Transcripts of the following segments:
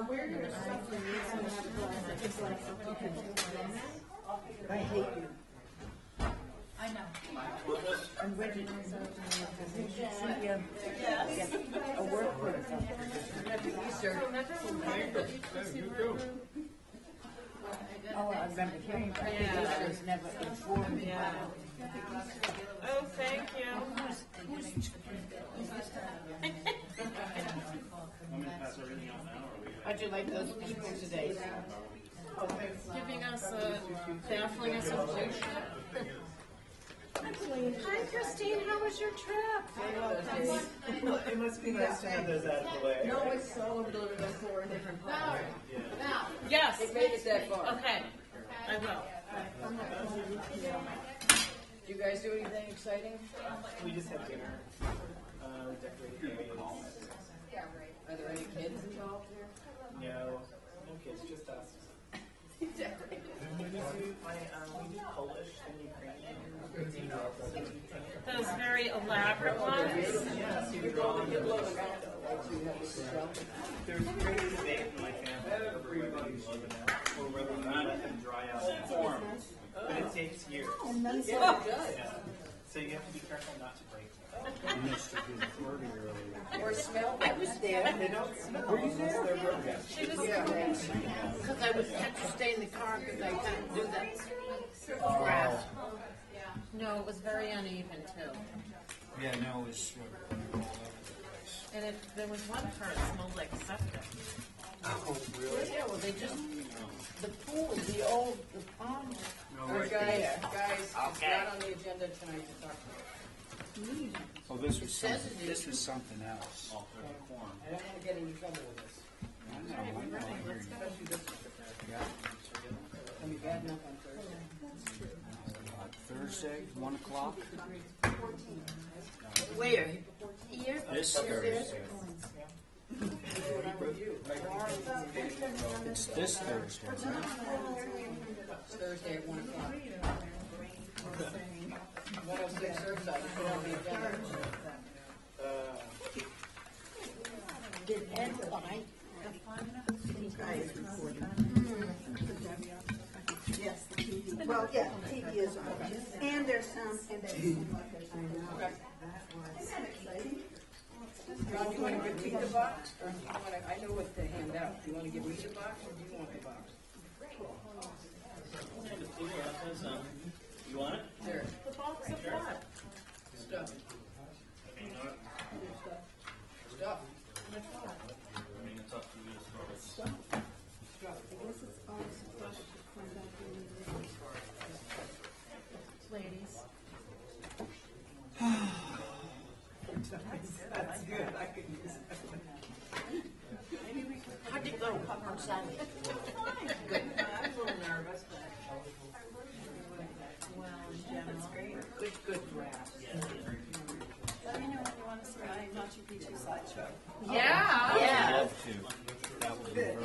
we're going to suffer, I hate you. I know. I'm ready to a work with Oh, I remember hearing about it. I was never informed about it. Oh, thank you. How'd you like those people today? Giving us baffling us with bullshit. Hi, Christine. How was your trip? It must be nice to have those out of the way. No, it's all over the 4 different parts. Now, Yes. It made it that far. Okay. I will. Do you guys do anything exciting? We just had dinner. We decorated areas. Are there any kids involved here? No kids, just us. We do Polish and Ukrainian. Those very elaborate ones. Yeah, so you could all get blown around. There's a great debate in my family. Everybody's loving it. Or whether or not let them dry out and form. But it takes years. Yeah, it does. Yeah. So you have to be careful not to break them. Or smell. I was there. They don't smell. Were you there? They're broken. She was Because I had to stay in the car because I couldn't do that. Grass. No, it was very uneven too. Yeah, no, it was all over the place. And there was one part that smelled like septic. Oh, really? Yeah, well, they just, the pool, the pond. All right, guys, it's not on the agenda tonight to talk about. Oh, this was says something, it this was something else. I don't want to get in trouble with this. I know, Especially this. yeah. Can be bad enough on Thursday. Thursday, 1 o'clock. Where? Here? This Thursday. It's this Thursday, right? It's Thursday at 1 o'clock. 106 Surfside, it's on the agenda. Did Ed buy? Yes, the TV. Well, yeah, TV is on. And there's some, and there's some. Okay. Isn't that exciting? Ron, do you want to give me the box, or do you want to, I know what to hand out. Do you want to give me the box, or do you want the box? You want it? Sure. The box of what? Stuff. Stuff. I mean, it's up to you as far as. Ladies. That's good, I could use it. How'd it go on Saturday? Good. I'm a little nervous, but. Well, that's great. Good draft. let me know when you want to see my Machu Picchu slideshow. Yeah. Yeah. Love to. That would be very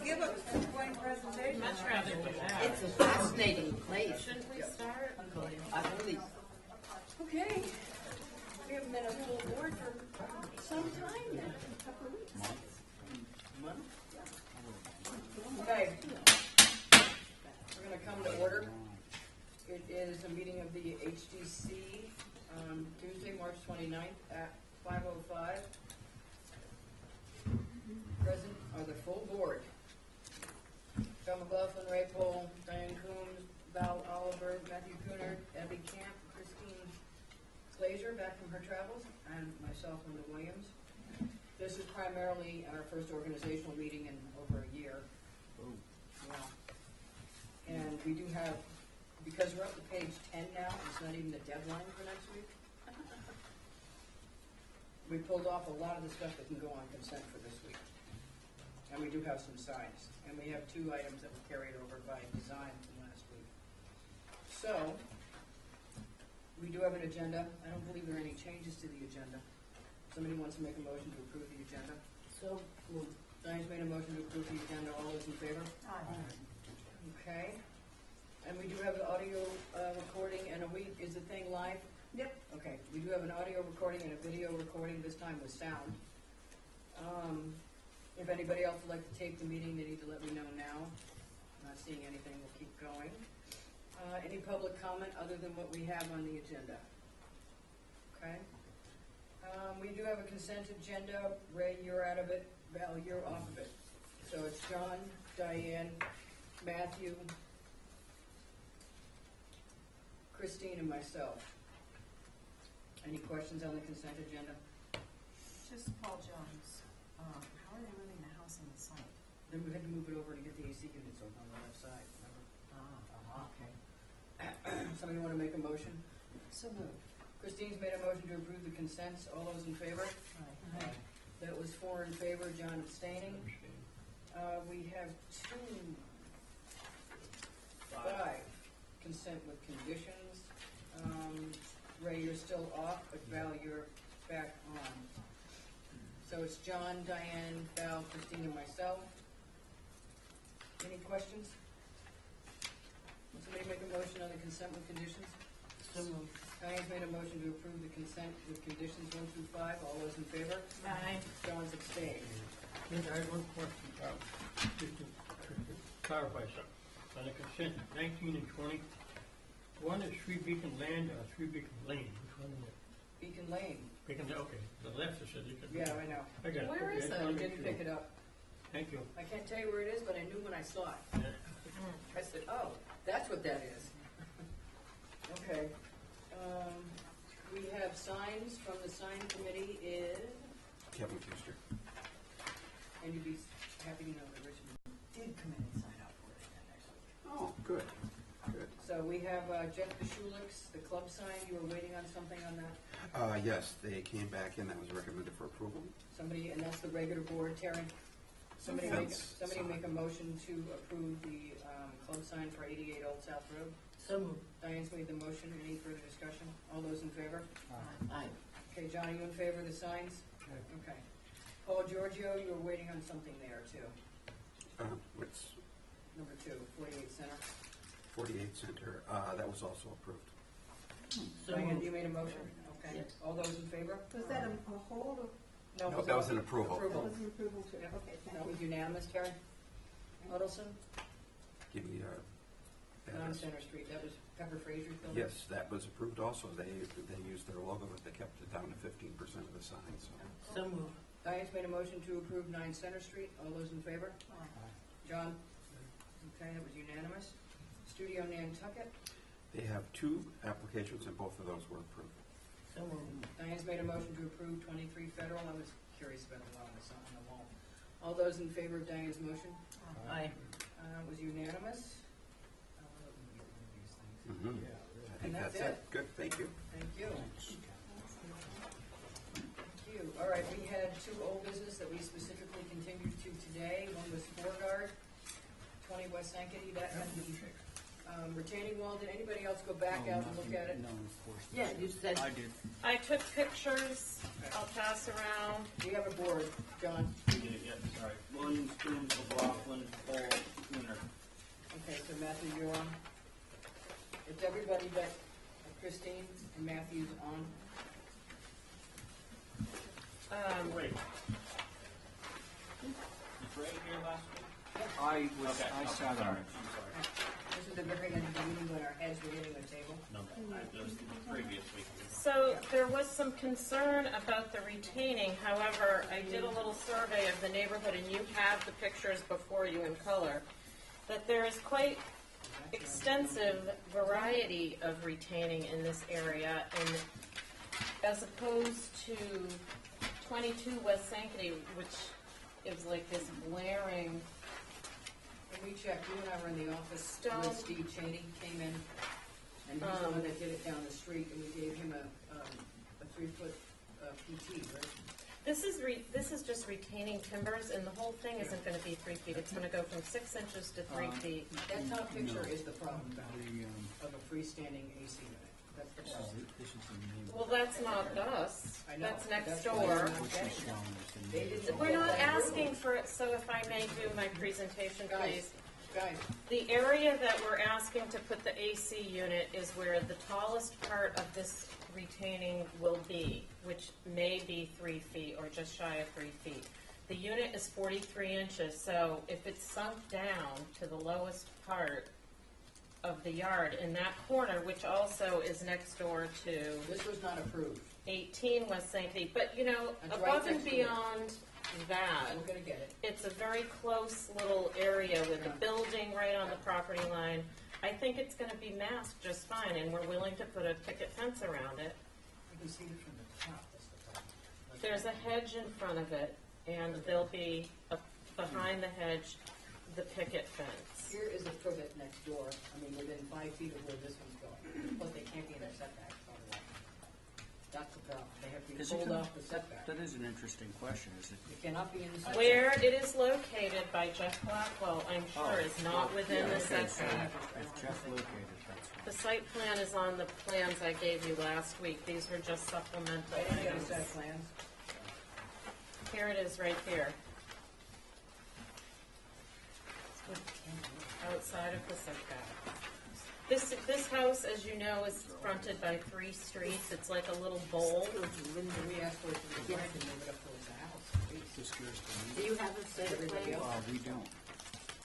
Give a explain presentation. Much rather do that. It's a fascinating place. Shouldn't we start? I believe. Okay. We haven't been a full board for some time now, a couple of weeks. Okay. We're going to come to order. It is a meeting of the HDC on Tuesday, March 29th at 5:05. Present are the full board. John McLaughlin, Ray Pohl, Diane Coombs, Val Oliver, Matthew Cooner, Abby Camp, Christine Glazer back from her travels, and myself, Linda Williams. This is primarily our first organizational meeting in over a year. Yeah. And we do have, because we're up to page 10 now, it's not even the deadline for next week. We pulled off a lot of the stuff that can go on consent for this week. And we do have some signs. And we have 2 items that were carried over by design from last week. So, we do have an agenda. I don't believe there are any changes to the agenda. Somebody wants to make a motion to approve the agenda? So, Diane's made a motion to approve the agenda. All those in favor? Okay. And we do have the audio recording, and is the thing live? Yep. Okay, we do have an audio recording and a video recording, this time with sound. If anybody else would like to tape the meeting, they need to let me know now. Not seeing anything, we'll keep going. Any public comment other than what we have on the agenda? Okay. We do have a consent agenda. Ray, you're out of it. Val, you're off of it. So it's John, Diane, Matthew, Christine, and myself. Any questions on the consent agenda? Just Paul Jones. How are they moving the house on the site? Then we had to move it over to get the AC units over on the left side, remember? Okay. Somebody want to make a motion? So moved. Christine's made a motion to approve the consents. All those in favor? Aye. That was 4 in favor, John abstaining. We have 5 consent with conditions. Ray, you're still off, but Val, you're back on. So it's John, Diane, Val, Christine, and myself. Any questions? Will somebody make a motion on the consent with conditions? So moved. Diane's made a motion to approve the consent with conditions 1 through 5. All those in favor? Aye. John's abstained. I have one question, just to clarify something. On the consent, 19 and 20, one is 3 Beacon Land or 3 Beacon Lane, which one is it? Beacon Lane. Beacon, okay, the left is it. Yeah, I know. I got it. Where Okay, is I just it? wanna I make didn't sure. pick it up. Thank you. I can't tell you where it is, but I knew when I saw it. Yeah. I said, oh, that's what that is. Okay. We have signs from the sign committee is, Kevin Kuster. and you'd be happy to know that Richmond did come in and sign up for it again next week. Oh, good, good. So we have Jeff Bashulik's, the club sign. You were waiting on something on that? Yes, they came back in, that was recommended for approval. Somebody, and that's the regular board, Terry? Somebody make Fence a motion to approve the club sign for 88 Old South Road. So moved. Diane's made the motion. Any further discussion? All those in favor? Aye. Okay, John, are you in favor of the signs? Okay. Paul Giorgio, you were waiting on something there too. What's Number 2, 48 Center. 48 Center, that was also approved. So Diane, moved. you made a motion? Okay. Yes. All those in favor? Was that a hold or? No, that was an approval. That was an approval too? Yep. Okay, That thank was you. unanimous, Terry? Huddleston? Give me, On Center Street. That was Pepper Fraser's building? yes, that was approved also. They used their logo, but they kept it down to 15% of the sign, so. So moved. Diane's made a motion to approve 9 Center Street. All those in favor? John? Okay, that was unanimous. Studio Nantucket? They have 2 applications and both of those were approved. So moved. Diane's made a motion to approve 23 Federal. I was curious about the one on the wall. All those in favor of Diane's motion? Aye. It was unanimous. I think And that's that's it. Good, thank you. Thank you. Thank you. All right, we had 2 old business that we specifically continued to today. One was Foreguard, 20 West Sankaty. That had the retaining wall. Did anybody else go back out and look at it? No, of course. Yeah, you said. I did. I took pictures. I'll pass around. We have a board, John. Yeah, sorry. Williams, Coombs, McLaughlin, Cole, Nooner. Okay, so Matthew, you're on. It's everybody but Christine and Matthew's on. Wait. Was Ray here last week? I was, Okay, I okay, sat sorry. on it. I'm sorry. This is the very end of the meeting when our heads were hitting the table. No, that was the previous week. So there was some concern about the retaining. However, I did a little survey of the neighborhood, and you have the pictures before you in color, that there is quite extensive variety of retaining in this area, and as opposed to 22 West Sankaty, which is like this glaring. When we checked, you and I were in the office Stone. when Steve Cheney came in, and he's the one that did it down the street, and we gave him a 3-foot PT, right? This is just retaining timbers, and the whole thing isn't going to be 3 feet. It's going to go from 6 inches to 3 feet. That top picture is the problem The, of a freestanding AC unit. That's the problem. this is the name. Well, that's not us. I know. That's next That's why door. I'm not Which getting is it. shown as the They name. didn't We're get not that asking approval. for it, so if I may do my presentation, please. Guys, The area that we're asking to put the AC unit is where the tallest part of this retaining will be, which may be 3 feet or just shy of 3 feet. The unit is 43 inches, so if it's sunk down to the lowest part of the yard in that corner, which also is next door to This was not approved. 18 West St. Pete, but you know, That's right above and next to it. beyond that, We're gonna get it. it's a very close little area with a building right on the property line. I think it's gonna be masked just fine, and we're willing to put a picket fence around it. You can see it from the top, that's the problem. There's a hedge in front of it, and there'll be, behind the hedge, the picket fence. Here is a privet next door, I mean, within 5 feet of where this one's going, but they can't be in a setback, by the way. That's the problem, they have to be pulled off the setback. That is an interesting question, is it? It cannot be in the setback. Where it is located by Jeff Blackwell, I'm sure is not within the Okay, so setback. if Jeff located, that's fine. The site plan is on the plans I gave you last week. These were just supplemental I didn't get a items. set of plans. Here it is, right here, outside of the setback. This house, as you know, is fronted by 3 streets. It's like a little bowl. Linda, we asked for it to be granted, and move it up towards the house, please. This goes to me. Do you have a set of Everybody plans? else? We don't.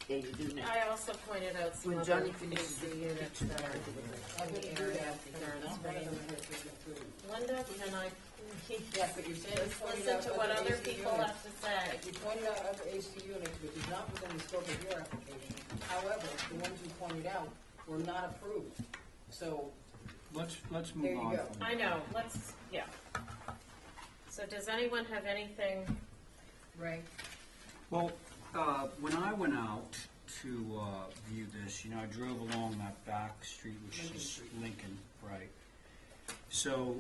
Yeah, you do now. I also pointed out some When other Johnny finishes AC units that are I wouldn't do that, They're because in none of them Spain. has been approved. Linda, can I Yeah, but you're saying. just listen to what other people have to say? You pointed out other AC units, which is not within the scope of your application. However, the ones you pointed out were not approved. So, Let's There move you on go. from I that. know, yeah. So does anyone have anything? right, Well, when I went out to view this, you know, I drove along that back street, which Lincoln is Street. Lincoln, right? So,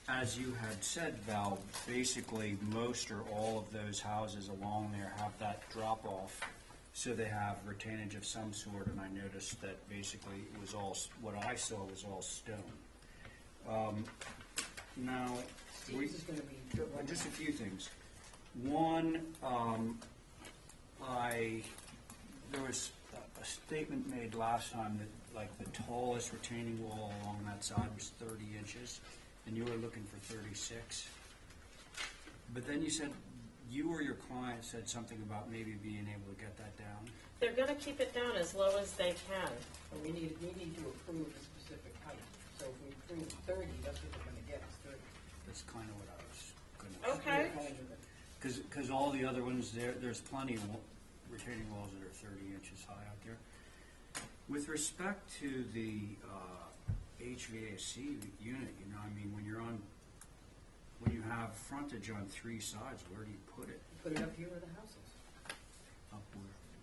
as you had said, Val, basically most or all of those houses along there have that drop off. So they have retainage of some sort, and I noticed that basically it was all, what I saw was all stone. Now, we, Steve's is gonna be triple. just a few things. One, there was a statement made last time that like the tallest retaining wall along that side was 30 inches, and you were looking for 36. But then you said, you or your client said something about maybe being able to get that down. They're gonna keep it down as low as they can. But we need to approve a specific height. So if we approve 30, that's what we're gonna get, is 30. That's kind of what I was gonna. Okay. Because all the other ones, there's plenty of retaining walls that are 30 inches high out there. With respect to the HVAC unit, you know, I mean, when you have frontage on 3 sides, where do you put it? Put it up here where the house is. Up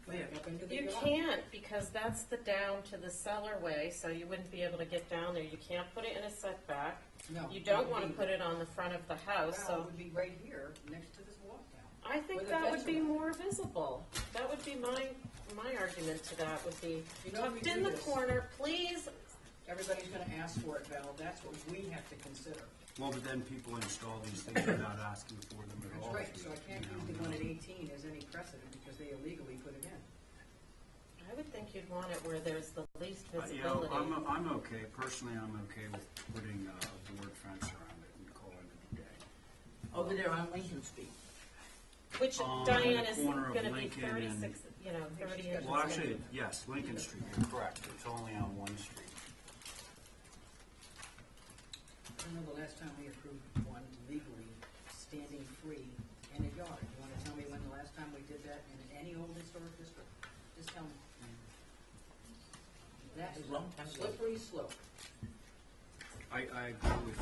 where? Up into the You yard. can't, because that's the down to the cellarway, so you wouldn't be able to get down there. You can't put it in a setback. No. You don't it would wanna be- put it on the front of the house, Well, it so would be right here, next to this walk down. I think with a that would fence be around it. more visible. That would be my argument to that would be You know, tucked we in do the this. corner, please. Everybody's gonna ask for it, Val, that's what we have to consider. Well, but then people install these things without asking for them at That's all. right, so I can't you know, use the one at 18 as any precedent, because they illegally put it in. I would think you'd want it where there's the least You know, visibility. I'm okay, personally, I'm okay with putting a board fence around it and calling it a day. Over there on Lincoln Street. Which On Diane the is corner of gonna be Lincoln and- 36, 30 inches. Well, actually, yes, Lincoln Street, you're correct, it's only on one street. I don't know the last time we approved one legally, standing free in a yard. You wanna tell me when the last time we did that in any old historic district? Just tell me. That is A long time a ago. slippery slope. I agree with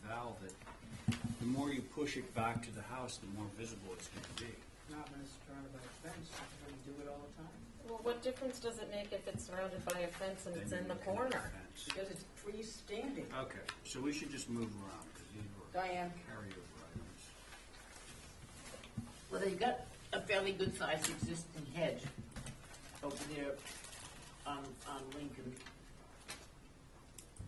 Val that the more you push it back to the house, the more visible it's gonna be. Not when it's surrounded by a fence, we do it all the time. Well, what difference does it make if it's surrounded by a fence and it's Then in the you can corner? fence. Because it's freestanding. Okay, so we should just move around, because these were Diane, carryover items. Well, they've got a fairly good sized existing hedge over there on Lincoln.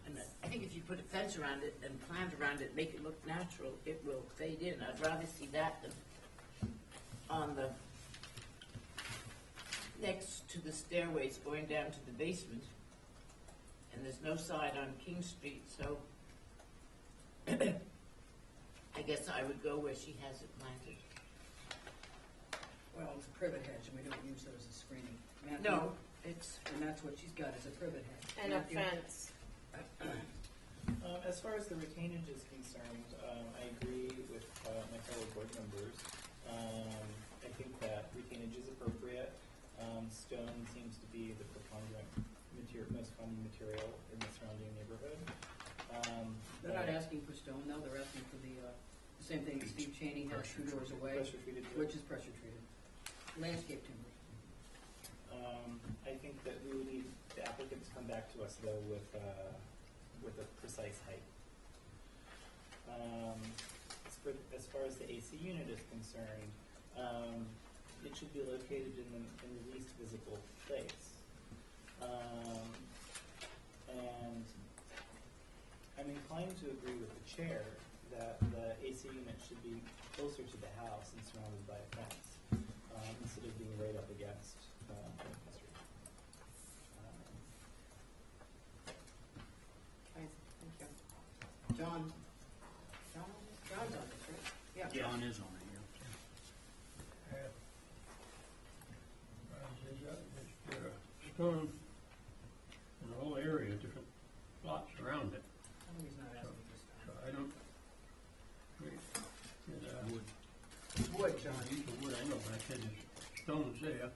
And I think if you put a fence around it and plant around it, make it look natural, it will fade in. I'd rather see that than on the, next to the stairways going down to the basement. And there's no side on King Street, so I guess I would go where she has it planted. Well, it's a privet hedge, and we don't use those as screening. Matthew? No, it's, And that's what she's got, is a privet hedge. And a Matthew? fence. As far as the retainage is concerned, I agree with my fellow board members. I think that retainage is appropriate. Stone seems to be the preponderant most common material in the surrounding neighborhood. They're not asking for stone, though, they're asking for the same thing that Steve Cheney has 2 doors away, Pressure treated. which is pressure treated. Landscape timber. I think that we would need the applicant to come back to us though with a precise height. As far as the AC unit is concerned, it should be located in the least visible place. And I'm inclined to agree with the chair that the AC unit should be closer to the house and surrounded by a fence, instead of being right up against Lincoln Street. Okay, thank you. John? John's on this, right? Yeah. John is on it, There's stone in the whole area, different lots around it. I know he's not asking for stone. So I don't, wood. Wood, John. Use of wood, I know, but I said there's stones there,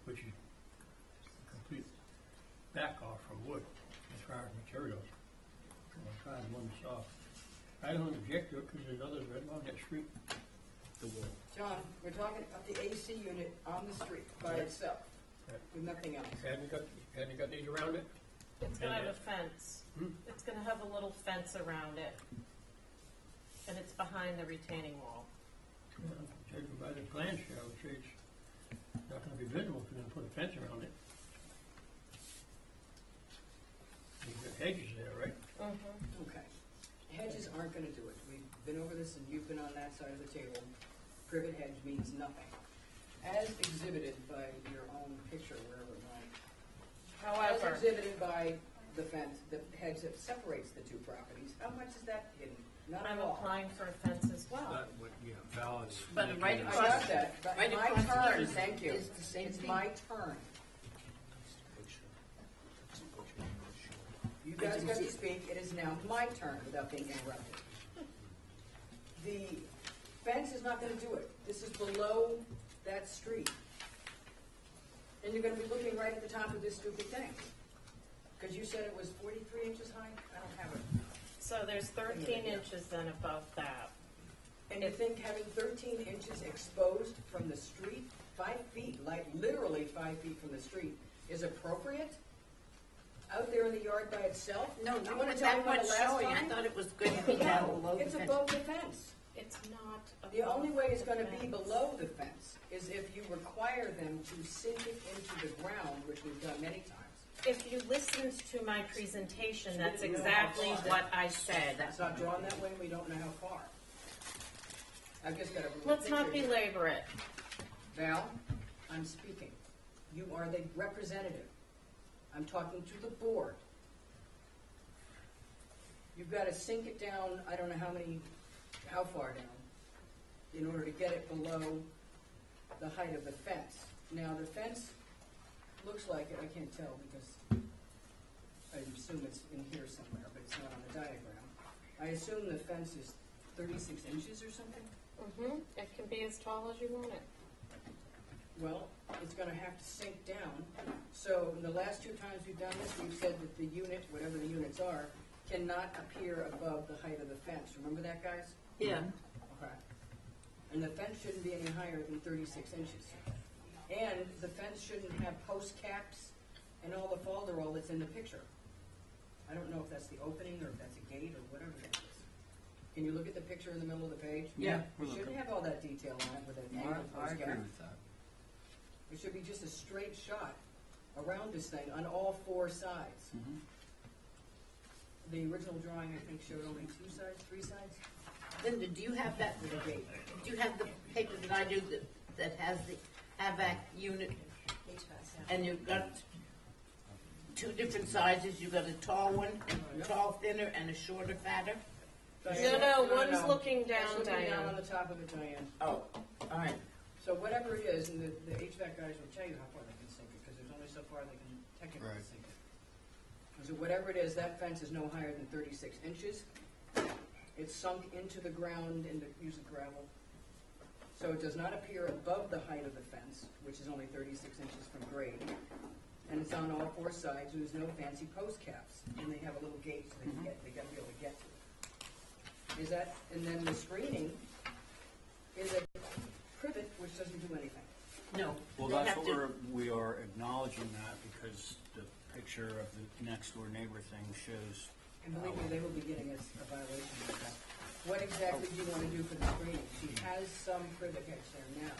which is a complete back off from wood as far as materials. I'm trying one soft. I don't object to it because there's others right along that street. The wood. John, we're talking about the AC unit on the street by itself, Right. with nothing else. Hadn't got these around it? It's gonna have a fence. It's gonna have a little fence around it. And it's behind the retaining wall. Judging by the plans here, I would say it's not gonna be visible if you're gonna put a fence around it. You've got hedges there, right? Mm-hmm. Okay. Hedges aren't gonna do it. We've been over this and you've been on that side of the table. Privet hedge means nothing. As exhibited by your own picture, wherever it went. However, As exhibited by the fence, the hedge that separates the 2 properties, how much is that hidden? Not I'm at all. applying for a fence as well. That would, yeah, Val's. but right I across, got that, but right my across the turn, street thank you. is the same It's thing. my turn. You guys got to speak, it is now my turn without being interrupted. The fence is not gonna do it. This is below that street. And you're gonna be looking right at the top of this stupid thing. Because you said it was 43 inches high? I don't have it. So there's 13 inches then above that. And you think having 13 inches exposed from the street, 5 feet, like literally 5 feet from the street, is appropriate? Out there in the yard by itself? no, I not wanna with tell you that what much the last showing, I time- thought it was going to be down below the It's fence. above the fence. It's not above The only way it's gonna the be fence. below the fence is if you require them to sink it into the ground, which we've done many times. If you listened to my presentation, that's exactly what I said. That's not drawn that way, we don't know how far. I've just got a little Let's not picture here. belabor it. Val, I'm speaking. You are the representative. I'm talking to the board. You've got to sink it down, I don't know how far down, in order to get it below the height of the fence. Now, the fence looks like it, I can't tell because I assume it's in here somewhere, but it's not on the diagram. I assume the fence is 36 inches or something? Mm-hmm. It can be as tall as you want it. Well, it's gonna have to sink down. So in the last 2 times we've done this, we've said that the unit, whatever the units are, cannot appear above the height of the fence. Remember that, guys? Yeah, Okay. And the fence shouldn't be any higher than 36 inches. And the fence shouldn't have post caps and all the falderall that's in the picture. I don't know if that's the opening or if that's a gate or whatever that is. Can you look at the picture in the middle of the page? Yeah. It shouldn't have all that detail on it with an angled I post agree cap. with that. It should be just a straight shot around this thing on all 4 sides. The original drawing, I think, showed only 2 sides, 3 sides? Linda, do you have that, do you have the paper that I do that has the AVAC unit? And you've got 2 different sizes, you've got a tall one, a tall thinner, and a shorter fatter? No, one's looking down, It's looking down Diane. on the top of it, Diane. Oh, all right. So whatever it is, and the HVAC guys will tell you how far they can sink it, because there's only so far they can technically Right. sink it. So whatever it is, that fence is no higher than 36 inches. It's sunk into the ground, into usually gravel. So it does not appear above the height of the fence, which is only 36 inches from grade. And it's on all four sides, and there's no fancy post caps. And they have a little gate so they gotta be able to get to it. Is that, and then the screening is a privet which doesn't do anything. No. Well, they that's have what to- we are acknowledging that because the picture of the next door neighbor thing shows. And believe me, they will be getting us a violation of that. What exactly do you want to do for the screening? She has some privet hedge there now.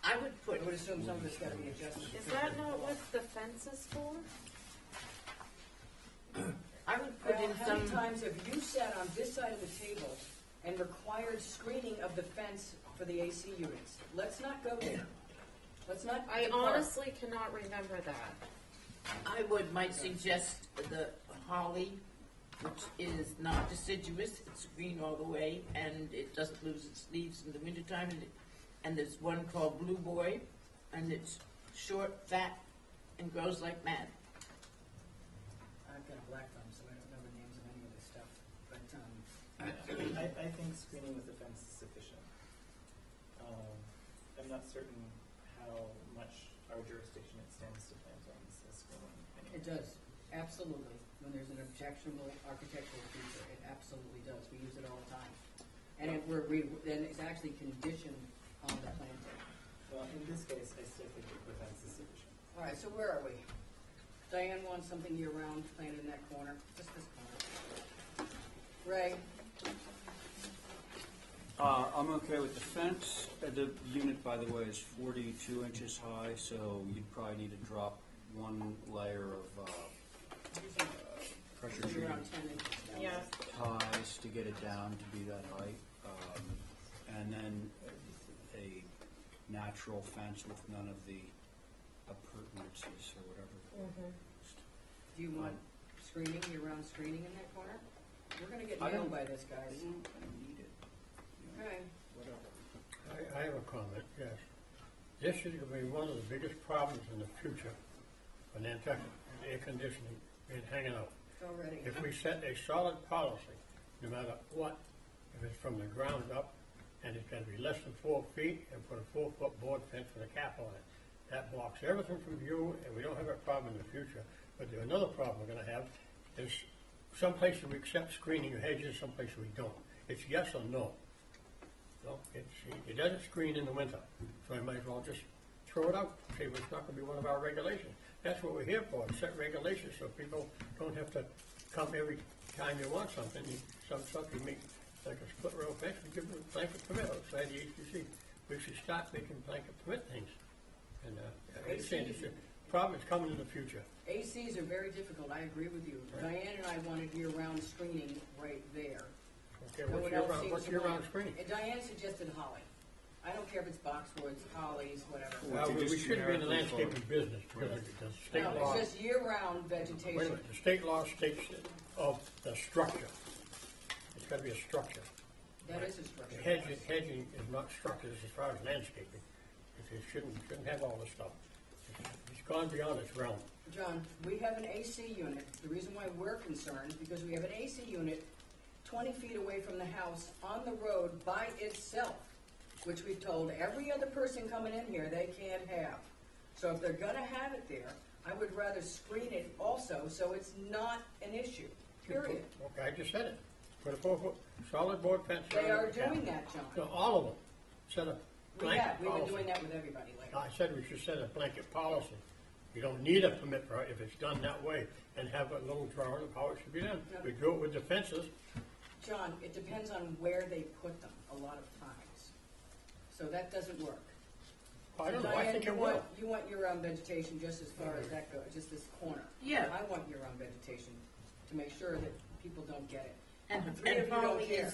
I would I put, would assume some of it's gotta be adjusted. Is that not what the fence is for? I would put Well, in how many some, times have you sat on this side of the table and required screening of the fence for the AC units? Let's not go there. Let's not. I depart. honestly cannot remember that. might suggest the holly, which is not deciduous, it's green all the way, and it doesn't lose its leaves in the wintertime. And there's one called Blue Boy, and it's short, fat, and grows like mad. I've got a black thumb, so I don't know the names of any of this stuff, but, I think screening with the fence is sufficient. I'm not certain how much our jurisdiction extends to plantons as screening. it does, absolutely. When there's an objectionable architectural feature, it absolutely does. We use it all the time. And then it's actually conditioned on the planting. Well, in this case, I still think that the fence is sufficient. All right, so where are we? Diane wants something year-round planted in that corner, just this corner. Ray, I'm okay with the fence. The unit, by the way, is 42 inches high, so you'd probably need to drop one layer of pressure maybe treated around 10 inches down. Yeah. ties to get it down to be that height. And then a natural fence with none of the appurtenances or whatever. Do you want screening, year-round screening in that corner? We're gonna get I nailed don't- by this, guys. I don't need it. You know, Okay. Whatever. I have a comment, yes. This is going to be one of the biggest problems in the future for Nantucket, is air conditioning and hanging out. Already. If we set a solid policy, no matter what, if it's from the ground up, and it's gonna be less than 4 feet, and put a 4-foot board fence with a cap on it, that blocks everything from view, and we don't have a problem in the future. But there's another problem we're gonna have, is some places we accept screening of hedges, some places we don't. It's yes or no. No, it doesn't screen in the winter, so I might as well just throw it out, say it's not gonna be one of our regulations. That's what we're here for, set regulations, so people don't have to come every time you want something. Some stuff you make, like a split rail fence, we give them a blanket permit outside the HPC. We should start making blanket permit things. And, I understand it's a problem that's coming in the future. ACs are very difficult, I agree with you. Diane and I wanted year-round screening right there. Okay, No what's one else year-round, seems what's to year-round want- screening? And Diane suggested holly. I don't care if it's boxwoods, hollies, whatever. Well, Would you we just shouldn't be in the generically landscaping business, because the state No, law. it's just year-round Wait a vegetation. minute, the state law states of the structure. It's gotta be a structure. That is a structure. Hedging is not structures as far as landscaping. It shouldn't have all this stuff. It's gone beyond its realm. John, we have an AC unit. The reason why we're concerned is because we have an AC unit 20 feet away from the house on the road by itself, which we've told every other person coming in here they can't have. So if they're gonna have it there, I would rather screen it also, so it's not an issue, period. Okay, I just said it. Put a 4-foot solid board fence. They around are the cap. doing that, John. No, all of them. Set a We've blanket been policy. doing that with everybody lately. I said we should set a blanket policy. You don't need a permit for it if it's done that way, and have a little drawing of how it should be done. We do it with the fences. John, it depends on where they put them a lot of times. So that doesn't work. I don't know, I Diane, think you it want- will. You want year-round vegetation just as far as that goes, just this corner. Yeah. I want year-round vegetation to make sure that people don't get it. and The three of you don't care.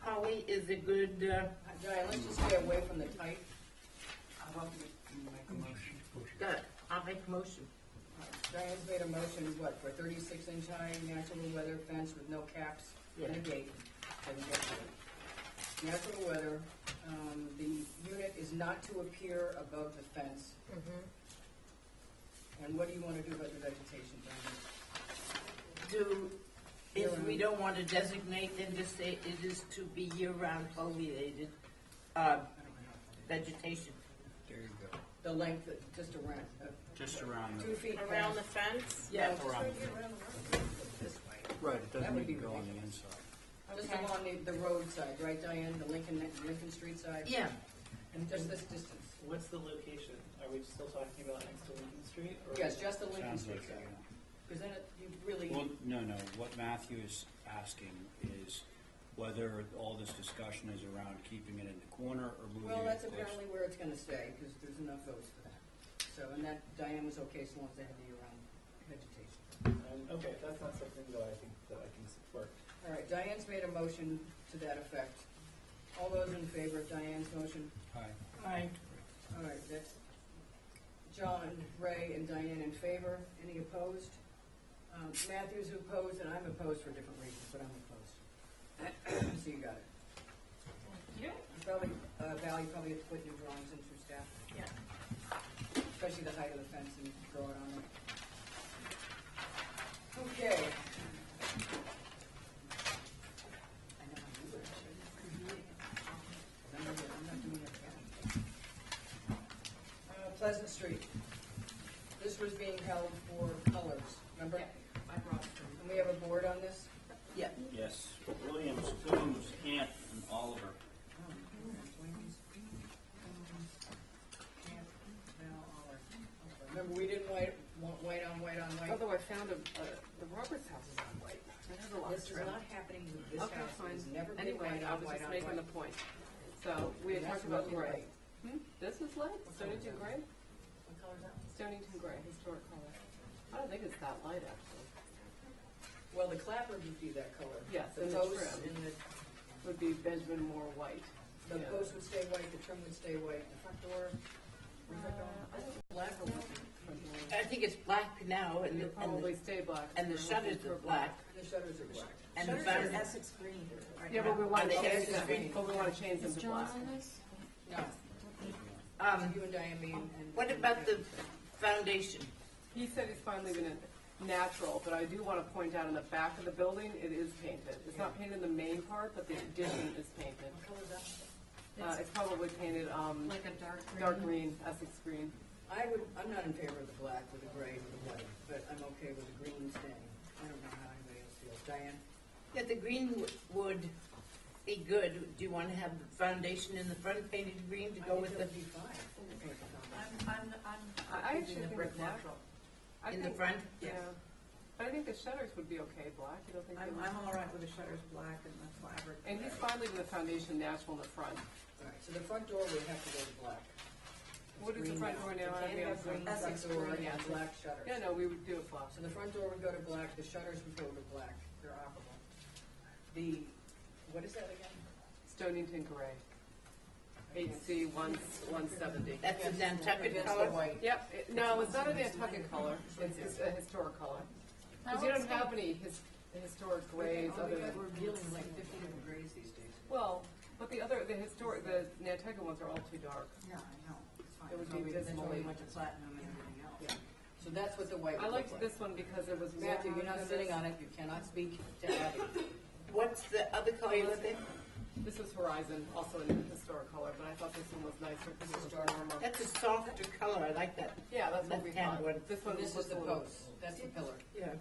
holly is a good, Diane, let's just stay away from the tight. How about you make a motion? good, I'll make a motion. Diane's made a motion, what, for 36-inch high natural weather fence with no caps and a gate. Doesn't get to it. Natural weather, The unit is not to appear above the fence. And what do you want to do about the vegetation, Diane? If we don't want to designate, then just say it is to be year-round foliated, vegetation. There you go. The length, just around, Just around 2 feet Around past. the fence? Yeah, Around just the right here, this way. Right, it That doesn't would need to be go on the ridiculous. inside. Just Okay. along the roadside, right, Diane, the Lincoln Street side? Yeah, And just this distance. What's the location? Are we still talking about next to Lincoln Street? Or Yes, just the Lincoln Sounds Street like side. that. Because then you really, Well, no, what Matthew is asking is whether all this discussion is around keeping it in the corner or moving well, it that's closer. apparently where it's gonna stay, because there's enough votes for that. So, and that, Diane was okay so long as they have the year-round vegetation. Okay, that's not something that I think that I can support. All right, Diane's made a motion to that effect. All those in favor of Diane's motion? Aye. All right, that's John, Ray, and Diane in favor. Any opposed? Matthew's opposed, and I'm opposed for different reasons, but I'm opposed. So you got it. Yeah. You probably, Val, you probably have to put new drawings into your staff. Yeah. Especially the height of the fence and draw it on there. Okay. I know how you would. I'm not doing it again. Pleasant Street. This was being held for colors, remember? I brought them. And we have a board on this? yeah. Yes, Williams, Coombs, Camp, and Oliver. Remember, we didn't want white on white on white? Although I found the Roberts house is on white. That has a lot of This is trim. not happening with this Okay, house. fine. It's never been Anyway, white I on was white just on making white. the point. So we had And talked that's about really gray. light. This is light? Stonington color gray? What color is that? Stonington gray, historic color. I don't think it's that light, actually. Well, the clapper would be that color. Yes, The and the posts trim. and the, Would be Benjamin more white. the Yeah. post would stay white, the trim would stay white, the front door, where's that going? I think Black or what? I think it's black now, and it'll probably stay black. and the shutters are black, The shutters are black. and the foundation. Essex green. Yeah, but we want Are to they change Essex them, green? but we want to change them to black. No, you and Diane mean, and. What about the foundation? He said he's fine leaving it natural, but I do want to point out in the back of the building, it is painted. It's not painted in the main part, but the addition is painted. What color is that? It's probably painted, Like a dark green. dark green, Essex green. I'm not in favor of the black with the gray with the white, but I'm okay with the green staying. I don't know how anybody else feels. Diane? Yeah, the green would be good. Do you want to have the foundation in the front painted green to go with the, I think that would be fine. I actually think brick the black. natural. I in the think- front? Yeah. But I think the shutters would be okay black. You don't think? they would? I'm all right with the shutters black and the clapper. And he's fine leaving the foundation natural in the front. All right, so the front door would have to go to black. What is the Green front now. door now? You I can't think have it's green like- front Essex door green, and yeah. black shutters. Yeah, no, we would do it black. So the front door would go to black, the shutters would go to black. They're operable. The, what is that again? Stonington gray. 8C 170. That's the Nantucket Against the color? white. Yep, no, it's not a Nantucket color, it's a historic color. Because you don't have any historic grays Oh, other because than, we're dealing with like 50 different grays these days. well, but the Nantucket ones are all too dark. Yeah, I know. It's fine. It would That's be why that's why we dismally- went to platinum and everything else. So that's what the white I would liked look like. this one because it was. Matthew, you're not warmer sitting than on it, you cannot speak to Abby. What's the other color you looked at? this. This was Horizon, also in historic color, but I thought this one was nicer because it was warmer. That's a softer color. I like that. Yeah, that's what we Left-hand thought. one. This one This is looks the a little. post, that's the pillar. Yeah.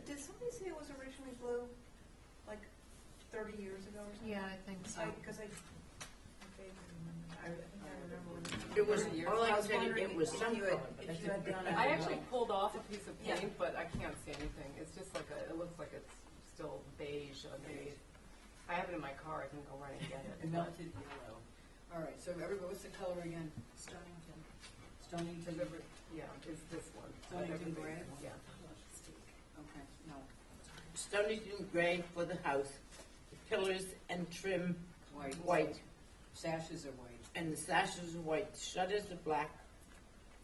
Did somebody say it was originally blue, like 30 years ago or something? Yeah, I think so. Because I vaguely remember. I think I remember when It was, all I I was was saying, wondering it was if some you had- color. if you had done I actually pulled off a piece of Yeah. paint, but I can't see anything. It's just like it looks like it's still beige underneath. I have it in my car, I can go run and get it. but- Melted yellow. All right, so everybody, what's the color again? Stonington. Stonington, Yeah, it's this one. Stonington gray? Yeah. Okay, no. Stonington gray for the house. The pillars and trim white, Sashes are white. and the sashes are white. Shutters are black.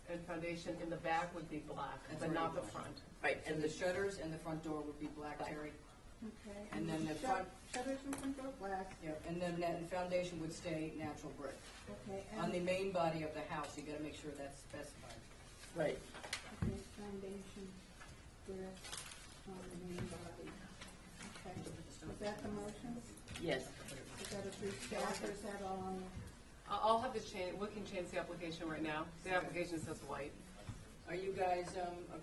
And foundation in the back would be black, That's but not already the black. front. Right, And and the the shutters and the front door would be black, Black. Terry? Okay. And then the front, Shutters and front door glass. yeah, and then the foundation would stay natural brick. Okay, On and, the main body of the house, you gotta make sure that's specified. Right. okay, foundation, brick on the main body. Okay, is that the motion? Yes. Is that a through staff or is that all on? I'll have to change, we can change the application right now. The application says white. Are you guys,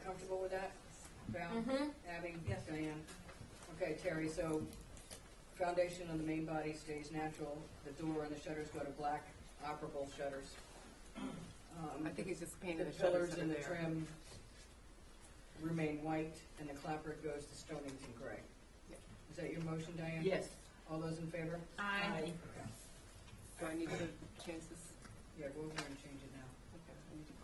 comfortable with that? Val? Abby? Yes. Diane? Okay, Terry, so foundation on the main body stays natural, the door and the shutters go to black operable shutters. I think he's just painted The the shutters pillars that are and the there. trim remain white, and the clapboard goes to Stonington gray. Yeah. Is that your motion, Diane? Yes. All those in favor? Aye. Okay. Do I need to change this? Yeah, go over and change it now. Okay, I need to.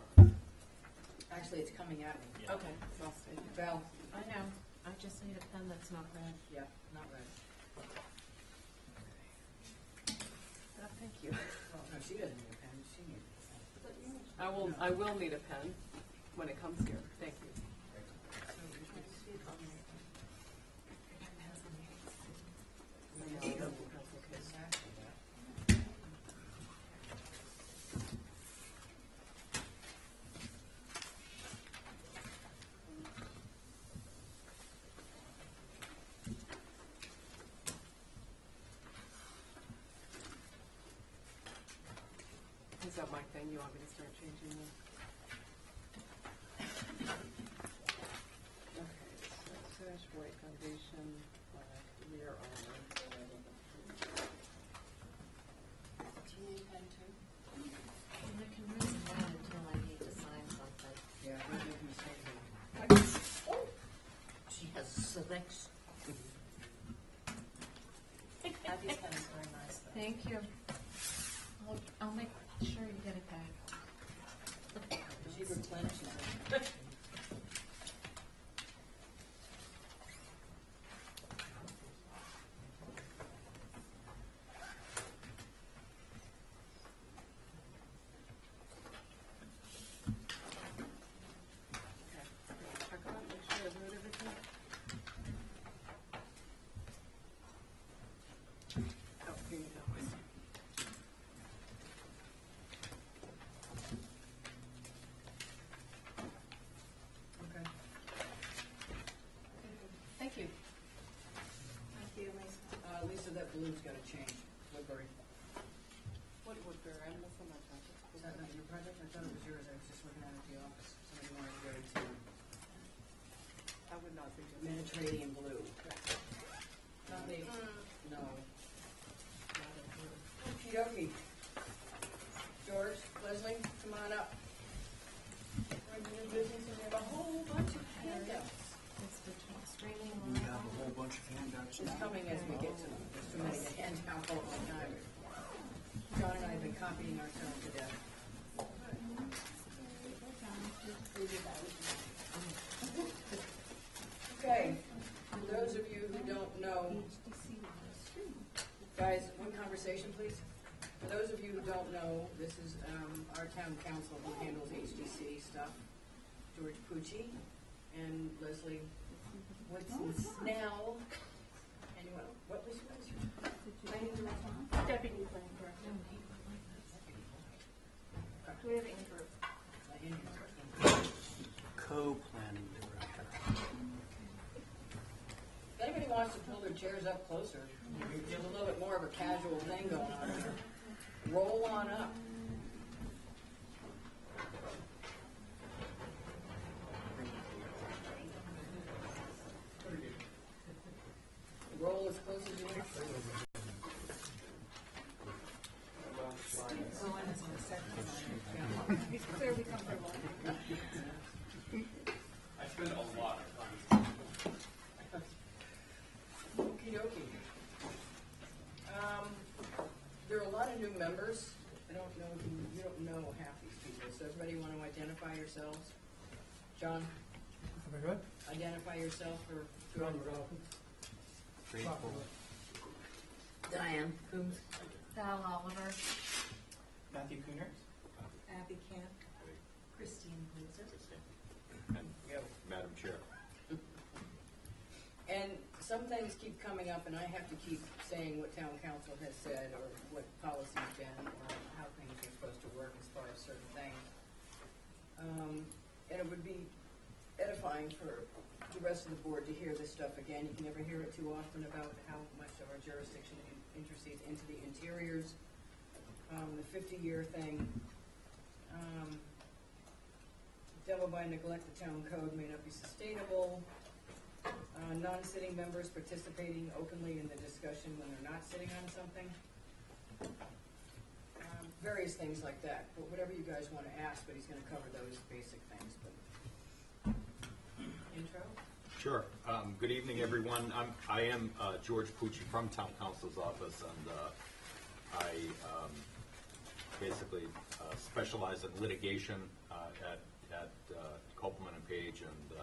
Actually, it's coming at me. Okay, so I'll stay here. Val? I know, I just need a pen that's not red. Yeah, not red. Thank you. Oh, no, she doesn't need a pen, she needs a pen. I will need a pen when it comes here. Thank you. Is that my thing? You want me to start changing them? Okay, so sash, white foundation, black rear armor. Do you need a pen too? And I can raise a hand until I need to sign something. Yeah, we need to say that. She has selects. Abby's pen is very nice though. Thank you. I'll make sure you get it back. She replenishes it. Check it out, make sure I wrote everything. Oh, here you go. Okay. Thank you. Thank you, Lisa. Lisa, that blue's gotta change, Woodbury. What would there, I'm missing my jacket. Is that not your project? I thought it was yours, I was just looking at it at the office. Somebody wanted to go to I would not suggest. Mediterranean blue. Not me. No. Okey-dokey. George, Leslie, come on up. We're in the new business and we have a whole bunch of handouts. It's the streaming. We have a whole bunch of handouts It's now. coming as we get to them. There's too many to hand out all the time. John and I have been copying ourselves to death. Okay, for those of you who don't know, guys, one conversation, please. For those of you who don't know, this is our town council who handles HDC stuff, George Pucci and Leslie Woodson Snell. Anyone, what was yours? Deputy planning director. Do we have Ingrid? Co-planning director. If anybody wants to pull their chairs up closer, there's a little bit more of a casual thing going on here. Roll on up. Roll as close as you want. He's clearly comfortable. I spend a lot of time. Okey-dokey. There are a lot of new members. I don't know, you don't know half these people, so everybody want to identify yourselves? John, Am I good? identify yourself or? Grateful. Diane Coombs. Val Oliver. Matthew Cooners. Abby Camp. Christine Blitzer. And Madam Chair. And some things keep coming up, and I have to keep saying what town council has said, or what policy's been, or how things are supposed to work as far as certain things. And it would be edifying for the rest of the board to hear this stuff again. You can never hear it too often about how much of our jurisdiction intercedes into the interiors. The 50-year thing. Demo by neglect, the town code may not be sustainable. Non-sitting members participating openly in the discussion when they're not sitting on something. Various things like that, but whatever you guys want to ask, but he's going to cover those basic things. But intro? Sure. Good evening, everyone. I am George Pucci from Town Council's office, and I basically specialize in litigation at Copeland and Page, and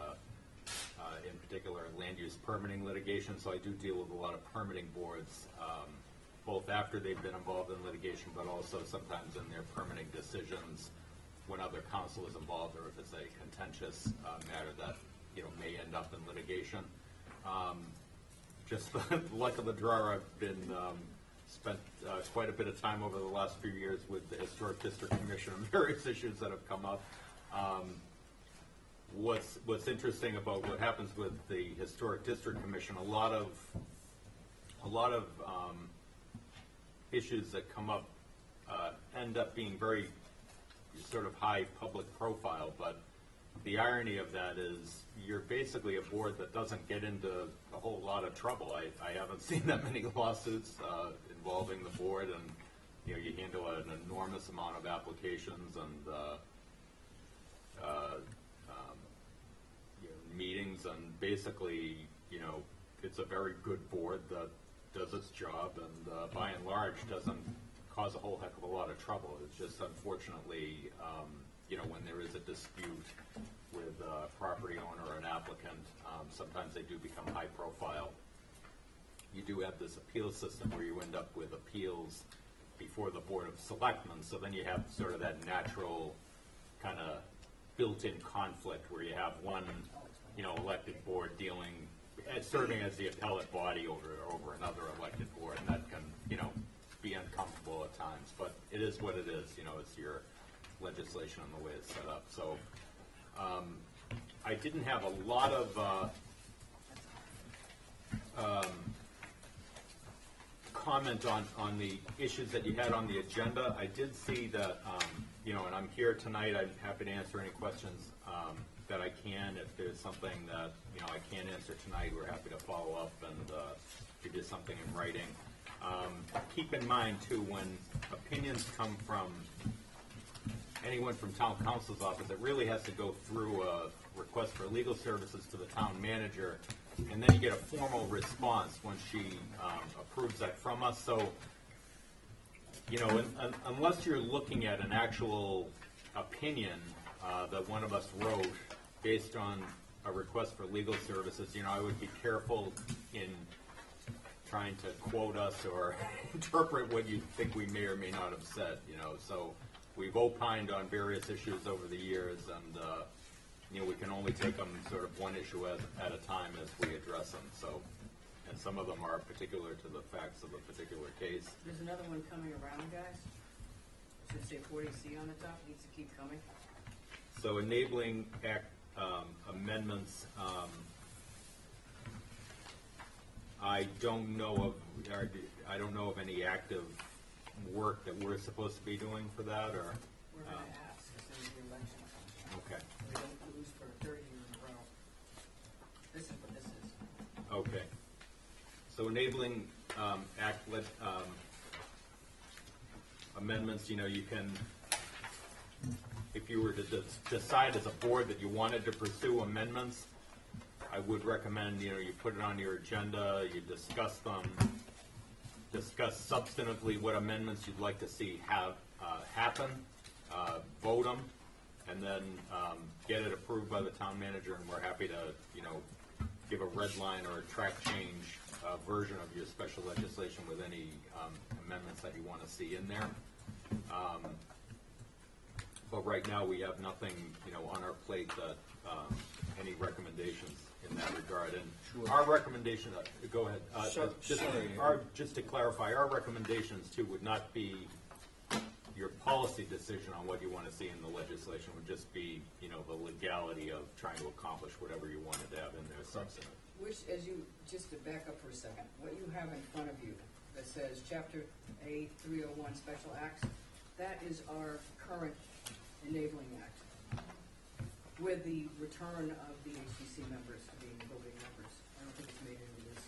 in particular land use permitting litigation. So I do deal with a lot of permitting boards, both after they've been involved in litigation, but also sometimes in their permitting decisions when other counsel is involved, or if it's a contentious matter that may end up in litigation. Just the luck of the draw, I've been spent quite a bit of time over the last few years with the Historic District Commission on various issues that have come up. What's interesting about what happens with the Historic District Commission, a lot of issues that come up end up being very sort of high public profile, but the irony of that is you're basically a board that doesn't get into a whole lot of trouble. I haven't seen that many lawsuits involving the board, and you handle an enormous amount of applications and meetings, and basically it's a very good board that does its job, and by and large doesn't cause a whole heck of a lot of trouble. It's just unfortunately when there is a dispute with a property owner or an applicant, sometimes they do become high profile. You do have this appeal system where you end up with appeals before the Board of Selectmen, so then you have sort of that natural kind of built-in conflict where you have one elected board serving as the appellate body over another elected board, and that can be uncomfortable at times, but it is what it is. It's your legislation and the way it's set up. So I didn't have a lot of comment on the issues that you had on the agenda. I did see that, and I'm here tonight. I'm happy to answer any questions that I can. If there's something that I can't answer tonight, we're happy to follow up and give you something in writing. Keep in mind too, when opinions come from anyone from town council's office, it really has to go through a request for legal services to the town manager, and then you get a formal response when she approves that from us. So, unless you're looking at an actual opinion that one of us wrote based on a request for legal services, I would be careful in trying to quote us or interpret what you think we may or may not have said, So we've opined on various issues over the years, and we can only take them sort of one issue at a time as we address them. So, and some of them are particular to the facts of a particular case. There's another one coming around, guys. It should say 40C on the top. It needs to keep coming. So enabling act amendments. I don't know of any active work that we're supposed to be doing for that, or. We're going to ask as soon as the election comes. Okay. We don't lose for 30 years in a row. This is what this is. Okay. So enabling amendments, you can, if you were to decide as a board that you wanted to pursue amendments, I would recommend, you put it on your agenda, you discuss them, discuss substantively what amendments you'd like to see happen, vote them, and then get it approved by the town manager, and we're happy to, give a red line or a track change version of your special legislation with any amendments that you want to see in there. But right now we have nothing, on our plate that any recommendations in that regard. And our recommendation, go ahead. Just to clarify, our recommendations too would not be your policy decision on what you want to see in the legislation. Would just be, you know, the legality of trying to accomplish whatever you wanted to have in there substantive. Which, as you, just to back up for a second, what you have in front of you that says Chapter A 301 Special Acts, that is our current enabling act, with the return of the HCC members to being voting members. I don't think it's made into this,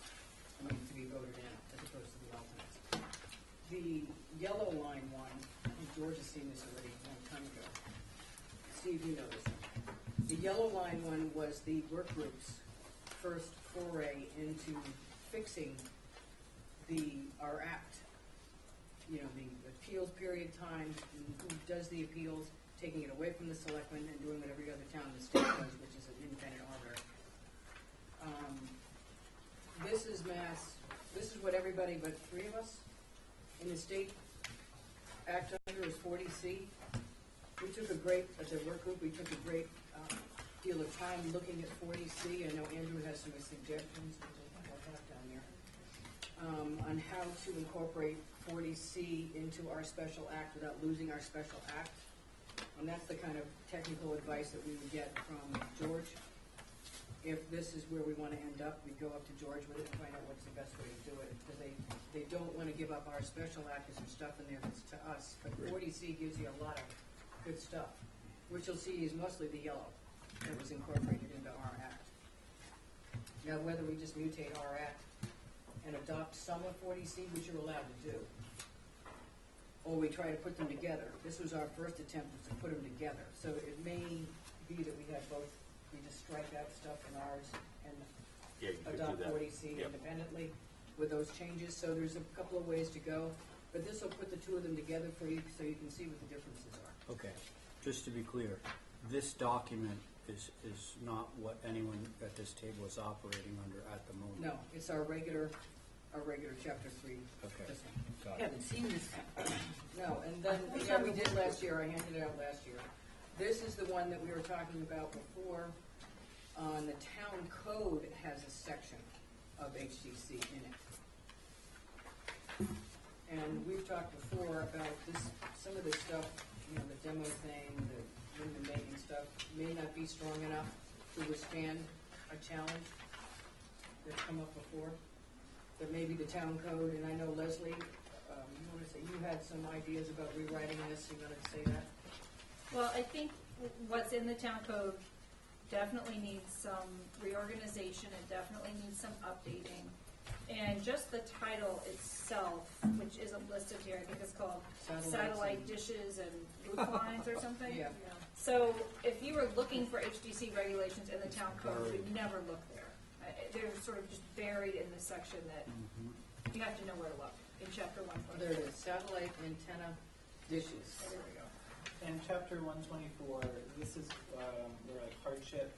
to be voted in, as opposed to the alternates. The yellow line one, I think George has seen this already a long time ago. Steve, you know this one. The yellow line one was the work group's first foray into fixing our act. You know, the appeals period time, who does the appeals, taking it away from the selectmen and doing what every other town in the state does, which is an independent arbiter. This is this is what everybody but three of us in the state act under is 40C. We took as a work group, we took a great deal of time looking at 40C. I know Andrew has some suggestions, which I'll have down there, on how to incorporate 40C into our special act without losing our special act. And that's the kind of technical advice that we would get from George. If this is where we want to end up, we go up to George with it and find out what's the best way to do it. Because they don't want to give up our special act. There's some stuff in there that's to us. But 40C gives you a lot of good stuff, which you'll see is mostly the yellow that was incorporated into our act. Now, whether we just mutate our act and adopt some of 40C, which you're allowed to do, or we try to put them together. This was our first attempt to put them together. So it may be that we have both, we just strike out stuff in ours and Yeah, you could do adopt that. 40C Yep. independently with those changes. So there's a couple of ways to go. But this will put the two of them together for you so you can see what the differences are. Okay, just to be clear, this document is not what anyone at this table is operating under at the moment? No, it's our regular Chapter 3. Okay. This one. Got I it. haven't seen this. No, and then, yeah, we did last year, I handed it out last year. This is the one that we were talking about before. The town code has a section of HCC in it. And we've talked before about this, some of this stuff, you know, the demo thing, the window maintenance stuff, may not be strong enough to withstand a challenge that's come up before. But maybe the town code, and I know Leslie, you want to say, you had some ideas about rewriting this, you want to say that? Well, I think what's in the town code definitely needs some reorganization, it definitely needs some updating. And just the title itself, which isn't listed here, I think it's called Satellite Dishes and Roof Lines or something. Yeah. So if you were looking for HDC regulations in the town code, you would never look there. They're sort of just buried in this section that you have to know where to look in chapter 124. There it is, satellite antenna dishes. Oh, there we go. In chapter 124, this is where like hardship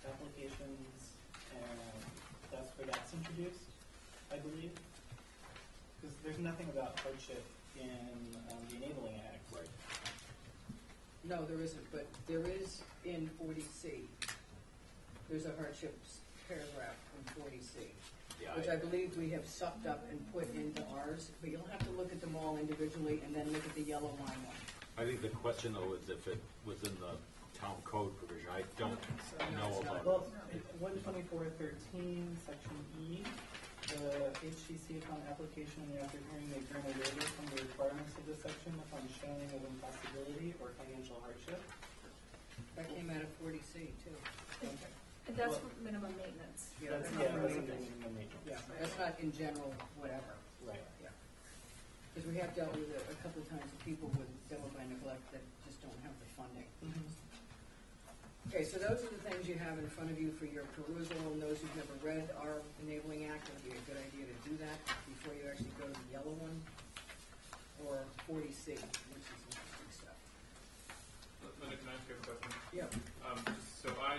applications and that's introduced, I believe. Because there's nothing about hardship in the Enabling Act. Right. No, there isn't, but there is in 40C. There's a hardships paragraph in 40C, Yeah, which I believe we have sucked up and put into ours, but you'll have to look at them all individually and then look at the yellow line one. I think the question though is if it was in the town code provision. I don't know it's not. about it. Well, 124.13, section E, the HCC upon application and after hearing may grant a waiver from the requirements of this section upon showing of impossibility or financial hardship. That came out of 40C too. And that's for minimum maintenance. Yeah, that's Yeah, not that's really, under minimum maintenance. yeah, that's not in general, whatever. Right. Yeah. Because we have dealt with it a couple of times with people with demo by neglect that just don't have the funding. Okay, so those are the things you have in front of you for your perusal, and those who've never read our Enabling Act, it would be a good idea to do that before you actually go to the yellow one, or 40C, which is interesting stuff. Linda, can I ask you a question? Yeah. So I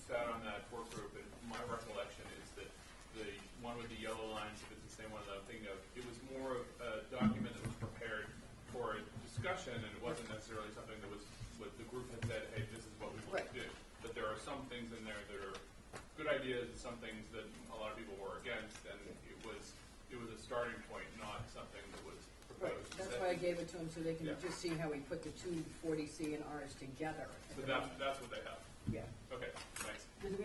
sat on that work group, and my recollection is that the one with the yellow lines, if it's the same one that I'm thinking of, it was more of a document that was prepared for a discussion, and it wasn't necessarily something that was what the group had said, hey, this is what we want to do. But there are some gave it to them so they can Yeah. just see how we put the two 40C and Rs together. So that's what they have. Yeah, Okay, nice. because we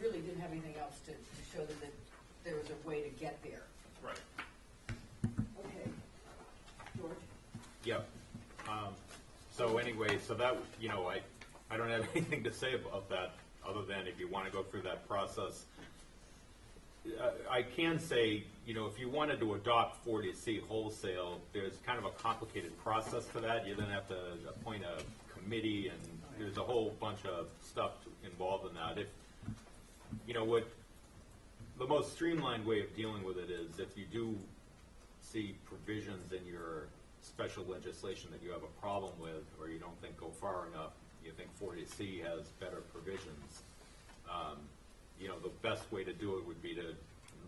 really didn't have anything else to show them that there was a way to get there. Right. Okay. George? Yep. So anyway, so that, you know, I don't have anything to say about that, other than if you want to go through that process. I can say, you know, if you wanted to adopt 40C wholesale, there's kind of a complicated process for that. You then have to appoint a committee, and there's a whole bunch of stuff involved in that. If, you know, what the most streamlined way of dealing with it is if you do see provisions in your special legislation that you have a problem with, or you don't think go far enough, you think 40C has better provisions, you know, the best way to do it would be to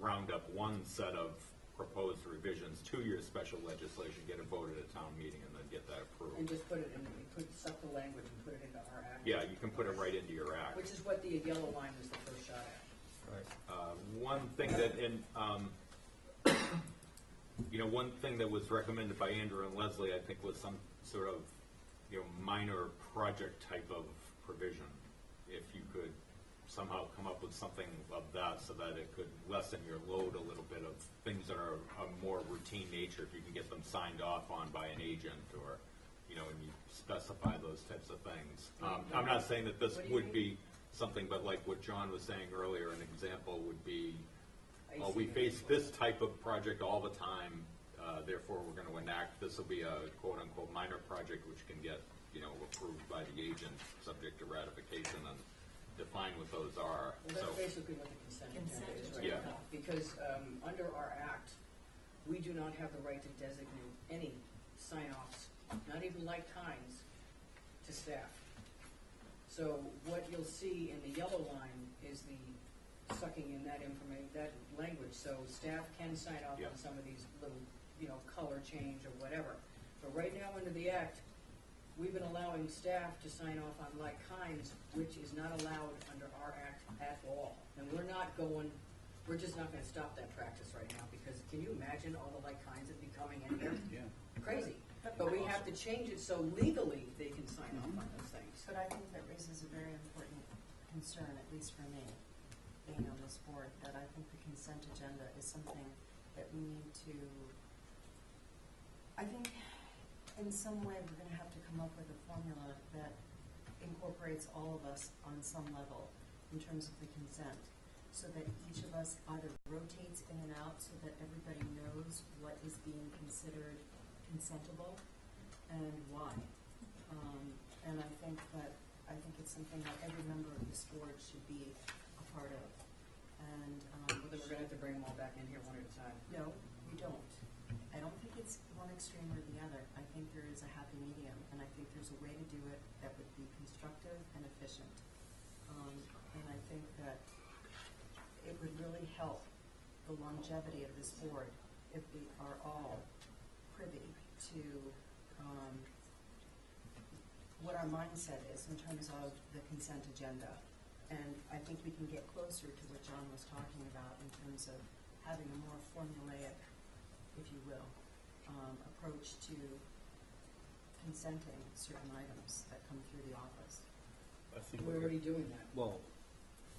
round up one set of proposed revisions to your special legislation, get it voted at town meeting, and then get that approved. And just put it in, suck the language and put it into our act. Yeah, you can put it right into your act. Which is what the yellow line was the first shot at. One thing that, you know, one thing that was recommended by Andrew and Leslie, I think, was some sort of, you know, minor project type of provision. If you could somehow come up with something of that so that it could lessen your load a little bit of things that are of more routine nature, if you can get them signed off on by an agent, or, you know, and you specify those types of things. I'm not saying that this would be something, but like what John was saying earlier, an example would be, we face this type of project all the time, therefore we're going to enact, this will be a quote-unquote minor project which can get, you know, approved by the agent, subject to ratification, and define what those are. Well, that's basically what the consent agenda is right Yeah. now. Because under our act, we do not have the right to designate any sign-offs, not even like kinds, to staff. So what you'll see in the yellow line is the sucking in that information, that language. So staff can sign off on some of these little, you know, color change or whatever. But right now under the act, we've been allowing staff to sign off on like kinds, which is not allowed under our act at all. And we're just not gonna stop that practice right now, because can you imagine all the like kinds that be coming in here? Yeah. Crazy. But we have to change it so legally they can sign off on those things. But I think that raises a very important concern, at least for me, being on this board, that I think the consent agenda is something that we need to, I think in some way we're gonna have to come up with a formula that incorporates all of us on some level in terms of the consent, so that each of us either rotates in and out so that everybody knows what is being considered consentable and why. And I think it's something that every member of this board should be a part of. And Well, then we're gonna have to bring them all back in here one at a time. no, we don't. I don't think it's one extreme or the other. I think there is a happy medium, and I think there's a way to do it that would be constructive and efficient. And I think that it would really help the longevity of this board if we are all privy to what our mindset is in terms of the consent agenda. And I think we can get closer to what John was talking about in terms of having a more formulaic, if you will, approach to consenting certain items that come through the office. I think We're already doing that. well,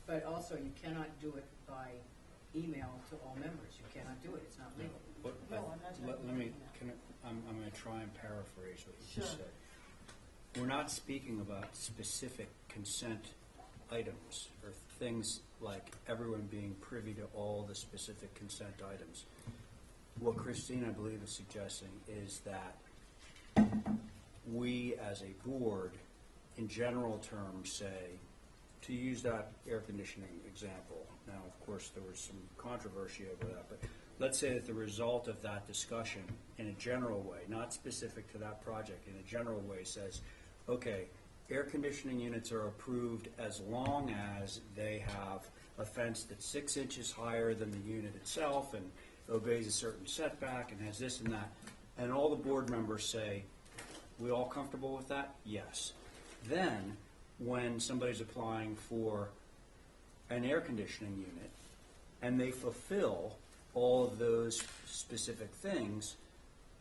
But also, you cannot do it by email to all members. You cannot do it. It's not legal. but No, I'm not talking let about me, that. I'm going to try and paraphrase what you just Sure. said. We're not speaking about specific consent items or things like everyone being privy to all the specific consent items. What Christine, I believe, is suggesting is that we, as a board, in general terms, say, to use that air conditioning example, now, of course, there was some controversy over that, but let's say that the result of that discussion, in a general way, not specific to that project, in a general way, says, okay, air conditioning units are approved as long as they have a fence that's 6 inches higher than the unit itself and obeys a certain setback and has this and that. And all the board members say, we all comfortable with that? Yes. Then, when somebody's applying for an air conditioning unit and they fulfill all of those specific things,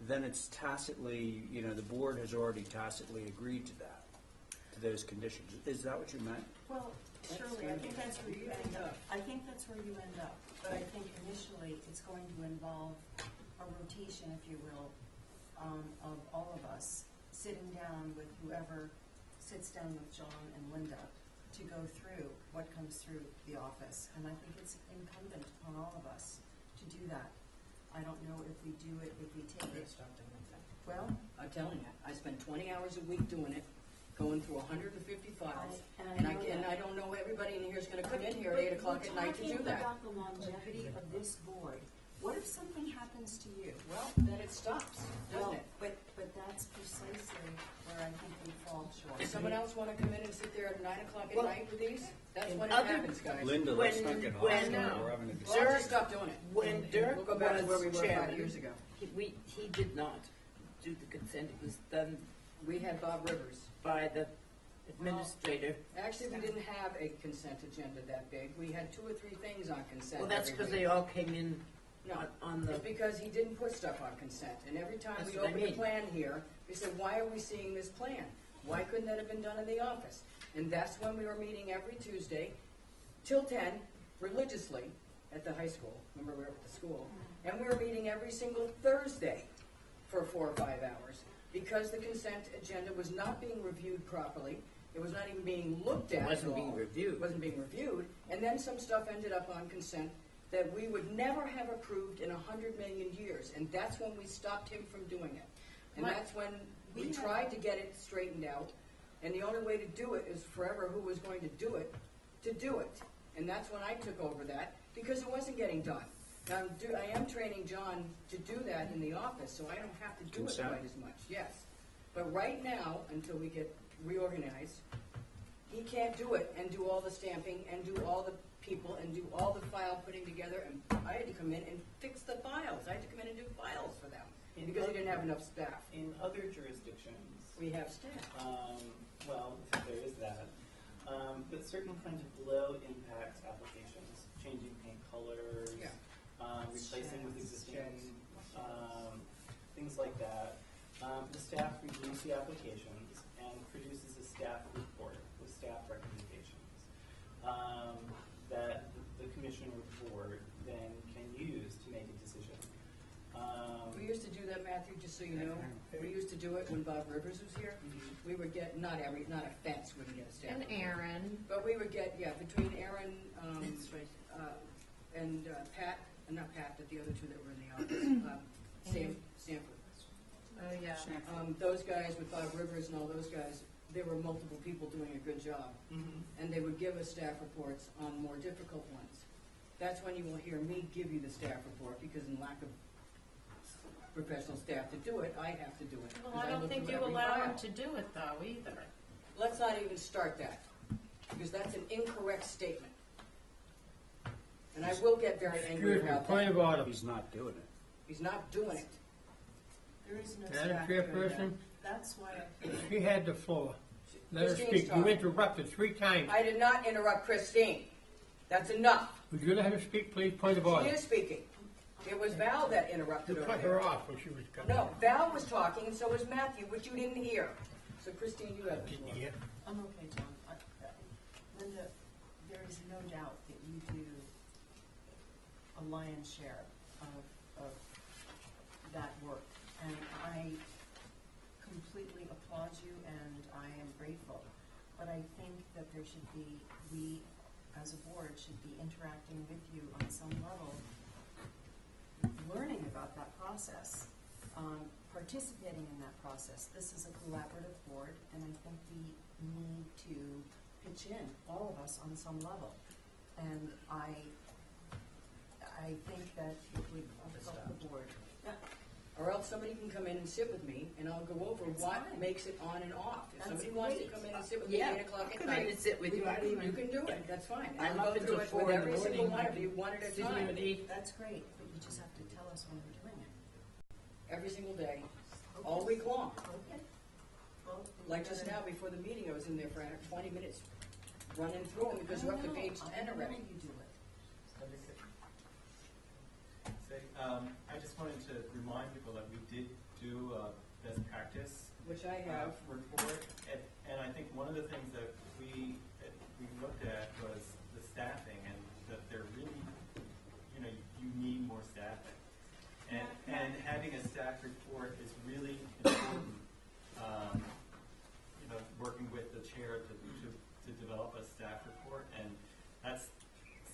then it's tacitly, the board has already tacitly agreed to that, to those conditions. Is that what you meant? Well, Shirley, I think that's where you end up. I think that's where you end up. But I think initially, it's going to involve a rotation, if you will, of all of us sitting down with whoever sits down with John and Linda to go through what comes through the office. And I think it's incumbent on all of us to do that. I don't know if we do it, if we take it. Stop doing that. Well, I'm telling you, I spend 20 hours a week doing it, going through 150 files, and I know and that. I don't know everybody in here is going to come in here at 8 o'clock at night to do that. We're talking about the longevity of this board. What if something happens to you? Well, then it stops, doesn't it? But that's precisely where I think we fall short. Does someone else want to come in and sit there at 9 o'clock at Well, night with these? That's in when it other- happens, guys. Linda, let's not get when- hostile. We're having a Well, I'll discussion. just stop doing it. When Dirk We'll go back to where we was were 5 chairman, years ago. he did not do the consent. It was done We had Bob Rivers. by the administrator. Actually, we didn't have a consent agenda that big. We had 2 or 3 things on consent. Well, that's every because week. they all came in No, on the. it's because he didn't put stuff on consent, and every time That's we what I opened a mean. plan here, we said, why are we seeing this plan? Why couldn't that have been done in the office? And that's when we were meeting every Tuesday, till 10, religiously, at the high school, remember we were at the school, and we were meeting every single Thursday for 4 or 5 hours, because the consent agenda was not being reviewed properly, it was not even being looked at It wasn't at being all. reviewed. It wasn't being reviewed, and then some stuff ended up on consent that we would never have approved in 100 million years, and that's when we stopped him from doing it. And My- that's when we tried to get it straightened out, and the only way to do it is forever who was going to do it. And that's when I took over that, because it wasn't getting done. Now, I am training John to do that in the office, so I don't have to do it Consent? quite as much, yes. But right now, until we get reorganized, he can't do it and do all the stamping and do all the people and do all the file putting together, and I had to come in and fix the files. I had to come in and do files for them, because he didn't have enough staff. In other jurisdictions, We have staff. well, there is that. But certain kinds of low impact applications, changing paint colors, Yeah. Replacing with existing, Sheds. things like that. The staff reviews the applications and produces a staff report with staff recommendations that the commission or the board then can use to make a decision. We used to do that, Matthew, just so you know. We used to do it when Bob Rivers was here. We would get, not a fence wouldn't get a staff And report. Aaron. But we would get, between Aaron, That's right. and Pat, not Pat, but the other 2 that were in the office, Stanford. Oh, yeah. Those guys with Bob Rivers and all those guys, there were multiple people doing a good job. And they would give us staff reports on more difficult ones. That's when you will hear me give you the staff report, because in lack of professional staff to do it, I have to do it. Well, 'cause I don't look think through you every allow file. him to do it though either. Let's not even start that, because that's an incorrect statement. And I will get very angry Excuse me, about point that. of order. He's not doing it. He's not doing it. there is no Madam staff doing Chairperson? that. That's why She had the floor. Let her Christine's speak. You talking. interrupted 3 times. I did not interrupt Christine. That's enough. Would you let her speak, please? Point of She order. is speaking. It was Val that You interrupted her. cut her off when she was coming. No, Val was talking, and so was Matthew, which you didn't hear. So Christine, you have the floor. Yeah. I'm okay, John. Linda, there is no doubt that you do a lion's share of that work. And I completely applaud you and I am grateful. But I think that there should be, we as a board should be interacting with you on some level, learning about that process, participating in that process. This is a collaborative board, and I think we need to pitch in, all of us, on some level. And I think that it would help the board. Yeah. Or else somebody can come in and sit with me, and I'll go over That's what fine. makes it on and off. If That's somebody wants to great. come in and sit with me Yeah, at 8 o'clock at come in night, and sit with you. I don't you mind. can do it, that's fine. And I'm I'll up go through until it 4 with in the every single morning. one of you, one at a Sit here time, at 8. That's great, but you just have to tell us when we're doing it. every single day, all week long. Okay. Well, Like just now, before the meeting, I was in there for 20 minutes running through them, because we're up to page 10 already. You do it. I just wanted to remind people that we did do a best practice Which I have. report, and I think one of the things that we looked at was the staffing, and that they're really, you need more staffing. And having a staff report is really important. Working with the chair to develop a staff report, and that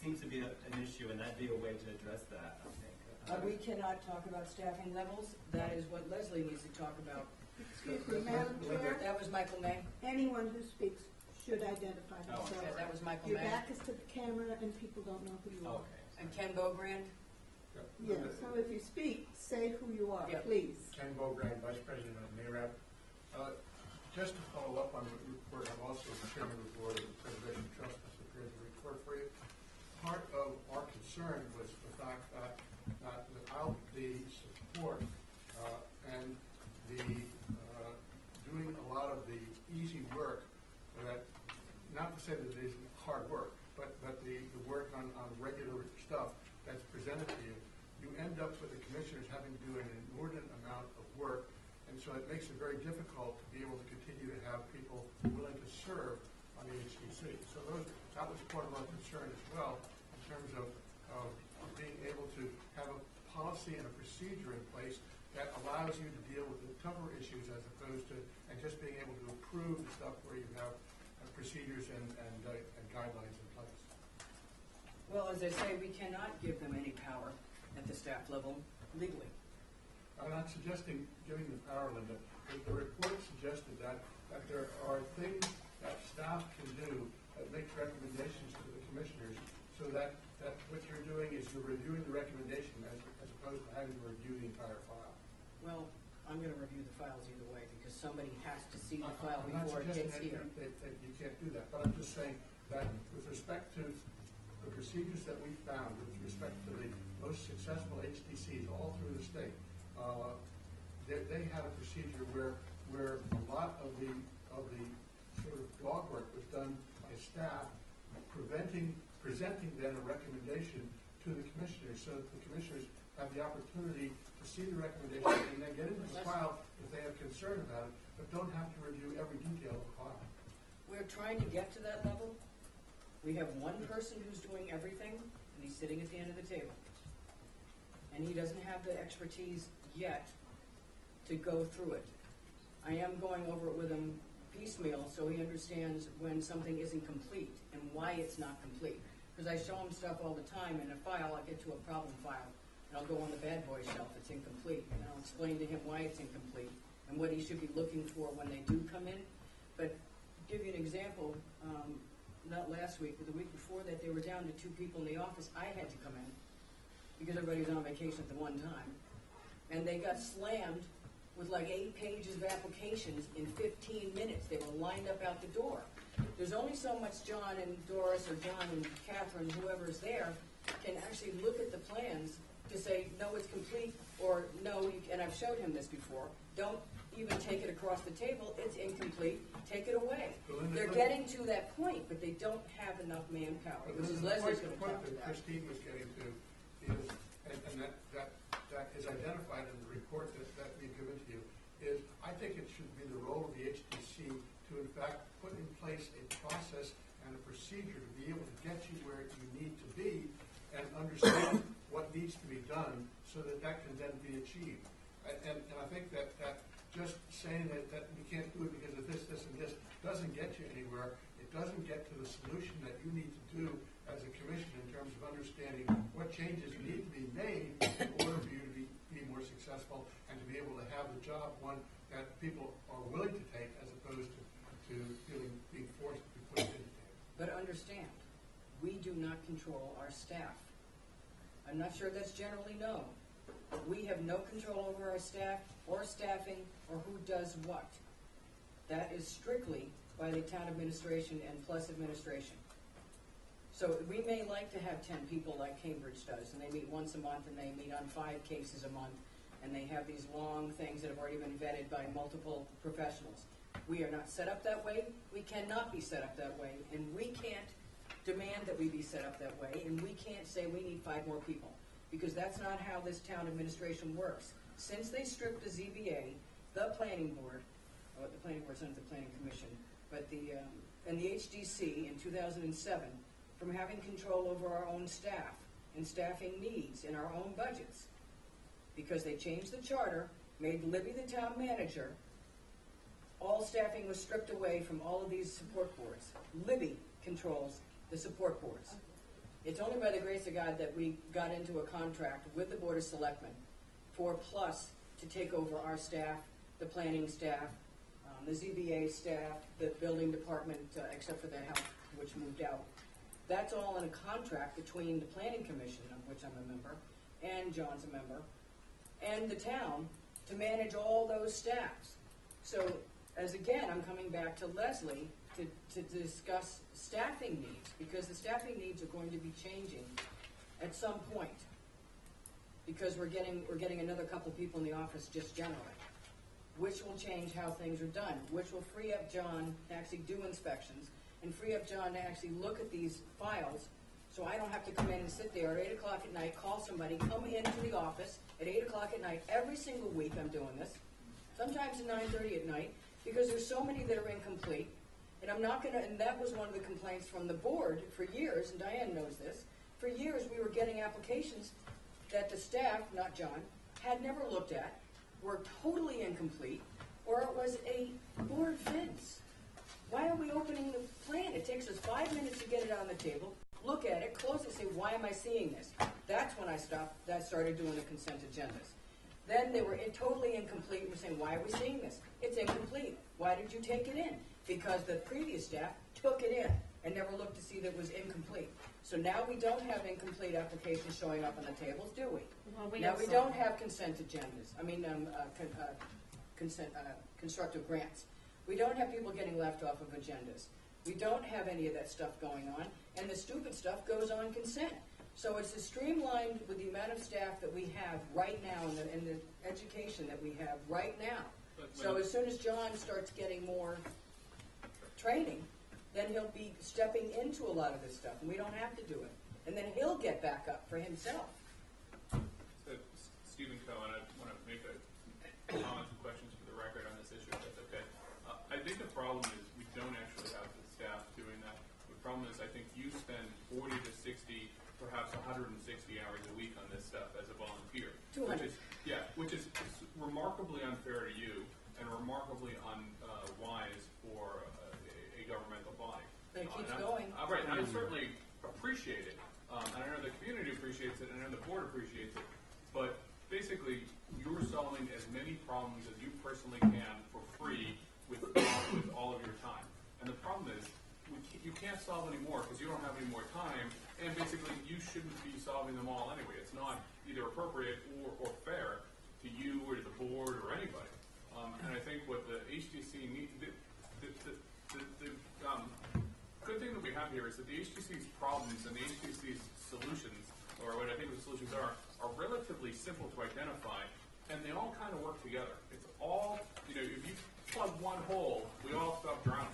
seems to be an issue, and that'd be a way to address that, I think. We cannot talk about staffing levels. That is what Leslie needs to talk about. Excuse me, Madam Chair, That was Michael May. anyone who speaks should identify Oh, themselves. Okay, that was Michael Your May. back is to the camera and people don't know who you are. Okay. And Ken Bogrand. Yeah, so if you speak, say who you are, Yeah. please. Ken Bogrand, Vice President of NARAP. Just to follow up on the report, I'm also the Chairman of the Board of the Preservation Trust. I prepared the report for you. Part of our concern was the fact that without the support and the doing a lot of the easy work, that not to say that it isn't hard work, but the work on regular stuff that's presented to you, you end up with the commissioners having to do an inordinate amount of work. And so it makes it very difficult to be able to continue to have people willing to serve on the HDC. So that was part of our concern as well, in terms of being able to have a policy and a procedure in place that allows you to deal with the tougher issues as opposed to, and just being able to approve the stuff where you have procedures and guidelines in place. Well, as I say, we cannot give them any power at the staff level legally. I'm not suggesting giving the power, Linda. The report suggested that there are things that staff can do that make recommendations to the commissioners, so that what you're doing is you're reviewing the recommendation as opposed to having to review the entire file. Well, I'm going to review the files either way, because somebody has to see the I'm file not before it suggesting gets here. that you can't do that, but I'm just saying that with respect to the procedures that we found, with respect to the most successful HDCs all through the state, they had a procedure where a lot of the sort of dog work was done by staff, presenting then a recommendation to the commissioners, so that the commissioners have the opportunity to see the recommendation and then get into the file if they have concern about it, but don't have to review every detail of the file. We're trying to get to that level. We have one person who's doing everything, and he's sitting at the end of the table. And he doesn't have the expertise yet to go through it. I am going over it with him piecemeal so he understands when something isn't complete and why it's not complete. Because I show him stuff all the time in a file. I'll get to a problem file, and I'll go on the bad boy shelf. It's incomplete, and I'll explain to him why it's incomplete and what he should be looking for when they do come in. But give you an example, not last week, but the week before that, they were down to 2 people in the office. I had to come in because everybody was on vacation at the one time. And they got slammed with like 8 pages of applications in 15 minutes. They were lined up out the door. There's only so much John and Doris or John and Catherine, whoever's there, can actually look at the plans to say, no, it's complete, or no, and I've showed him this before, don't even take it across the table, it's incomplete, take it away. They're getting to that point, but they don't have enough manpower. This is Leslie's going to talk to The point that Christine was getting to is, and that is identified in the report that we've given to you, is I think it should be the role of the HTC to in fact put in place a process and a procedure to be able to get you where you need to be and understand what needs to be done so that can then be achieved. And I think that just saying that we can't do it because of this, and this doesn't get you anywhere. It doesn't get to the solution that you need to do as a commission in terms of understanding what changes need to be made in order for you to be more successful and to be able to have the job, one that people are willing to take as opposed to being forced to be put into it. But understand, we do not control our staff. I'm not sure that's generally known. We have no control over our staff or staffing or who does what. That is strictly by the town administration and plus administration. So we may like to have 10 people like Cambridge does, and they meet once a month and they meet on 5 cases a month, and they have these long things that have already been vetted by multiple professionals. We are not set up that way. We cannot be set up that way, and we can't demand that we be set up that way, and we can't say we need 5 more people, because that's not how this town administration works. since they stripped the ZBA, the planning board, or the planning board's under the planning commission, but and the HDC in 2007, from having control over our own staff and staffing needs in our own budgets, because they changed the charter, made Libby the town manager, all staffing was stripped away from all of these support boards. Libby controls the support boards. It's only by the grace of God that we got into a contract with the Board of Selectmen for Plus to take over our staff, the planning staff, the ZBA staff, the building department, except for the health, which moved out. That's all in a contract between the planning commission, of which I'm a member, and John's a member, and the town to manage all those staffs. So, as again, I'm coming back to Leslie to discuss staffing needs, because the staffing needs are going to be changing at some point, because we're getting another couple people in the office just generally, which will change how things are done, which will free up John to actually do inspections and free up John to actually look at these files, so I don't have to come in and sit there at 8 o'clock at night, call somebody, come into the office at 8 o'clock at night. Every single week I'm doing this, sometimes at 9:30 at night, because there's so many that are incomplete. And I'm not gonna, and that was one of the complaints from the board for years, and Diane knows this, for years we were getting applications that the staff, not John, had never looked at, were totally incomplete, or it was a board fence. Why are we opening the plan? It takes us 5 minutes to get it on the table, look at it, close it, say, why am I seeing this? That's when I started doing the consent agendas. Then they were totally incomplete, and we're saying, why are we seeing this? It's incomplete. Why did you take it in? Because the previous staff took it in and never looked to see that it was incomplete. So now we don't have incomplete applications showing up on the tables, do we? Well, we Now have we some. don't have consent agendas, constructive grants. We don't have people getting left off of agendas. We don't have any of that stuff going on, and the stupid stuff goes on consent. So it's streamlined with the amount of staff that we have right now and the education that we have right now. So as soon as John starts getting more training, then he'll be stepping into a lot of this stuff, and we don't have to do it. And then he'll get back up for himself. So, Stephen Cohen, I want to make a comments and questions for the record on this issue, if that's okay. I think the problem is we don't actually have the staff doing that. The problem is I think you spend 40 to 60, perhaps 160 hours a week on this stuff as a volunteer. 200. Which is remarkably unfair to you and remarkably unwise for a governmental body. But it keeps going. Right, and I certainly appreciate it, and I know the community appreciates it, and I know the board appreciates it, but basically, you're solving as many problems as you personally can for free with all of your time. And the problem is, you can't solve any more because you don't have any more time, and basically, you shouldn't be solving them all anyway. It's not either appropriate or fair to you or to the board or anybody. And I think what the HTC needs, the good thing that we have here is that the HTC's problems and the HTC's solutions, or what I think the solutions are relatively simple to identify, and they all kind of work together. It's all, if you plug one hole, we all stop drowning.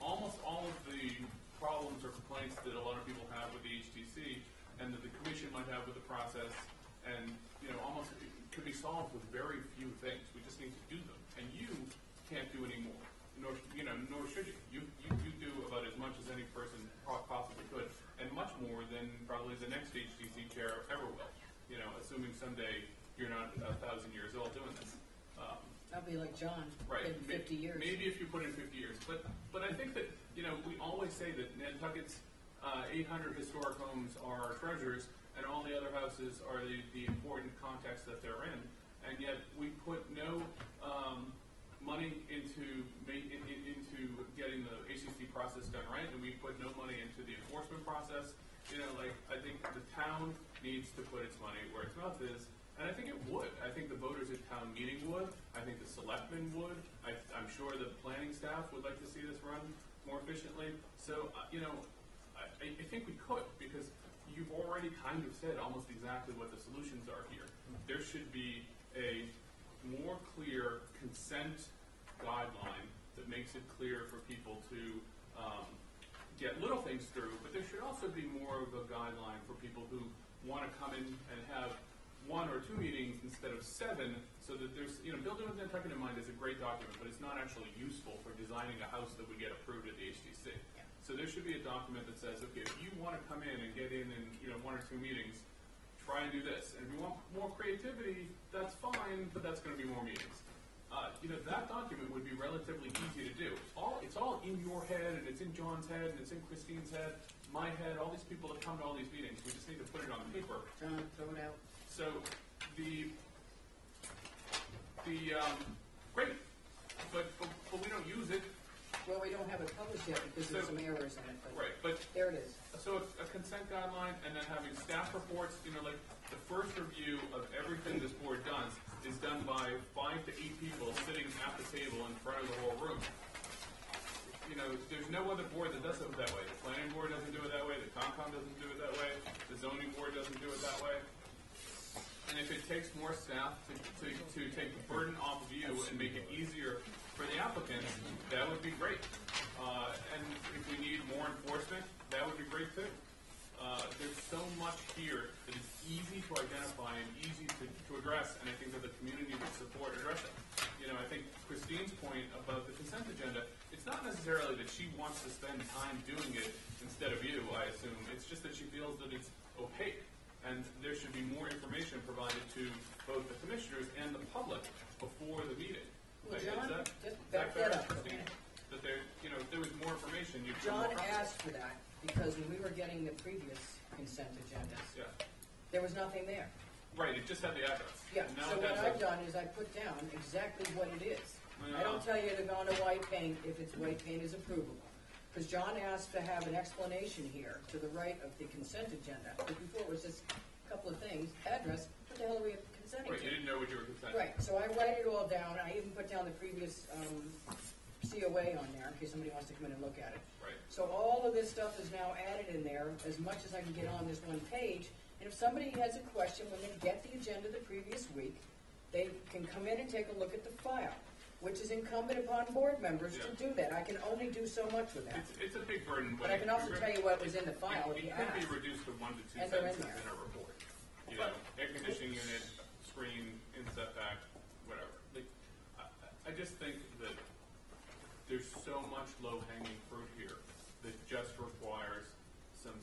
Almost all of the problems or complaints that a lot of people have with the HTC and that the commission might have with the process, and almost it could be solved with very few things. We just need to do them, and you can't do any more, nor should you. You do about as much as any person possibly could, and much more than probably the next HTC chair ever will. Assuming someday you're not 1,000 years old doing this. I'll be like John, Right. in 50 years. Maybe if you put in 50 years. But I think that, we always say that Nantucket's 800 historic homes are treasures, and all the other houses are the important context that they're in. And yet we put no money into getting the ACC process done right, and we put no money into the enforcement process. I think the town needs to put its money where its mouth is. And I think it would. I think the voters at town meeting would. I think the selectmen would. I'm sure the planning staff would like to see this run more efficiently. So, I think we could, because you've already kind of said almost exactly what the solutions are here. There should be a more clear consent guideline that makes it clear for people to get little things through, but there should also be more of a guideline for people who want to come in and have 1 or 2 meetings instead of 7, so that there's, Building with Nantucket in Mind is a great document, but it's not actually useful for designing a house that would get approved at the HTC. So there should be a document that says, okay, if you want to come in and get in 1 or 2 meetings, try and do this. And if you want more creativity, that's fine, but that's going to be more meetings. That document would be relatively easy to do. It's all in your head, and it's in John's head, and it's in Christine's head, my head, all these people that come to all these meetings. We just need to put it on paper. John, throw it out. So great, but we don't use it. Well, we don't have it published yet because there's some errors in it, but Right, but there it is. so a consent guideline, and then having staff reports, like the first review of everything this board does is done by 5 to 8 people sitting at the table in front of the whole room. There's no other board that does it that way. The planning board doesn't do it that way, the Concom doesn't do it that way, the zoning board doesn't do it that way. And if it takes more staff to take the burden off of you and make it easier for the applicants, that would be great. And if we need more enforcement, that would be great too. There's so much here that is easy to identify and easy to address, and I think that the community would support addressing. I think Christine's point about the consent agenda, it's not necessarily that she wants to spend time doing it instead of you, I assume. It's just that she feels that it's opaque. And there should be more information provided to both the commissioners and the public before the meeting. Well, Is John, that just fair, back that up for a Christine? minute. That there, if there was more information, you'd. John asked for that because when we were getting the previous consent agendas, Yeah, there was nothing there. right, it just had the address. Yeah, Now so it what has I've done is I put down exactly what it is. I Yeah. don't tell you to go on to white paint if it's white paint is approvable. Because John asked to have an explanation here to the right of the consent agenda. Because before it was just a couple of things, address, what the hell are we consenting Right, to? you didn't know what you were consenting. Right, so I write it all down. I even put down the previous COA on there in case somebody wants to come in and look at it. Right. So all of this stuff is now added in there as much as I can get on this one page. And if somebody has a question when they get the agenda the previous week, they can come in and take a look at the file, which is incumbent upon board members to do that. I can only do so much with that. It's a big burden. But I can also tell you what was in the file if It you could be ask. reduced to 1 to 2 And they're in sentences there. in a report. Air conditioning unit, screen, in setback, whatever. I just think that there's so much low-hanging fruit here that just requires some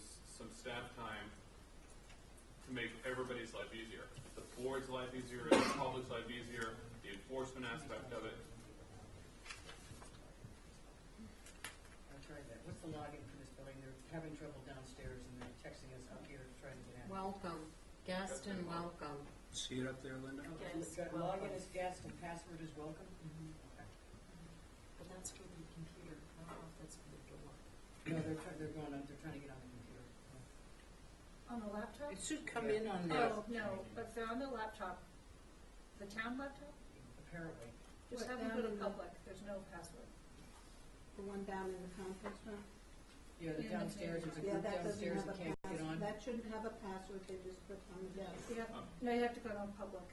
staff time to make everybody's life easier. The board's life easier, the public's life easier, the enforcement aspect of it. I tried that. What's the login for this building? They're having trouble downstairs and they're texting us up here trying to get in. Welcome, Gaston, welcome. See it up there, Linda? Okay, Yes, got welcome. login is guest and password is welcome? Okay. But that's for the computer, I don't know if that's for the door. No, they're trying to get on the computer. On the laptop? It should come in on there. Oh, no, but if they're on the laptop, the town laptop, Apparently. just What, have them go to down in the- public, there's no password. The one down in the conference room? Yeah, the Yeah, downstairs, there's a Yeah, group that doesn't downstairs have that a can't get on. password. That shouldn't have a password, they just put on the desk. No, you have to go to public.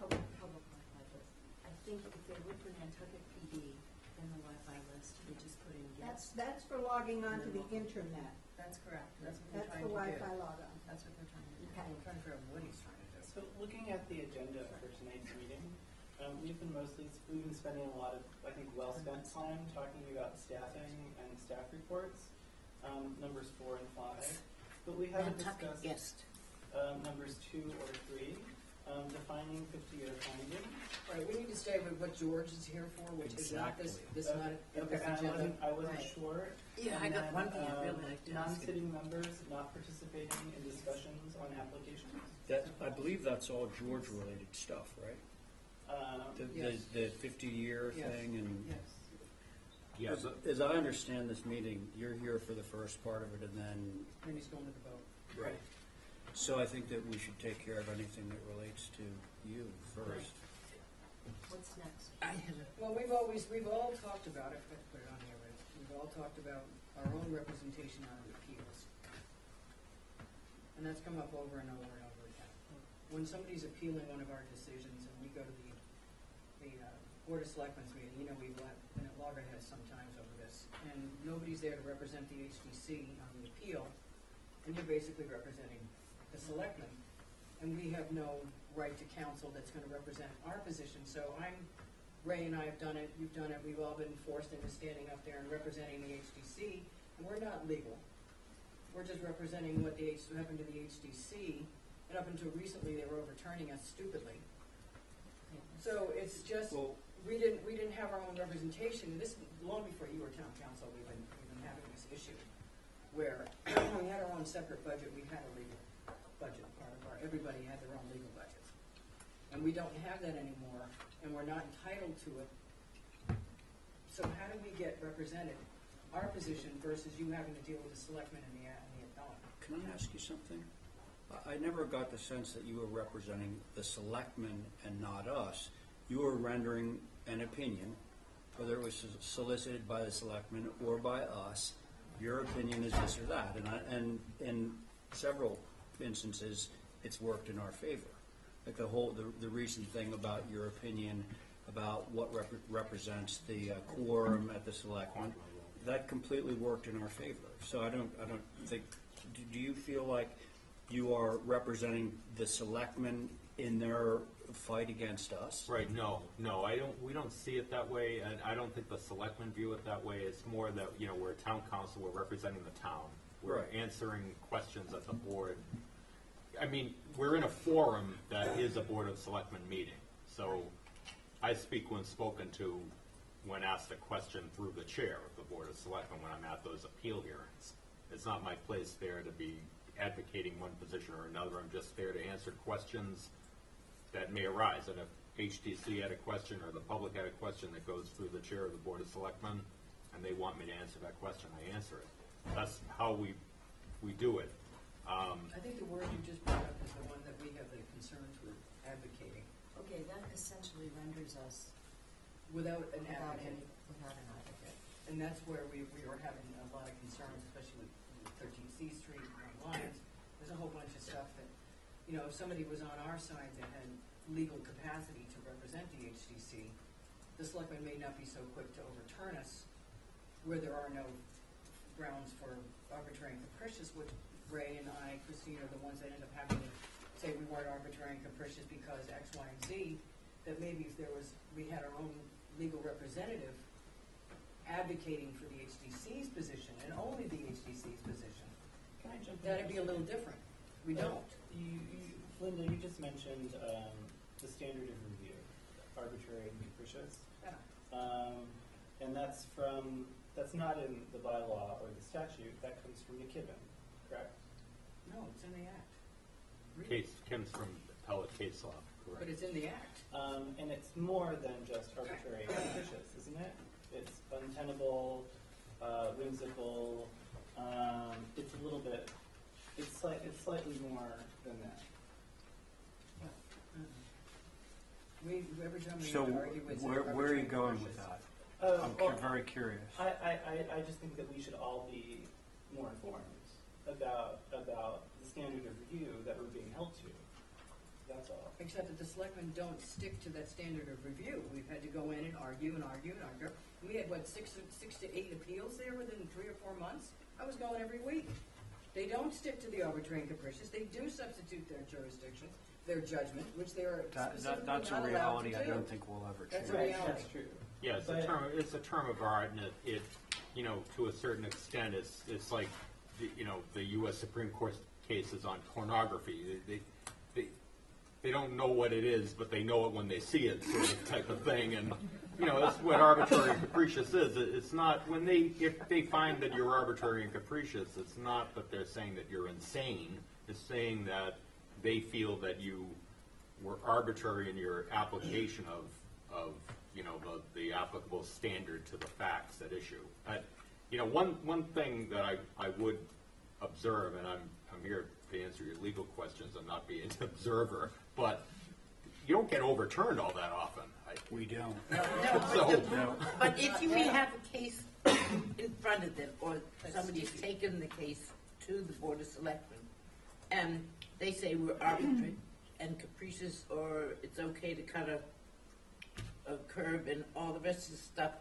Public. Public Wi-Fi, but I think if they were for Nantucket PD, then the Wi-Fi list, we just put in guest. That's for logging onto the internet. That's correct. That's what they're That's trying the to do. Wi-Fi logon. That's what they're trying to do. Okay. I'm trying to figure out what he's trying to do. So looking at the agenda for tonight's meeting, we've been spending a lot of, I think, well-spent time talking about staffing and staff reports, numbers 4 and 5. But we haven't Nantucket discussed guest. numbers 2 or 3, defining 50-year findings. All right, we need to stay with what George is here for, which is not this not Okay, this and agenda. I wasn't Right. sure. Yeah, I And got then, one thing I'd really like to ask you. Non-sitting members not participating in discussions on applications. I believe that's all George-related stuff, right? Yes. The 50-year Yes. thing and. Yes. Yes. As I understand this meeting, you're here for the first part of it and then. Then he's going to the vote. Right. So I think that we should take care of anything that relates to you first. What's next? I had a, Well, we've all talked about it, let's put it on here, but we've all talked about our own representation on appeals. And that's come up over and over and over again. When somebody's appealing one of our decisions and we go to the Board of Selectmen's meeting, we've been at loggerheads sometimes over this, and nobody's there to represent the HDC on the appeal, and you're basically representing the selectmen, and we have no right to counsel that's gonna represent our position. So Ray and I have done it, you've done it, we've all been forced into standing up there and representing the HDC, and we're not legal. We're just representing what happened to the HDC, and up until recently, they were overturning us stupidly. So it's just, Well- we didn't have our own representation. This, long before you were town council, we've been having this issue, where we had our own separate budget, we had a legal budget, everybody had their own legal budgets. And we don't have that anymore, and we're not entitled to it. So how do we get represented, our position versus you having to deal with the selectmen and the appellant? Can I ask you something? I never got the sense that you were representing the selectmen and not us. You were rendering an opinion, whether it was solicited by the selectmen or by us. Your opinion is this or that, and in several instances, it's worked in our favor. Like the recent thing about your opinion about what represents the quorum at the selectmen, that completely worked in our favor. So I don't think. Do you feel like you are representing the selectmen in their fight against us? Right, no, we don't see it that way, and I don't think the selectmen view it that way. It's more that, we're a town council, we're representing the town. We're Right. answering questions at the board. I mean, we're in a forum that is a Board of Selectmen meeting, so I speak when spoken to, when asked a question through the chair of the Board of Selectmen when I'm at those appeal hearings. It's not my place there to be advocating one position or another. I'm just there to answer questions that may arise. And if HTC had a question or the public had a question that goes through the chair of the Board of Selectmen and they want me to answer that question, I answer it. That's how we do it. I think the word you just brought up is the one that we have the concerns with advocating. Okay, that essentially renders us Without an without advocate. without an advocate. And that's where we are having a lot of concerns, especially with 13C Street and Lions. There's a whole bunch of stuff that, if somebody was on our side that had legal capacity to represent the HDC, the selectmen may not be so quick to overturn us where there are no grounds for arbitrary and capricious, which Ray and I, Christine, are the ones that end up having to say we weren't arbitrary and capricious because X, Y, and Z, that maybe if we had our own legal representative advocating for the HDC's position and only the HDC's position, Can I jump in? that'd be a little different. We don't. Linda, you just mentioned the standard of review, arbitrary and capricious. Yeah. And that's not in the bylaw or the statute, that comes from McKibben, correct? No, it's in the act. Kim's from appellate case law, But correct? it's in the act. And it's more than just arbitrary and capricious, isn't it? It's untenable, whimsical, it's a little bit, it's slightly more than that. Every time we So argue with where are you going with that? I'm very curious. I just think that we should all be more informed about the standard of review that we're being held to. That's all. Except that the selectmen don't stick to that standard of review. We've had to go in and argue and argue and argue. We had, 6 to 8 appeals there within 3 or 4 months? I was going every week. They don't stick to the arbitrary and capricious. They do substitute their jurisdiction, their judgment, which they are specifically That's a not allowed reality to I do. don't think we'll ever That's change. a reality. That's true. Yeah, it's a term of art, and it to a certain extent, it's like, the U.S. Supreme Court cases on pornography. They don't know what it is, but they know it when they see it, sort of type of thing. And that's what arbitrary and capricious is. It's not if they find that you're arbitrary and capricious, it's not that they're saying that you're insane. It's saying that they feel that you were arbitrary in your application of the applicable standard to the facts at issue. One thing that I would observe, and I'm here to answer your legal questions and not be an observer, but you don't get overturned all that often. We don't. No. But if you have a case in front of them, or somebody's taken the case to the Board of Selectmen, and they say we're arbitrary and capricious, or it's okay to cut a curb and all the rest of the stuff,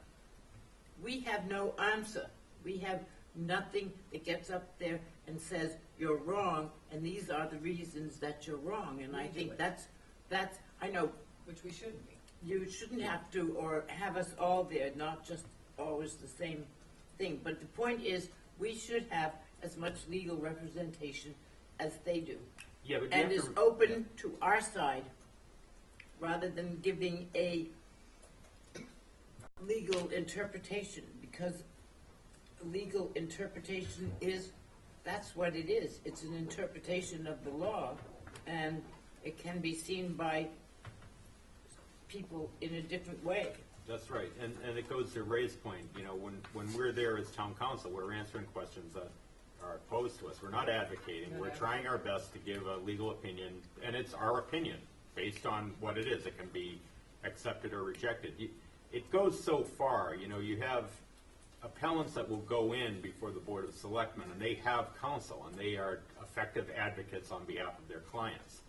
we have no answer. We have nothing that gets up there and says, you're wrong, and these are the reasons that you're wrong, and I think that's, I know, Which we shouldn't be. you shouldn't have to, or have us all there, not just always the same thing. But the point is, we should have as much legal representation as they do. Yeah, but you And have is to, open to our side, rather than giving a legal interpretation, because legal interpretation is, that's what it is. It's an interpretation of the law, and it can be seen by people in a different way. that's right, and it goes to Ray's point, you know, when we're there as town council, we're answering questions that are posed to us. We're not advocating, we're trying our best to give a legal opinion, and it's our opinion, based on what it is. It can be accepted or rejected. It goes so far, you know, you have appellants that will go in before the Board of Selectmen, and they have counsel, and they are effective advocates on behalf of their clients.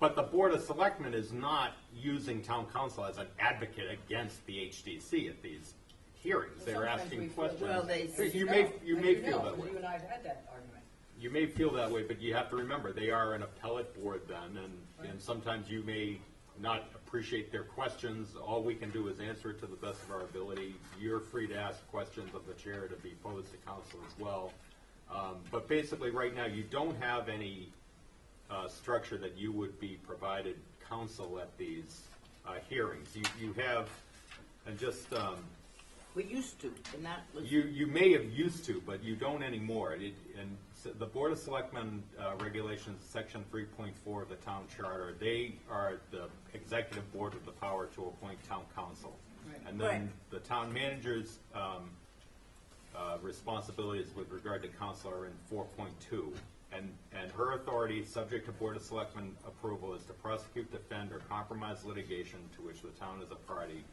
But the Board of Selectmen is not using town council as an advocate against the HDC at these hearings. They're Sometimes asking we feel- questions. Well, they- You know, may as feel know, that way. You and I have had that argument. You may feel that way, but you have to remember, they are an appellate board then, and sometimes you may not appreciate their questions. All we can do is answer it to the best of our ability. You're free to ask questions of the chair to be posed to council as well. But basically, right now, you don't have any structure that you would be provided counsel at these hearings. You have, and just, We used to, and that was. you may have used to, but you don't anymore. And the Board of Selectmen regulations, section 3.4 of the town charter, they are the executive board with the power to appoint town council. Right. And then Right. the town manager's responsibilities with regard to council are in 4.2. And her authority, subject to Board of Selectmen approval, is to prosecute, defend, or compromise litigation to which the town is a party.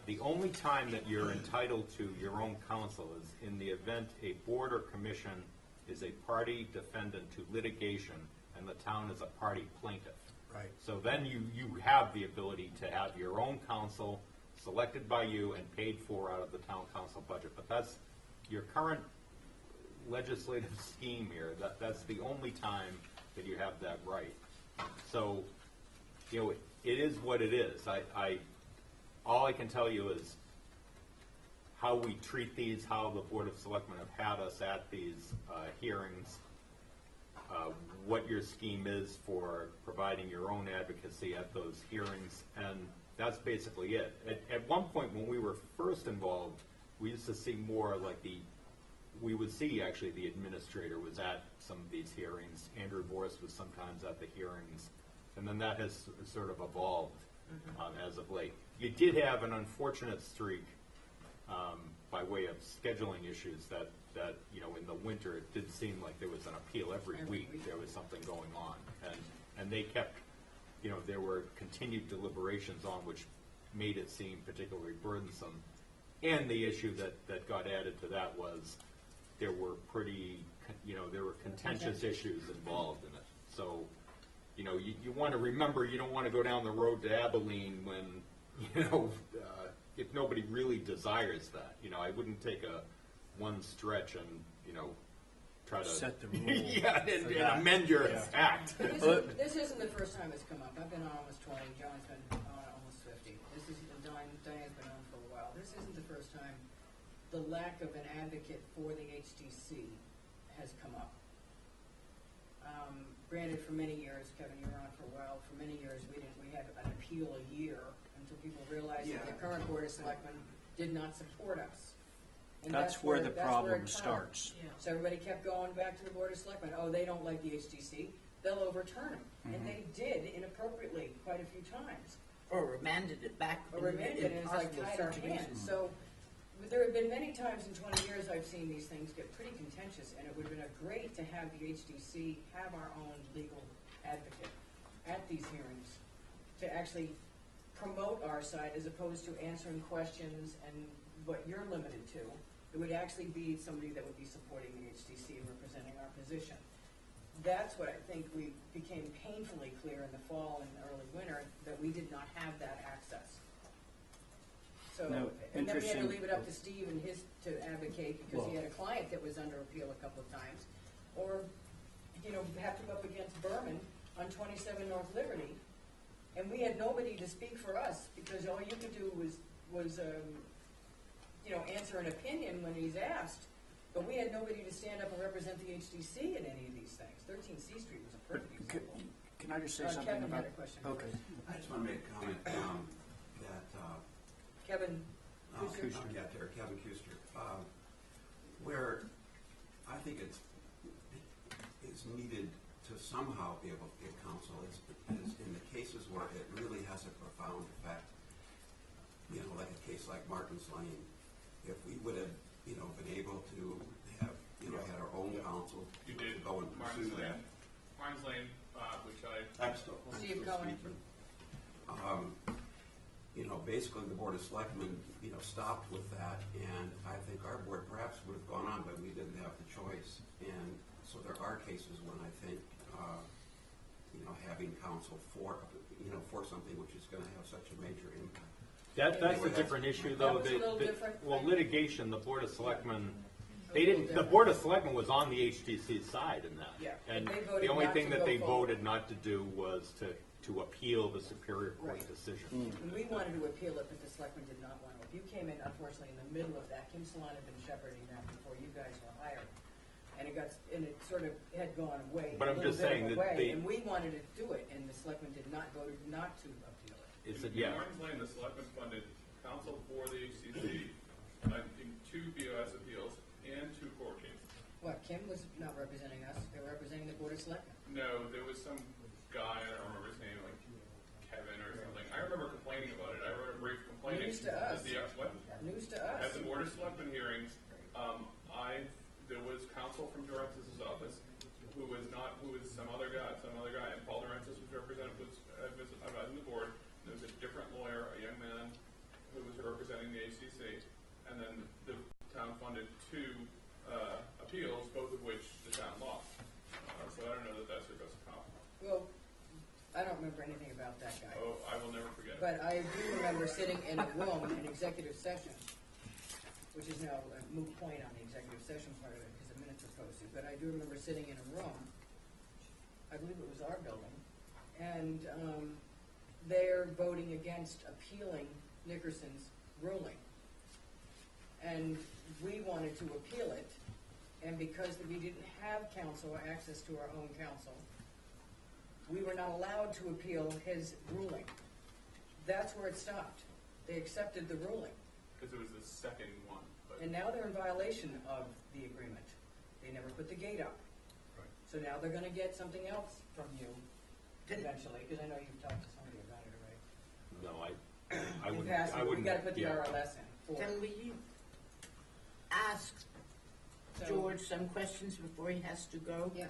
The only time that you're entitled to your own counsel is in the event a board or commission is a party defendant to litigation and the town is a party plaintiff. Right. So then you have the ability to have your own counsel selected by you and paid for out of the town council budget. But that's your current legislative scheme here. That's the only time that you have that right. So, you know, it is what it is. All I can tell you is how we treat these, how the Board of Selectmen have had us at these hearings, what your scheme is for providing your own advocacy at those hearings, and that's basically it. At one point when we were first involved, we used to see more like we would see actually the administrator was at some of these hearings. Andrew Vorst was sometimes at the hearings, and then that has sort of evolved as of late. You did have an unfortunate streak by way of scheduling issues that you know, in the winter it did seem like there was an appeal every week. There was something going on, and they kept, you know, there were continued deliberations on, which made it seem particularly burdensome. And the issue that got added to that was there were there were contentious issues involved in it. So, you know, you want to remember, you don't want to go down the road to Abilene when, you know, if nobody really desires that. You know, I wouldn't take one stretch and, you know, try to Set the rules. yeah, and amend your act. This isn't the first time it's come up. I've been on almost 20, John's been on almost 50. Diane's been on for a while. This isn't the first time the lack of an advocate for the HDC has come up. Granted, for many years, Kevin, you were on for a while, for many years we had an appeal a year until people realized that the current Board of Selectmen did not support us. And That's where the that's where problem it starts. So everybody kept going back to the Board of Selectmen. Oh, they don't like the HDC. They'll overturn them. And they did inappropriately quite a few times. Or remanded it back. Or remanded it, and it's like impossible tied our situations. hands. So there have been many times in 20 years I've seen these things get pretty contentious, and it would have been great to have the HDC have our own legal advocate at these hearings to actually promote our side as opposed to answering questions and what you're limited to. It would actually be somebody that would be supporting the HDC and representing our position. That's what I think we became painfully clear in the fall and early winter, that we did not have that access. So, No, and then we had to interesting. leave it up to Steve and his to advocate, because he Well- had a client that was under appeal a couple of times. Or, have to go up against Berman on 27 North Liberty, and we had nobody to speak for us, because all you could do was answer an opinion when he's asked, but we had nobody to stand up and represent the HDC in any of these things. 13 C Street was a perfect example. Can I just say something Kevin about? had a question. Okay. I just want to make a comment that Kevin, Kuster? Kevin Kuster, where I think it's needed to somehow be able to get counsel is in the cases where it really has a profound effect. Like a case like Martin's Lane, if we would have, been able to have, had our own counsel You did go and pursue Martin's that. Lane, Martin's Lane, which I'm still Steve Cohen. speaking. Basically the Board of Selectmen, stopped with that, and I think our board perhaps would have gone on, but we didn't have the choice. And so there are cases when I think, having counsel for something which is going to have such a major impact. That's a different issue, though. That was a little different. Well, litigation, the Board of Selectmen, A little the different. Board of Selectmen was on the HTC side in that. Yeah, And they voted the only not thing to that go they forward. voted not to do was to appeal the Superior Court Right. decision. And we wanted to appeal it, but the selectmen did not want to. If you came in, unfortunately, in the middle of that, Kim Salon had been shepherding that before you guys were hired. And it sort of had gone away. But I'm a little just bit of saying a that way, they- And we wanted to do it, and the selectmen did not vote not to appeal it. Is it, In yeah. Martin's Lane, the selectmen funded counsel for the HCC in 2 BOS appeals and 2 court cases. What, Kim was not representing us, they were representing the Board of Selectmen. No, there was some guy, I don't remember his name, like Kevin or something. I remember complaining about it. I wrote a brief complaining. News to us. What? News to us. At the Board of Selectmen hearings, there was counsel from Durentz's office who was some other guy, and Paul Durentzis was advising the board. There was a different lawyer, a young man, who was representing the HCC, and then the town funded 2 appeals, both of which the town lost. So I don't know that that's your best cop. Well, I don't remember anything about that guy. Oh, I will never forget. But I do remember sitting in a room in executive session, which is now a moot point on the executive session part of it because the minutes are posted. But I do remember sitting in a room, I believe it was our building, and they're voting against appealing Nickerson's ruling. And we wanted to appeal it, and because we didn't have counsel or access to our own counsel, we were not allowed to appeal his ruling. That's where it stopped. They accepted the ruling. Because it was the second one. But And now they're in violation of the agreement. They never put the gate up. Right. So now they're gonna get something else from you eventually, because I know you've talked to somebody about it already. No, I You've wouldn't. asked, I we wouldn't. gotta put the yeah. RLS in. Can we ask So- George some questions before he has to go? Yeah.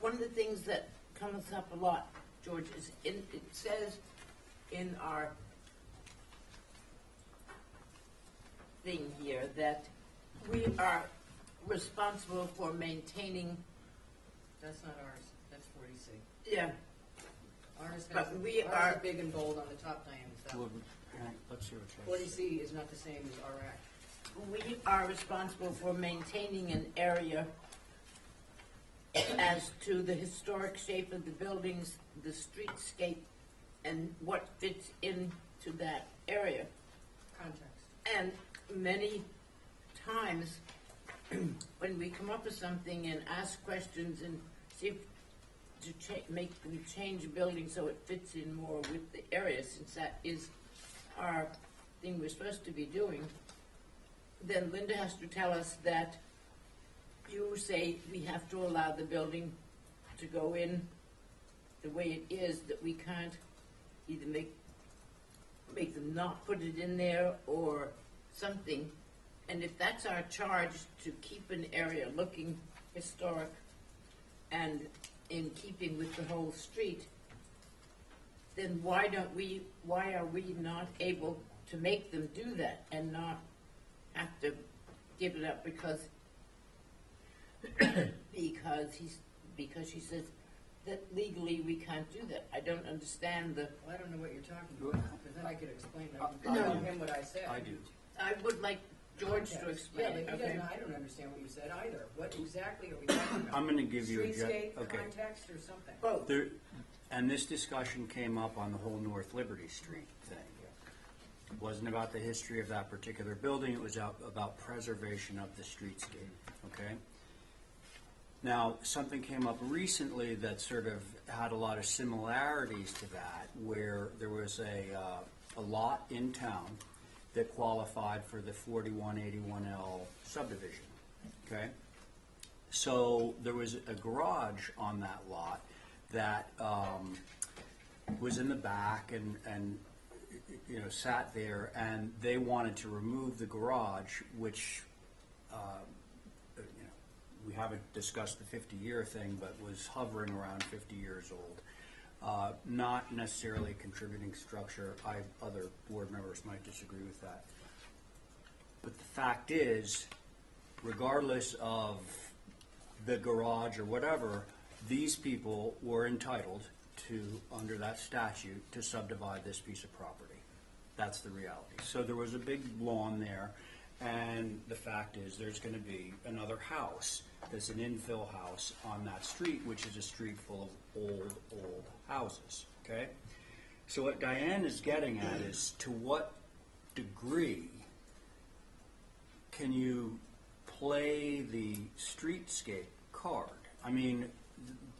One of the things that comes up a lot, George, is it says in our thing here that we are responsible for maintaining, That's not ours, that's 40C. yeah, Ours But has, we ours are- is big and bold on the top, Diane, so. Well, let's see what it says. 40C is not the same as our act. we are responsible for maintaining an area as to the historic shape of the buildings, the streetscape, and what fits into that area. Context. And many times, when we come up with something and ask questions and see if to make them change a building so it fits in more with the area, since that is our thing we're supposed to be doing, then Linda has to tell us that you say we have to allow the building to go in the way it is, that we can't either make them not put it in there or something. And if that's our charge, to keep an area looking historic and in keeping with the whole street, then why are we not able to make them do that and not have to give it up because she says that legally we can't do that? I don't understand the, Well, I don't know what you're talking about, because then I could explain, I can I tell do. him what I said. I do. I would like George to Yeah, explain it, but he okay? doesn't, I don't understand what you said either. What exactly are we talking about? I'm gonna give you a Streetscape, okay. context, or something? Both. There, and this discussion came up on the whole North Liberty Street thing. It wasn't about the history of that particular building, it was about preservation of the streetscape, okay? Now, something came up recently that sort of had a lot of similarities to that, where there was a lot in town that qualified for the 4181L subdivision, okay? So there was a garage on that lot that was in the back and you know, sat there, and they wanted to remove the garage, which you know, we haven't discussed the 50-year thing, but was hovering around 50 years old. Not necessarily a contributing structure. Other board members might disagree with that. But the fact is, regardless of the garage or whatever, these people were entitled to, under that statute, to subdivide this piece of property. That's the reality. So there was a big lawn there, and the fact is there's going to be another house that's an infill house on that street, which is a street full of old houses, okay? So what Diane is getting at is, to what degree can you play the streetscape card? I mean,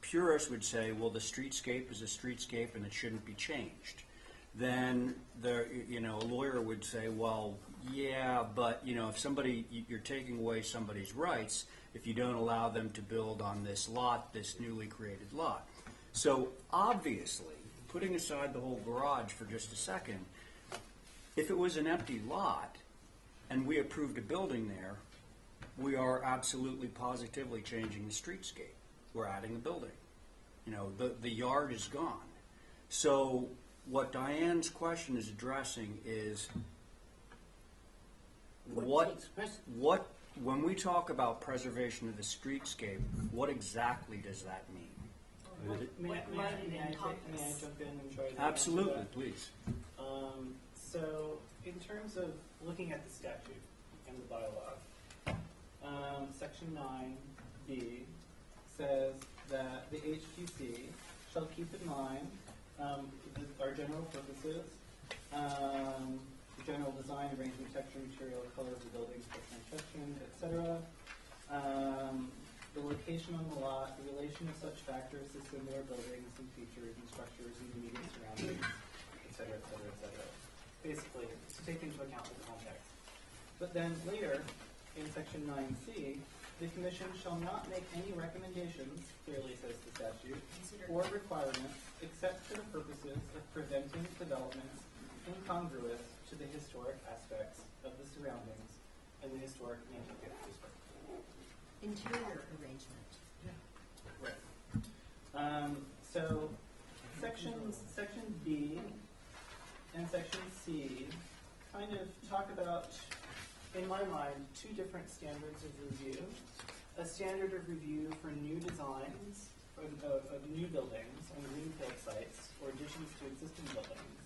purists would say, well, the streetscape is a streetscape and it shouldn't be changed. Then you know, a lawyer would say, well, yeah, but you know, if you're taking away somebody's rights if you don't allow them to build on this lot, this newly created lot. So obviously, putting aside the whole garage for just a second, if it was an empty lot and we approved a building there, we are absolutely positively changing the streetscape. We're adding a building. You know, the yard is gone. So what Diane's question is addressing is when we talk about preservation of the streetscape, what exactly does that mean? May I jump in and try to Absolutely, answer that? please. So, in terms of looking at the statute and the bylaw, Section 9B says that the HQC shall keep in mind our general purposes, the general design, arrangement, texture, material, color of the buildings, construction, etc. The location on the lot, the relation of such factors to similar buildings and features and structures in the immediate surroundings, etc., etc., etc. Basically, to take into account the context. But then later, in Section 9C, the Commission shall not make any recommendations, clearly says the statute, or requirements, except for the purposes of preventing developments incongruous to the historic aspects of the surroundings and the historic Nantucket district. Interior arrangement. Right. So Section B and Section C kind of talk about, in my mind, two different standards of review. A standard of review for new designs of new buildings on greenfield sites or additions to existing buildings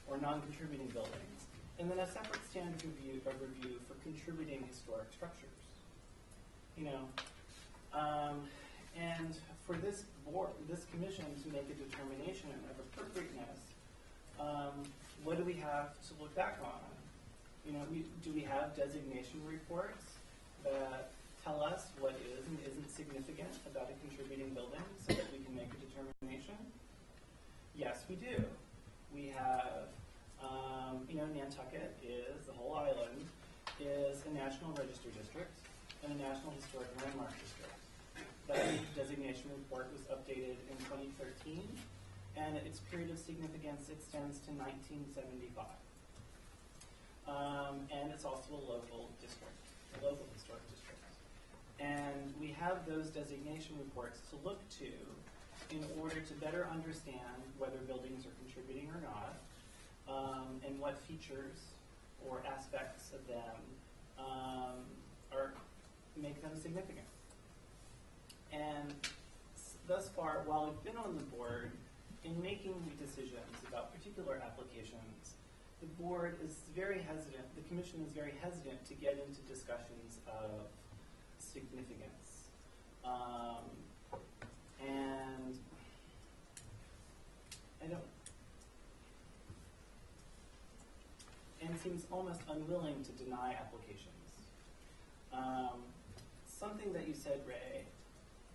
or non-contributing buildings. And then a separate standard of review for contributing historic structures. You know, and for this board, this commission to make a determination of appropriateness, what do we have to look back on? You know, do we have designation reports that tell us what is and isn't significant about a contributing building so that we can make a determination? Yes, we do. We have, you know, Nantucket is, the whole island, is a National Register District and a National Historic Landmark District. That designation report was updated in 2013, and its period of significance extends to 1975. And it's also a local district, a local historic district. And we have those designation reports to look to in order to better understand whether buildings are contributing or not, and what features or aspects of them make them significant. And thus far, while I've been on the board, in making decisions about particular applications, the board is very hesitant, the commission is very hesitant to get into discussions of significance. And I don't, and seems almost unwilling to deny applications. Something that you said, Ray,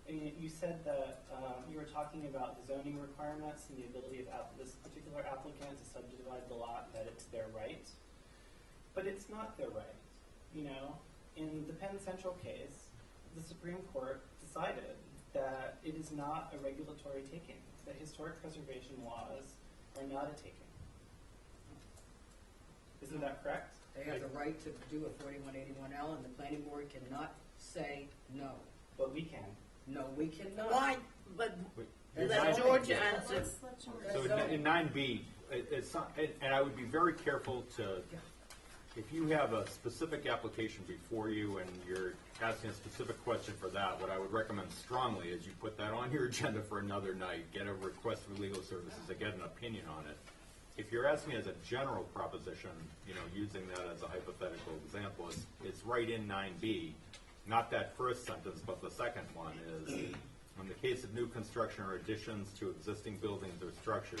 you said that you were talking about the zoning requirements and the ability of this particular applicant to subdivide the lot, that it's their right. But it's not their right. You know, in the Penn Central case, the Supreme Court decided that it is not a regulatory taking, that historic preservation laws are not a taking. Isn't that correct? They have the right to do a 4181L, and the planning board cannot say no. But we can. No, we cannot. Why, but That's let zoning. George answer. So in 9B, it's not, and I would be very careful to, if you have a specific application before you and you're asking a specific question for that, what I would recommend strongly is you put that on your agenda for another night, get a request for legal services, and get an opinion on it. If you're asking as a general proposition, you know, using that as a hypothetical example, it's right in 9B. Not that first sentence, but the second one is, in the case of new construction or additions to existing buildings or structures,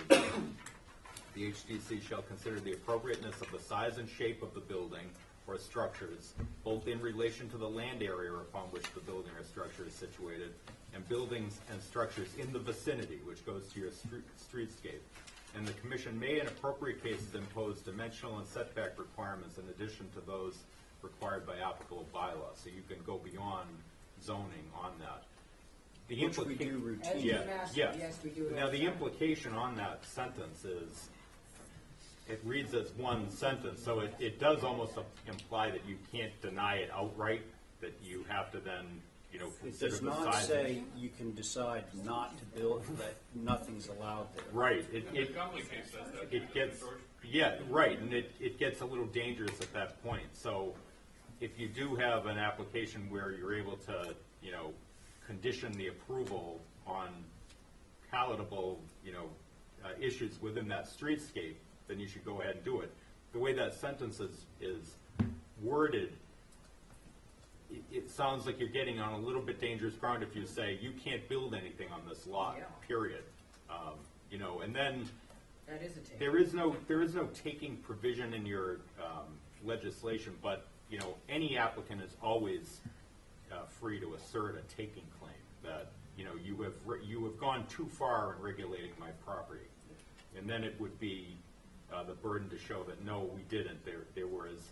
the HDC shall consider the appropriateness of the size and shape of the building or structures, both in relation to the land area upon which the building or structure is situated, and buildings and structures in the vicinity, which goes to your streetscape. And the commission may, in appropriate cases, impose dimensional and setback requirements in addition to those required by applicable bylaws. So you can go beyond zoning on that. The Which we do routinely. As you asked, yes, we do it Now, all the time. implication on that sentence is, it reads as one sentence, so it does almost imply that you can't deny it outright, that you have to then, you know, It consider does the not size. say you can decide not to build, that nothing's allowed there. Right, The Gumley case says that. it gets, yeah, right, and it gets a little dangerous at that point. So if you do have an application where you're able to, you know, condition the approval on palatable, you know, issues within that streetscape, then you should go ahead and do it. The way that sentence is worded, it sounds like you're getting on a little bit dangerous ground if you say you can't build anything on this lot, Yeah. period. You know, and then That is a take. there is no taking provision in your legislation, but you know, any applicant is always free to assert a taking claim that, you know, you have gone too far in regulating my property, and then it would be the burden to show that no, we didn't. There was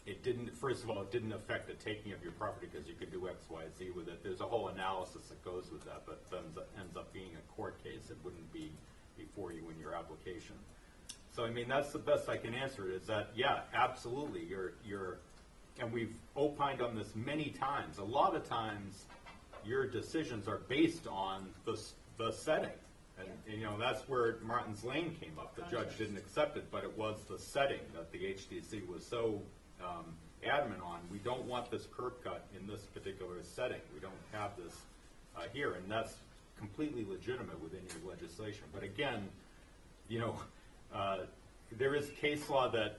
it didn't. First of all, it didn't affect the taking of your property because you could do X, Y, Z with it. There's a whole analysis that goes with that, but ends up being a court case. It wouldn't be before you in your application. So I mean, that's the best I can answer it. Is that yeah, absolutely. You're, and we've opined on this many times. A lot of times, your decisions are based on the setting, and you know that's where Martin's Lane came up. The judge didn't accept it, but it was the setting that the HDC was so adamant on. We don't want this curb cut in this particular setting. We don't have this here, and that's completely legitimate within your legislation. But again, you know, there is case law that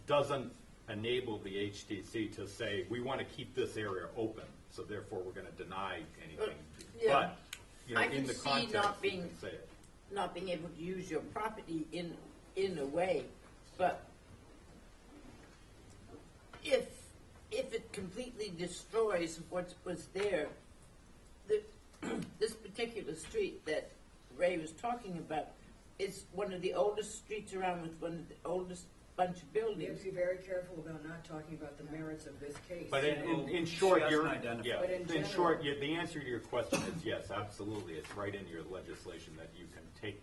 doesn't enable the HDC to say we want to keep this area open, so therefore we're going to deny anything. Yeah. But you know, I in can the see context, not you being- can say it. Not being able to use your property in a way, but if it completely destroys what was there, this particular street that Ray was talking about is one of the oldest streets around with one of the oldest bunch of We have buildings. to be very careful about not talking about the merits of this case. But in She short, hasn't you're, identified. yeah, But in in general- short, the answer to your question is yes, absolutely. It's right in your legislation that you can take,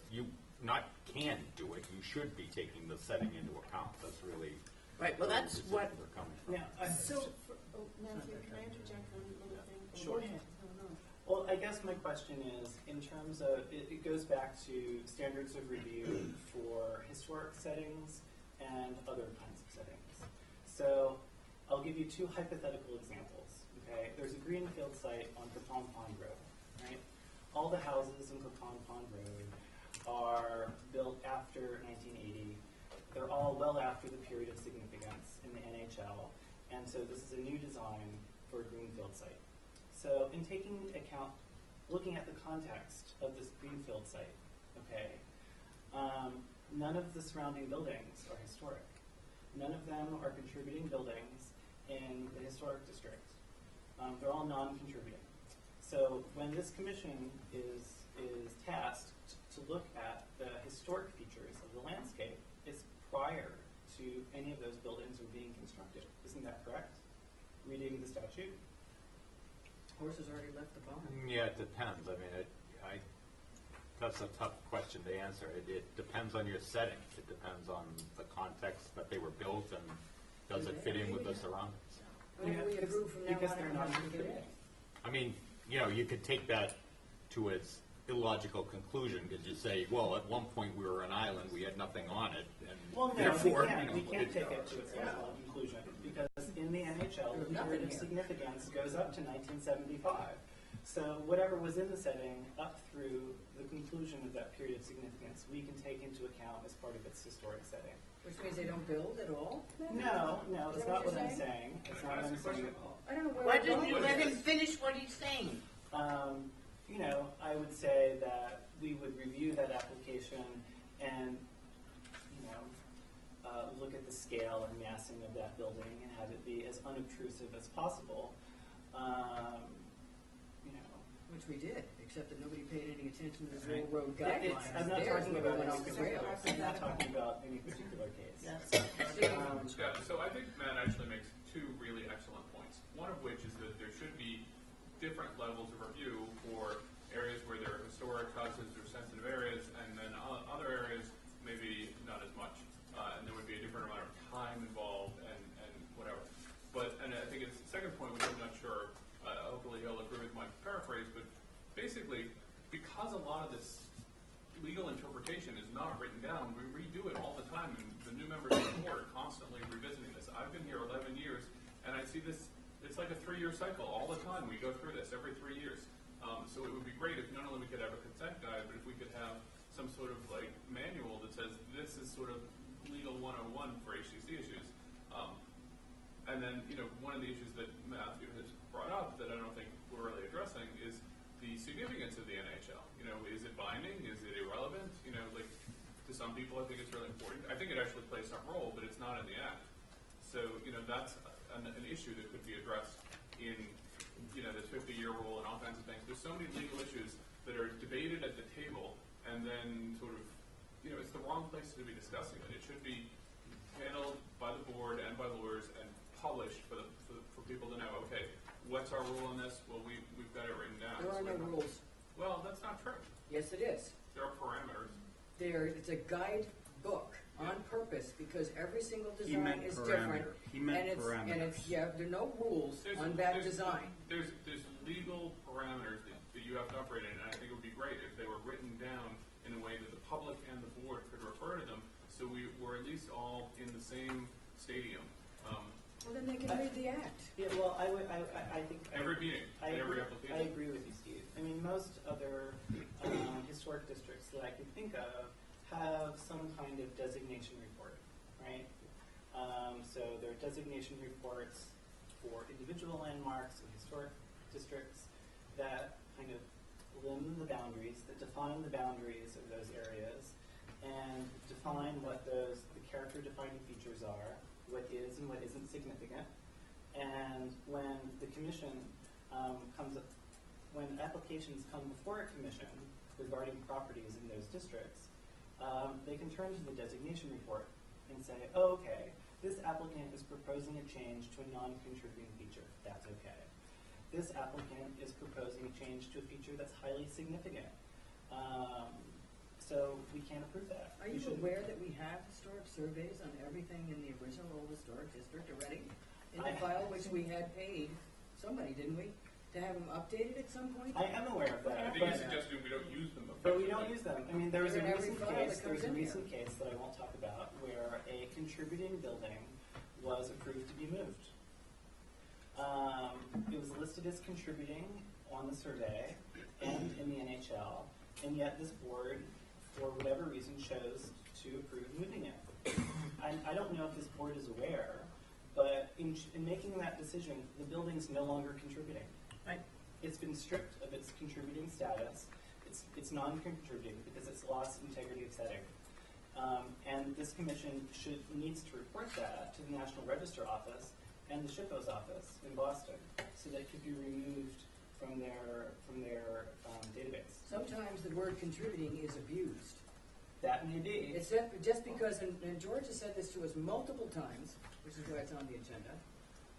you not can do it, you should be taking the setting into account. That's really. Right, well, that's where what, we're coming from. Yeah. So, Matthew, can I interject one little thing? Sure. Go ahead. No. Well, I guess my question is, in terms of, it goes back to standards of review for historic settings and other kinds of settings. So I'll give you two hypothetical examples. okay, there's a greenfield site on Capon Pond Road, right? All the houses in Capon Pond Road are built after 1980. They're all well after the period of significance in the NHL, and so this is a new design for a greenfield site. So in taking account, looking at the context of this greenfield site, okay, none of the surrounding buildings are historic. None of them are contributing buildings in the historic district. They're all non-contributing. So when this commission is tasked to look at the historic features of the landscape, it's prior to any of those buildings are being constructed. Isn't that correct? Reading the statute? Horse has already left the barn. Yeah, it depends. I mean, that's a tough question to answer. It depends on your setting. It depends on the context that they were built and does it fit in with the surroundings. Whatever we approve from now Because on, they're it not has to get in. I mean, you know, you could take that to its illogical conclusion because you say, well, at one point we were an island, we had nothing on it, and Well, no, therefore, we can't take it to its logical conclusion because in the NHL, the period of significance goes up to 1975. So whatever was in the setting up through the conclusion of that period of significance, we can take into account as part of its historic setting. Which means they don't build at all? No, that's Is that not what what you're I'm saying. That's not what I'm saying at all. I don't know where Why I'm didn't going you with let him this. finish what he's saying? You know, I would say that we would review that application and, you know, look at the scale and massing of that building and have it be as unobtrusive as possible. You know, Which we did, except that nobody paid any attention to the Right. railroad it's, guidelines. I'm not Theirs talking were about going any off the particular, rails. I'm not talking about any particular case. Yeah, so I think Matt actually makes two really excellent points. One of which is that there should be different levels of review for areas where there are historic houses or sensitive areas, and then other areas maybe not as much. And there would be a different amount of time involved and whatever. And I think it's the second point, which I'm not sure, hopefully he'll agree with my paraphrase, but basically, because a lot of this legal interpretation is not written down, we redo it all the time, and the new members of the board are constantly revisiting this. I've been here 11 years, and I see this, it's like a 3-year cycle. All the time we go through this, every 3 years. So it would be great if not only we could have a consent guide, but if we could have some sort of like manual that says this is sort of legal 101 for HCC issues. And then, you know, one of the issues that Matthew has brought up that I don't think we're really addressing is the significance of the NHL. You know, is it binding? Is it irrelevant? You know, like to some people I think it's really important. I think it actually plays some role, but it's not in the act. So, you know, that's an issue that could be addressed in, you know, this 50-year rule and all kinds of things. There's so many legal issues that are debated at the table and then sort of, you know, it's the wrong place to be discussing it. It should be handled by the board and by lawyers and published for people to know, okay, what's our rule on this? Well, we've got it written down. There are no rules. Well, that's not true. Yes, it is. There are parameters. It's a guide book on purpose because every single He design meant is parameter. different. He meant And parameters. yeah, there are no rules on that design. There's legal parameters that you have to operate in, and I think it would be great if they were written down in a way that the public and the board could refer to them, so we were at least all in the same stadium. Well, then they can read the act. Yeah, well, I think Every meeting, I every agree, application. I agree with you, Steve. I mean, most other historic districts that I can think of have some kind of designation report, right? So there are designation reports for individual landmarks and historic districts that kind of limit the boundaries, that define the boundaries of those areas, and define what the character defining features are, what is and what isn't significant. And when the commission when applications come before a commission regarding properties in those districts, they can turn to the designation report and say, oh, okay, this applicant is proposing a change to a non-contributing feature. That's okay. This applicant is proposing a change to a feature that's highly significant. So we can't approve that. Are you aware that we have historic surveys on everything in the original old historic district already? In the file which we had paid, somebody, didn't we, to have them updated at some point? I am aware of that. I think you suggested we don't use them. But we don't use them. I mean, there was a They're in every recent file case. that There was comes a in recent case that I won't talk about where a contributing building was approved to be moved. It was listed as contributing on the survey and in the NHL, and yet this board, for whatever reason, chose to approve moving it. I don't know if this board is aware, but in making that decision, the building's no longer contributing. Right. It's been stripped of its contributing status. It's non-contributing because it's lost integrity of setting. And this commission needs to report that to the National Register Office and the SHPO's office in Boston, so that it could be removed from their database. Sometimes the word contributing is abused. That may be. It's just because, and George has said this to us multiple times, which is why it's on the agenda,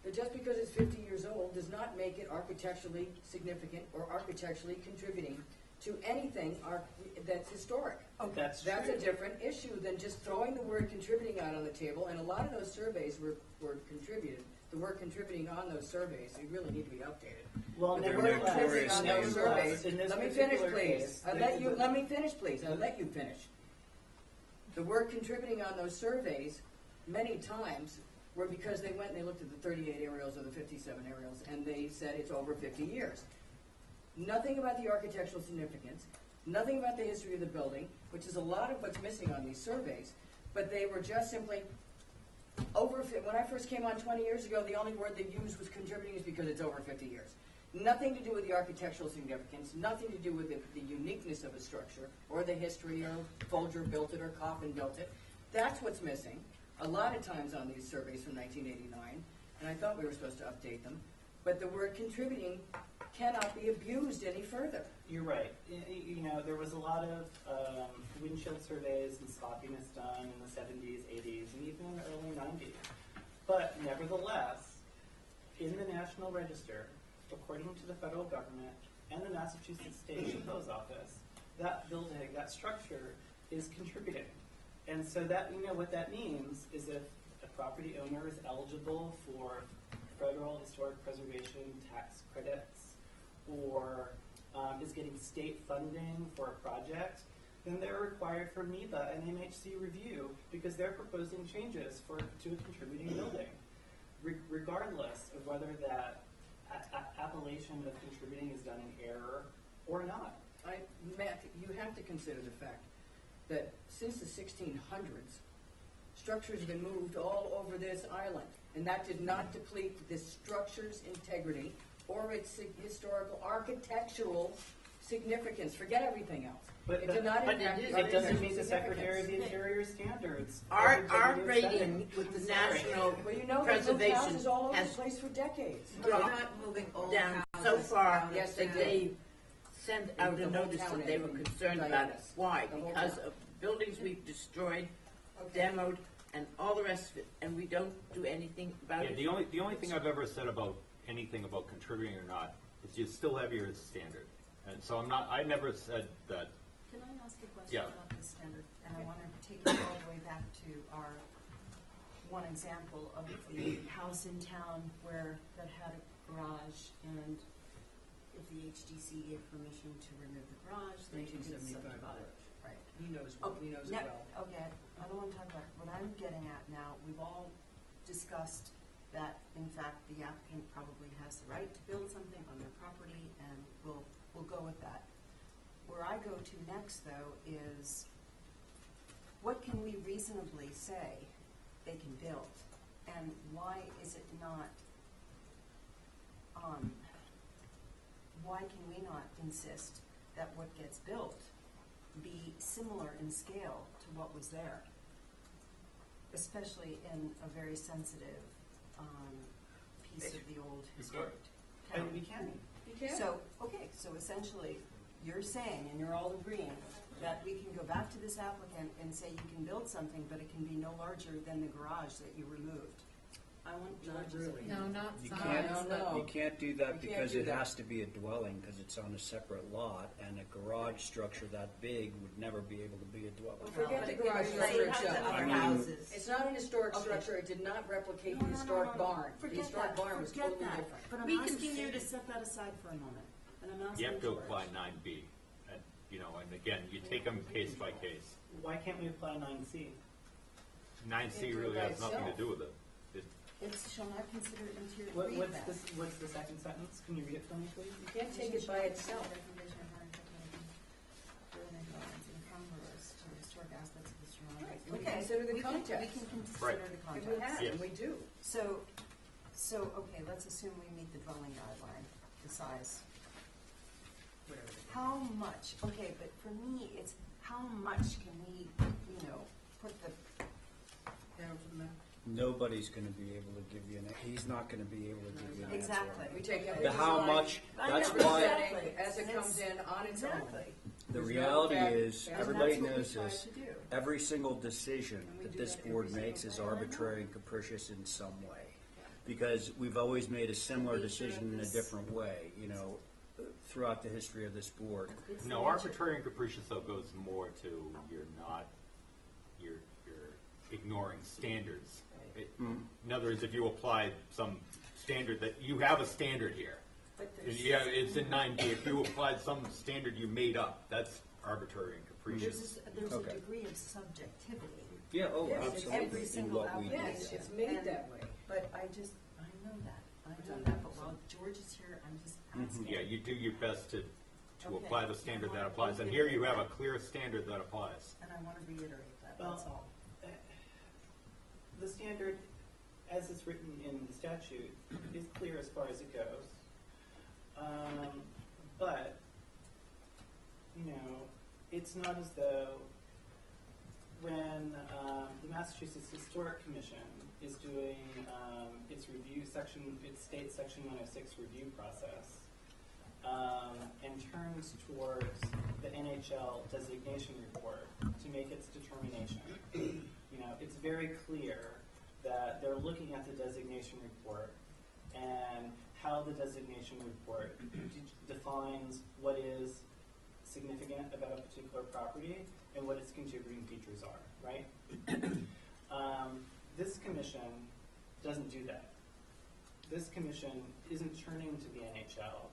that just because it's 50 years old does not make it architecturally significant or architecturally contributing to anything that's historic. That's a true. different issue than just throwing the word contributing out on the table, and a lot of those surveys were contributed. The word contributing on those surveys, they really need to be updated. Well, The word nevertheless, contributing on those surveys, in this let me finish, particular please. case, Let me finish, please. I'll let you finish. The word contributing on those surveys, many times, were because they went and they looked at the 38 aerials or the 57 aerials, and they said it's over 50 years. Nothing about the architectural significance, nothing about the history of the building, which is a lot of what's missing on these surveys, but they were just simply over. When I first came on 20 years ago, the only word they used was contributing is because it's over 50 years. Nothing to do with the architectural significance, nothing to do with the uniqueness of a structure, or the history, or Folger built it, or Coffin built it. That's what's missing a lot of times on these surveys from 1989, and I thought we were supposed to update them. But the word contributing cannot be abused any further. You're right. You know, there was a lot of windshield surveys and sloppiness done in the 70s, 80s, and even in the early 90s. But nevertheless, in the National Register, according to the federal government and the Massachusetts State SHPO's office, that building, that structure, is contributing. And so that, you know, what that means is if a property owner is eligible for federal historic preservation tax credits, or is getting state funding for a project, then they're required for NEPA and MHC review because they're proposing changes to a contributing building, regardless of whether that appellation of contributing is done in error or not. Matt, you have to consider the fact that since the 1600s, structures have been moved all over this island, and that did not deplete the structure's integrity or its historical architectural significance. Forget everything else. But It did not but impact it the It doesn't architectural meet the Secretary of the significance. Interior standards. Our Integrity of rating setting. with the National Well, you know, they've moved Preservation houses all over the has place for decades. dropped moving old down so houses far out of Yes, that they they sent out a The whole notice town that they were in concerned about it. Dianis. Why? The whole Because town. of buildings we've destroyed, Okay. demoed, and all the rest of it, and we don't do anything about Yeah, it. the only thing I've ever said about anything about contributing or not is you still have your standard. And so I never said that. Can I ask a question Yeah. about this standard? And I want to take it all the way back to our one example of the house in town that had a garage, and if the HDC gave permission to remove the garage, they could 1975 subdivide. Right. He knows, Oh, he knows it now- well. Okay, I don't want to talk about it. What I'm getting at now, we've all discussed that, in fact, the applicant probably has the right to build something on their property, and we'll go with that. Where I go to next, though, is what can we reasonably say they can build? And why is it not, why can we not insist that what gets built be similar in scale to what was there? Especially in a very sensitive piece of the old historic town. And we can. So, okay, so essentially, you're saying, and you're all agreeing, that we can go back to this applicant and say you can build something, but it can be no larger than the garage that you removed. I want Not George's really. opinion. No, not You size. can't, No. you can't do that You can't because do it that. has to be a dwelling, because it's on a separate lot, and a garage structure that big would never be able to be a dwelling. Forget the but garage it- structure it has itself. other I mean- houses. It's not an historic Okay. structure, it did not replicate No, the no, historic no, no. barn. The Forget historic that. barn was Forget totally that. different. But I'm We can asking you see- to set that aside for a moment, and I'm asking You have to George. apply 9B. And, you know, and again, you take them case by case. Why can't we apply 9C? 9C Can't do it really by has nothing to itself. do with it. It shall not consider interior, What, read that. what's the second sentence? Can you read it for me, please? You can't take it by itself. Recommendation of harmony building elements incongruous to the historic aspects of the surroundings. We consider the context. We can consider Right. the And context. we have, Yes. and we do. So, okay, let's assume we meet the dwelling guideline, the size. How much, okay, but for me, it's how much can we, put the, Down from the, Nobody's gonna be able to give you he's not gonna be able to give you an answer. exactly. we take every The how design, much, that's every why, setting as it comes in on its own. Exactly. the There's no reality fact- is, and everybody that's what we knows try this, to do. every single decision And we that do this that every board single makes is day. arbitrary and capricious in some way. Because we've always made a similar decision in a different way, throughout the history of this board. No, arbitrary and capricious though goes more to you're ignoring standards. In other words, if you apply some standard that, you have a standard here. But there's, Yeah, it's in 9B. If you applied some standard you made up, that's arbitrary and capricious. there's Okay. a degree of subjectivity. Yeah, oh, Yes, absolutely. every in single what we do. application. Yes, it's made And- that way. But I know that, but while George is here, I'm just asking. Yeah, you do your best to Okay. apply the standard that applies, and here you have a clear standard that applies. And I want to reiterate that, Well, that's all. The standard, as it's written in the statute, is clear as far as it goes. But, it's not as though when the Massachusetts Historic Commission is doing its review section, its state section 106 review process, and turns towards the NHL designation report to make its determination. It's very clear that they're looking at the designation report and how the designation report defines what is significant about a particular property and what its contributing features are, right? This commission doesn't do that. This commission isn't turning to the NHL.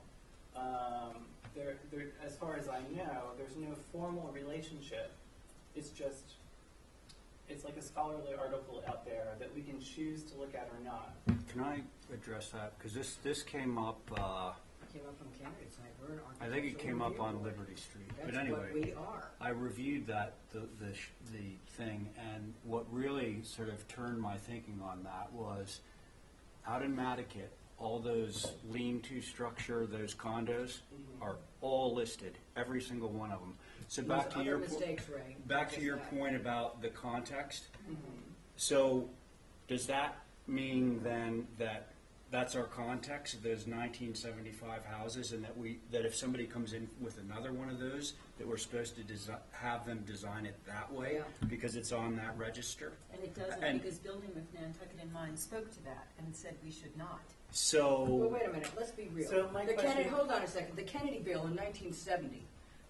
As far as I know, there's no formal relationship. It's like a scholarly article out there that we can choose to look at or not. Can I address that? Because this came up, It came up from candidates night. We're an I think it architectural came up review on board. Liberty Street. But That's anyway. what we are. I reviewed the thing, and what really sort of turned my thinking on that was, out in Nantucket, all those lean-to structure, those condos, are all listed, every single one of them. So back to There's your other mistakes, Ray. back to Just your that. point about the context. So, does that mean then that that's our context of those 1975 houses, and that if somebody comes in with another one of those, that we're supposed to have them design it that way Yeah. because it's on that register? And it doesn't, And- because Building with Nantucket in mind spoke to that and said we should not. So, Well, wait a minute, let's be real. So my question- Hold on a second. The Kennedy Bill in 1970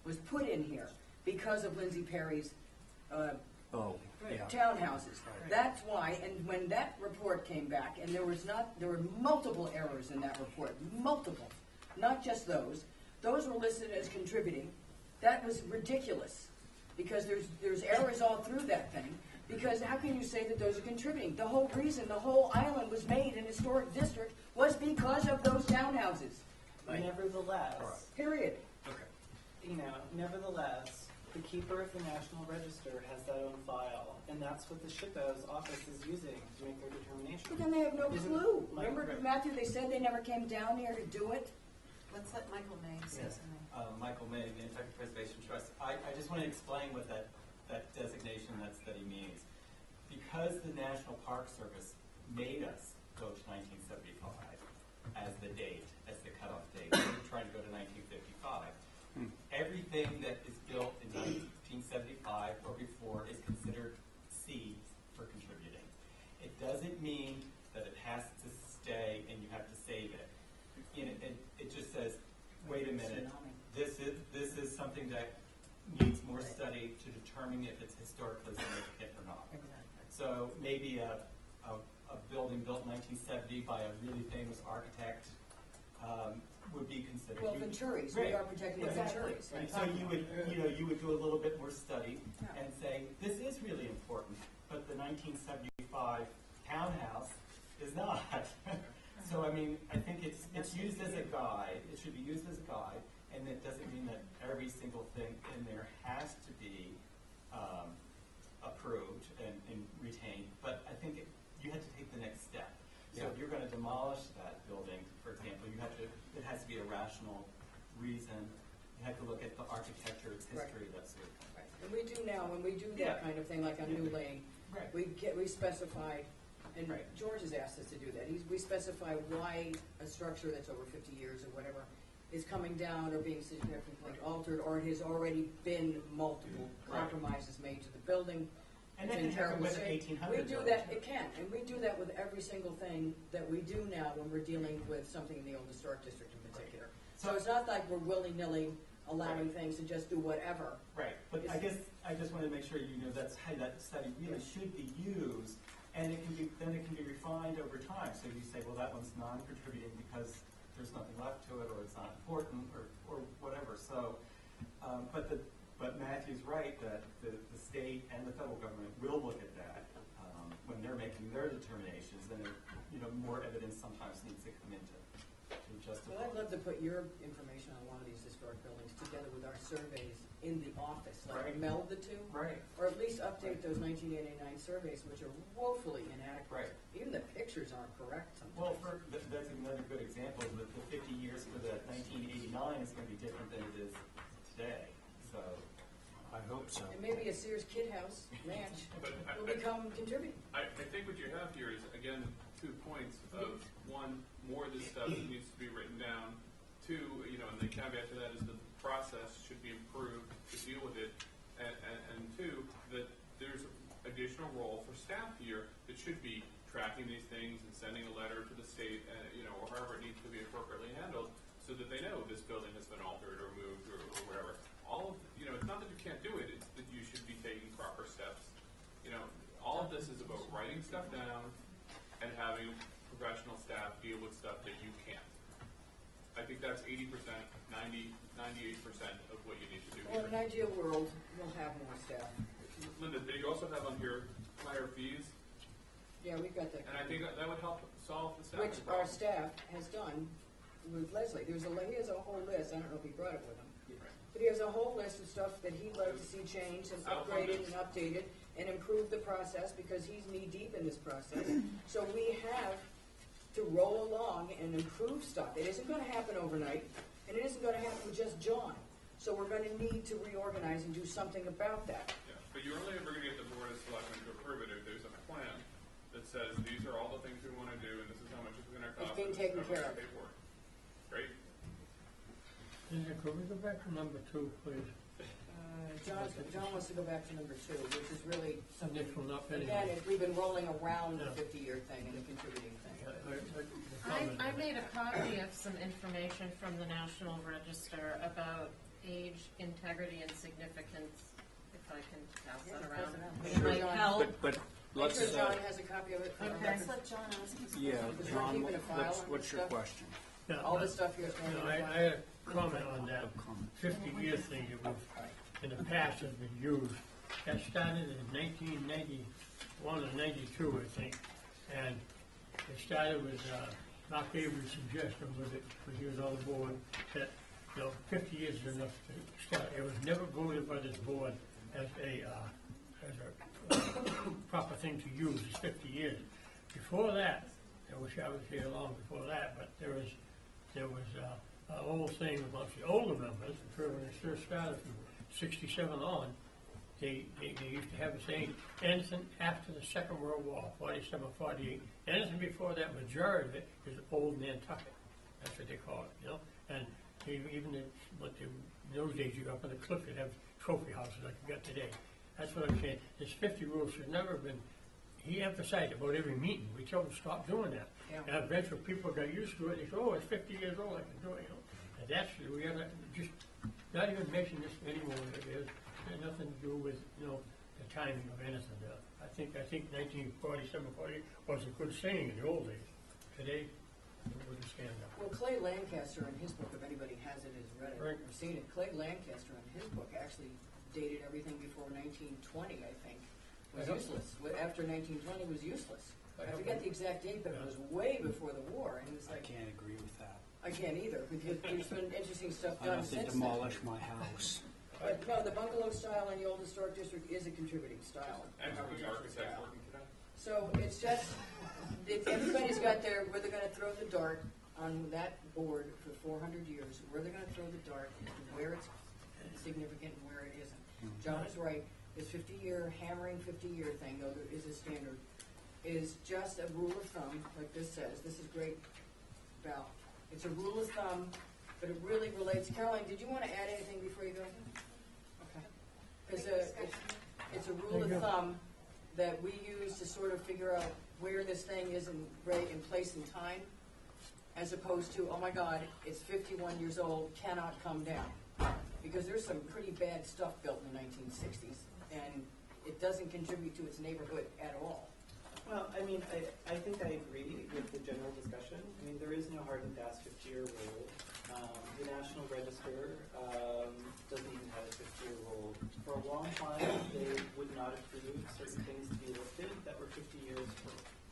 was put in here because of Lindsay Perry's yeah. townhouses. That's why, and when that report came back, and there were multiple errors in that report, multiple, not just those were listed as contributing. That was ridiculous, because there's errors all through that thing, because how can you say that those are contributing? The whole reason the whole island was made an historic district was because of those townhouses, Nevertheless, period. nevertheless, the keeper of the National Register has that on file, and that's what the SHPO's office is using to make their determination. But then they have no Isn't- clue. Like, Remember, right. Matthew, they said they never came down here to do it? Let's let Michael May say something. Michael May, the Nantucket Preservation Trust. I just want to explain what that designation, that study means. Because the National Park Service made us go to 1975 as the date, as the cutoff date, we tried to go to 1955. Everything that is built in 1975 or before is considered C for contributing. It doesn't mean that it has to stay and you have to save it. It just says, wait a minute, this is something that needs more study to determine if it's historically significant or not. So maybe a building built in 1970 by a really famous architect would be considered. Well, Venturi's, we are protecting the Venturi's. Right. So you would do a little bit more study and say, this is really important, but the 1975 townhouse is not. So, I mean, I think it's used as a guide, it should be used as a guide, and it doesn't mean that every single thing in there has to be approved and retained, but I think you have to take the next step. So if you're going to demolish that building, for example, it has to be a rational reason. You have to look at the architecture, its history, that sort of thing. Right. And we do now, when we do that kind of thing, like on New Lane, Right. we specify, and Right. George has asked us to do that. We specify why a structure that's over 50 years or whatever is coming down or being significantly altered, or it has already been multiple compromises made to the building. And It's that in can happen terrible with shape. 1800 We do buildings. that, it can, and we do that with every single thing that we do now when we're dealing with something in the old historic district in particular. So it's not like we're willy-nilly allowing things to just do whatever. Right, but I guess I just want to make sure you know that's how that study really should be used, and it can be refined over time. So you say, well, that one's non-contributing because there's nothing left to it, or it's not important, or whatever. So, but Matthew's right that the state and the federal government will look at that when they're making their determinations. Then more evidence sometimes needs to come into justify. Well, I'd love to put your information on one of these historic buildings together with our surveys in the office, like meld the two. Right. Or at least update those 1989 surveys, which are woefully inadequate. Right. Even the pictures aren't correct sometimes. Well, that's another good example. The 50 years for the 1989 is going to be different than it is today. So I hope so. And maybe a Sears Kid House ranch But will become contributing. I think what you have here is, again, 2 points of, one, more of this stuff needs to be written down. 2, and the caveat to that is that the process should be improved to deal with it. And 2, that there's additional role for staff here that should be tracking these things and sending a letter to the state, or however it needs to be appropriately handled, so that they know this building has been altered or moved or whatever. All of, it's not that you can't do it, it's that you should be taking proper steps. All of this is about writing stuff down and having professional staff deal with stuff that you can't. I think that's 80%, 90, 98% of what you need to do Well, here. in an ideal world, we'll have more staff. Linda, did you also have on here higher fees? Yeah, we've got that. And I think that would help solve the staffing Which problem. our staff has done with Leslie. He has a whole list, I don't know if he brought it with him, but he has a whole list of stuff that he'd like to see changed and upgraded and updated and improve the process, because he's knee-deep in this process. So we have to roll along and improve stuff. It isn't gonna happen overnight, and it isn't gonna happen with just John. So we're gonna need to reorganize and do something about that. Yeah, but you're only ever gonna get the board of selectmen to approve it if there's a plan that says, these are all the things we wanna do, and this is how much it's gonna cost. being and this is taken how much care we pay for it. Right? Linda, could we go back to number 2, please? John wants to go back to number 2, which is really something, This will not again, anyway. we've been rolling around the Yeah. 50-year thing and the contributing thing. I made a copy of some information from the National Register about age, integrity, and significance, if I can pass that around. It Sure. might help. But Make let's, sure John has a copy of it. for Okay. records. Let John ask his yeah, Because we're John, keeping a file on what's this your stuff. question? Yeah, All the stuff you're throwing in the I file. had a comment on that 50-year thing that we've, in the past has been used. That started in 1991 or 92, I think, and it started with Doc Avery's suggestion with it, when he was on the board, that 50 years is enough to start. It was never voted by this board as a proper thing to use, is 50 years. Before that, I wish I was here long before that, but there was an old thing amongst the older members, when it first started from 67 on, they used to have a saying, anything after the Second World War, 47, 48, anything before that, majority of it is old Nantucket. That's what they call it, And even in those days, you go up on the cliff, you'd have trophy houses like you got today. That's what I'm saying. This 50 rule should never have been, he emphasized about every meeting. We told him to stop doing that. Yeah. And eventually people got used to it. They said, oh, it's 50 years old, I can do it, And that's, we gotta just not even mention this anymore. It has nothing to do with, the timing of anything. I think 1947, 48 was a good saying in the old days. Today, it wouldn't stand up. Well, Clay Lancaster in his book, if anybody has it, has read it, Right. or seen it, Clay Lancaster in his book actually dated everything before 1920, I think, was Yeah. useless. After 1920 was useless. I forget the exact date, but it was way before the war, and it was I like, can't agree with that. I can't either, because there's been interesting stuff I'd done have to since then. demolish my house. But no, the bungalow style in the old historic district is a contributing style. Actually, the architectural architect's style. working today. So it's just, everybody's got their, where they're gonna throw the dart on that board for 400 years, where they're gonna throw the dart, where it's significant and where it isn't. John is right, this 50-year, hammering 50-year thing, though there is a standard, is just a rule of thumb, like this says. This is great, Val. It's a rule of thumb, but it really relates. Caroline, did you want to add anything before you go? Okay. Because it's a rule of thumb that we use to sort of figure out where this thing is in place and time, as opposed to, oh my God, it's 51 years old, cannot come down. Because there's some pretty bad stuff built in the 1960s, and it doesn't contribute to its neighborhood at all. Well, I mean, I think I agree with the general discussion. I mean, there is no hard and fast 50-year rule. The National Register doesn't even have a 50-year rule. For a long time, they would not approve certain things to be listed that were 50 years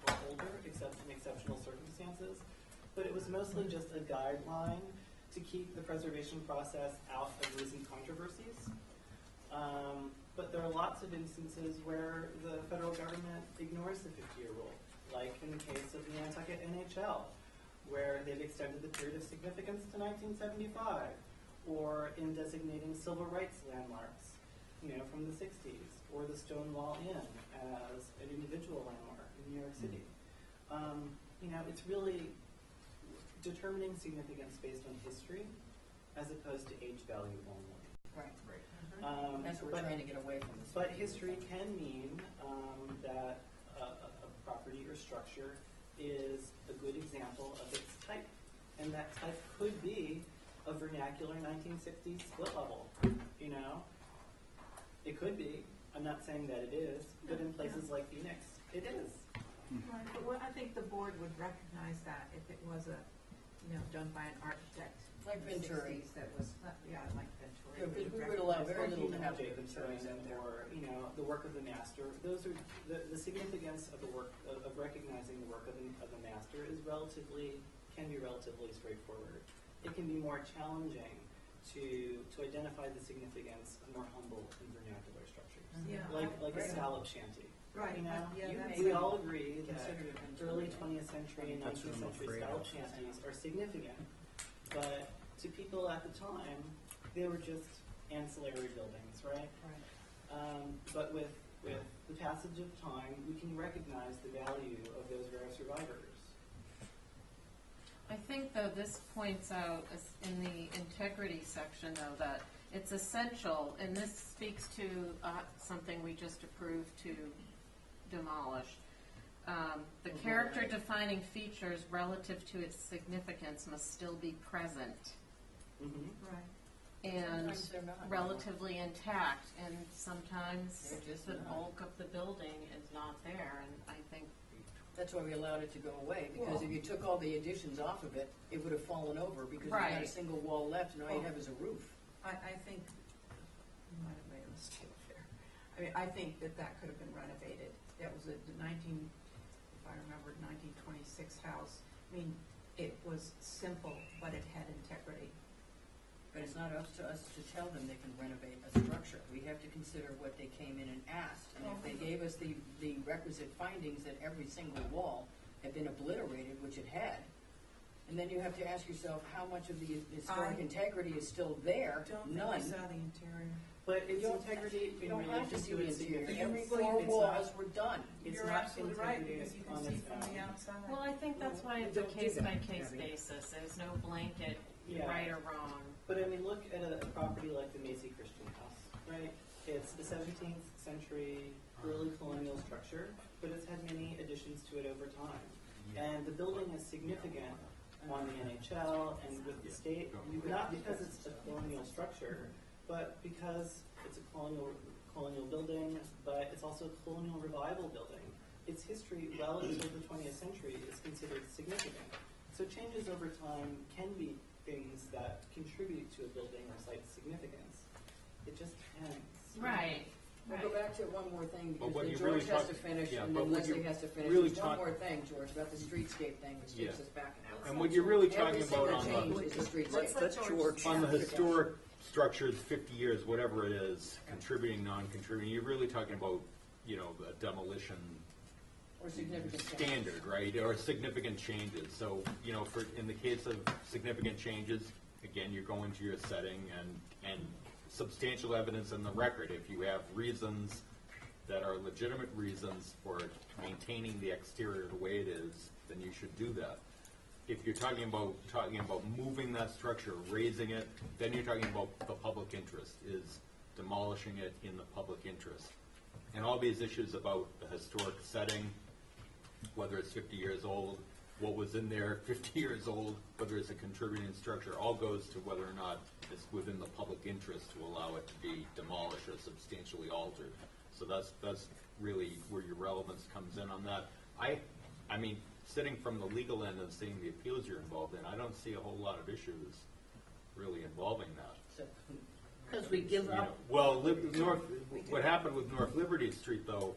or older, except in exceptional circumstances. But it was mostly just a guideline to keep the preservation process out of recent controversies. But there are lots of instances where the federal government ignores the 50-year rule, like in the case of the Nantucket NHL, where they've extended the period of significance to 1975, or in designating civil rights landmarks, from the 60s, or the Stonewall Inn as an individual landmark in New York City. It's really determining significance based on history as opposed to age value only. Right. That's what we're trying to get away from. But history can mean that a property or structure is a good example of its type. And that type could be a vernacular 1960s split level, It could be. I'm not saying that it is, but in places like Phoenix, it is. Right, but I think the board would recognize that if it was done by an architect. Like in the Venturi. 60s that was, like Venturi. Yeah, because we would allow very little to happen to Venturis Venturis out there. or, the work of the master. Those are the significance of the work of recognizing the work of the master can be relatively straightforward. It can be more challenging to identify the significance of more humble and vernacular structures, Yeah. like a Right. scallop shanty. Right, that's. We all agree that Considered it early 20th century and That's 19th what I'm century afraid scallop of. shanties are significant, but to people at the time, they were just ancillary buildings, right? But with the passage of time, we can recognize the value of those rare survivors. I think, though, this points out in the integrity section, though, that it's essential, and this speaks to something we just approved to demolish. The character-defining features relative to its significance must still be present Right. and Sometimes they're not. relatively intact, and sometimes They're just the not. bulk of the building is not there, and I think That's why we allowed it to go away, because if you took all the additions off of it, it would have fallen over, because you had a Right. single wall left, and all you have is a roof. I think, you might have made a mistake there. I mean, I think that could have been renovated. That was a 1926 house. I mean, it was simple, but it had integrity. But it's not up to us to tell them they can renovate a structure. We have to consider what they came in and asked. And if they gave us the requisite findings that every single wall had been obliterated, which it had, and then you have to ask yourself how much of the historic integrity is still there. None. Saw the interior. But its You don't- integrity You in don't have to relation see to the its interior. significance. Every four It's walls not- were done. It's You're not absolutely right, integrity because you on can see its from own. the outside. well, I think that's why it's a case-by-case basis. There's no blanket Yeah. right or wrong. But I mean, look at a property like the Macy Christian House, right? It's a 17th century early colonial structure, but it's had many additions to it over time. And the building is significant on the NHL and with the state, not because it's a colonial structure, but because it's a colonial building, but it's also a colonial revival building. Its history relative to the 20th century is considered significant. So changes over time can be things that contribute to a building or site's significance. It just depends. Right. We'll go back back to one more thing, But because what then you George really has talk- to finish, yeah, and but then what Leslie you has to finish. really There's one talk- more thing, George, about the streetscape thing, which takes Yeah. us back an hour. And what you're really Every talking single about on change the, is a streetscape. Let's let George. on the historic structures, 50 years, whatever it is, contributing, non-contributing, you're really talking about, you know, the demolition Or significant change. standard, right, or significant changes. So, you know, for, in the case of significant changes, again, you're going to your setting and substantial evidence in the record. If you have reasons that are legitimate reasons for maintaining the exterior the way it is, then you should do that. If you're talking about moving that structure, raising it, then you're talking about the public interest, is demolishing it in the public interest. And all these issues about the historic setting, whether it's 50 years old, what was in there 50 years old, whether it's a contributing structure, all goes to whether or not it's within the public interest to allow it to be demolished or substantially altered. So that's really where your relevance comes in on that. I mean, sitting from the legal end and seeing the appeals you're involved in, I don't see a whole lot of issues really involving that. Because we give You know, up. well, what happened with North Liberty Street, though,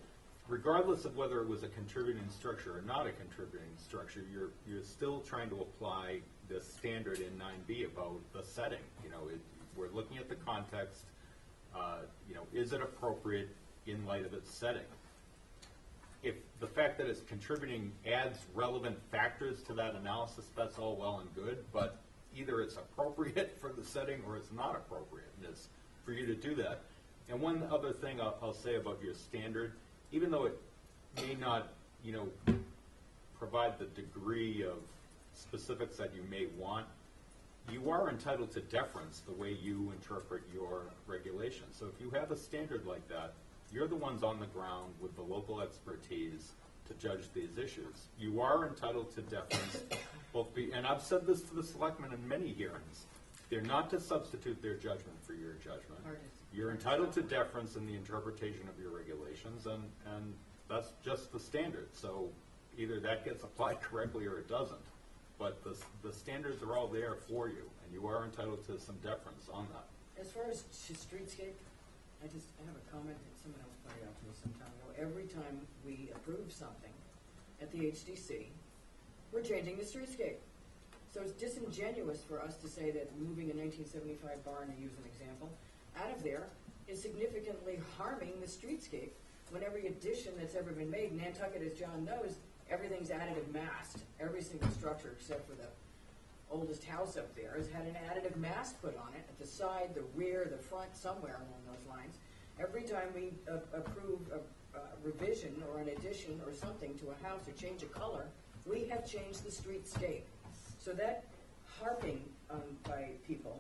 regardless of whether it was a contributing structure or not a contributing structure, you're still trying to apply the standard in 9B about the setting. You know, we're looking at the context. You know, is it appropriate in light of its setting? If the fact that it's contributing adds relevant factors to that analysis, that's all well and good, but either it's appropriate for the setting or it's not appropriate, and it's for you to do that. And one other thing I'll say about your standard, even though it may not, you know, provide the degree of specifics that you may want, you are entitled to deference the way you interpret your regulations. So if you have a standard like that, you're the ones on the ground with the local expertise to judge these issues. You are entitled to deference, and I've said this to the selectmen in many hearings. They're not to substitute their judgment for your judgment. You're entitled to deference in the interpretation of your regulations, and that's just the standard. So either that gets applied correctly or it doesn't. But the standards are all there for you, and you are entitled to some deference on that. As far as streetscape, I have a comment that someone else pointed out to me some time ago. Every time we approve something at the HDC, we're changing the streetscape. So it's disingenuous for us to say that moving a 1975 barn, to use an example, out of there is significantly harming the streetscape when every addition that's ever been made, Nantucket, as John knows, everything's additive massed. Every single structure except for the oldest house up there has had an additive mass put on it at the side, the rear, the front, somewhere along those lines. Every time we approve a revision or an addition or something to a house or change a color, we have changed the streetscape. So that harping by people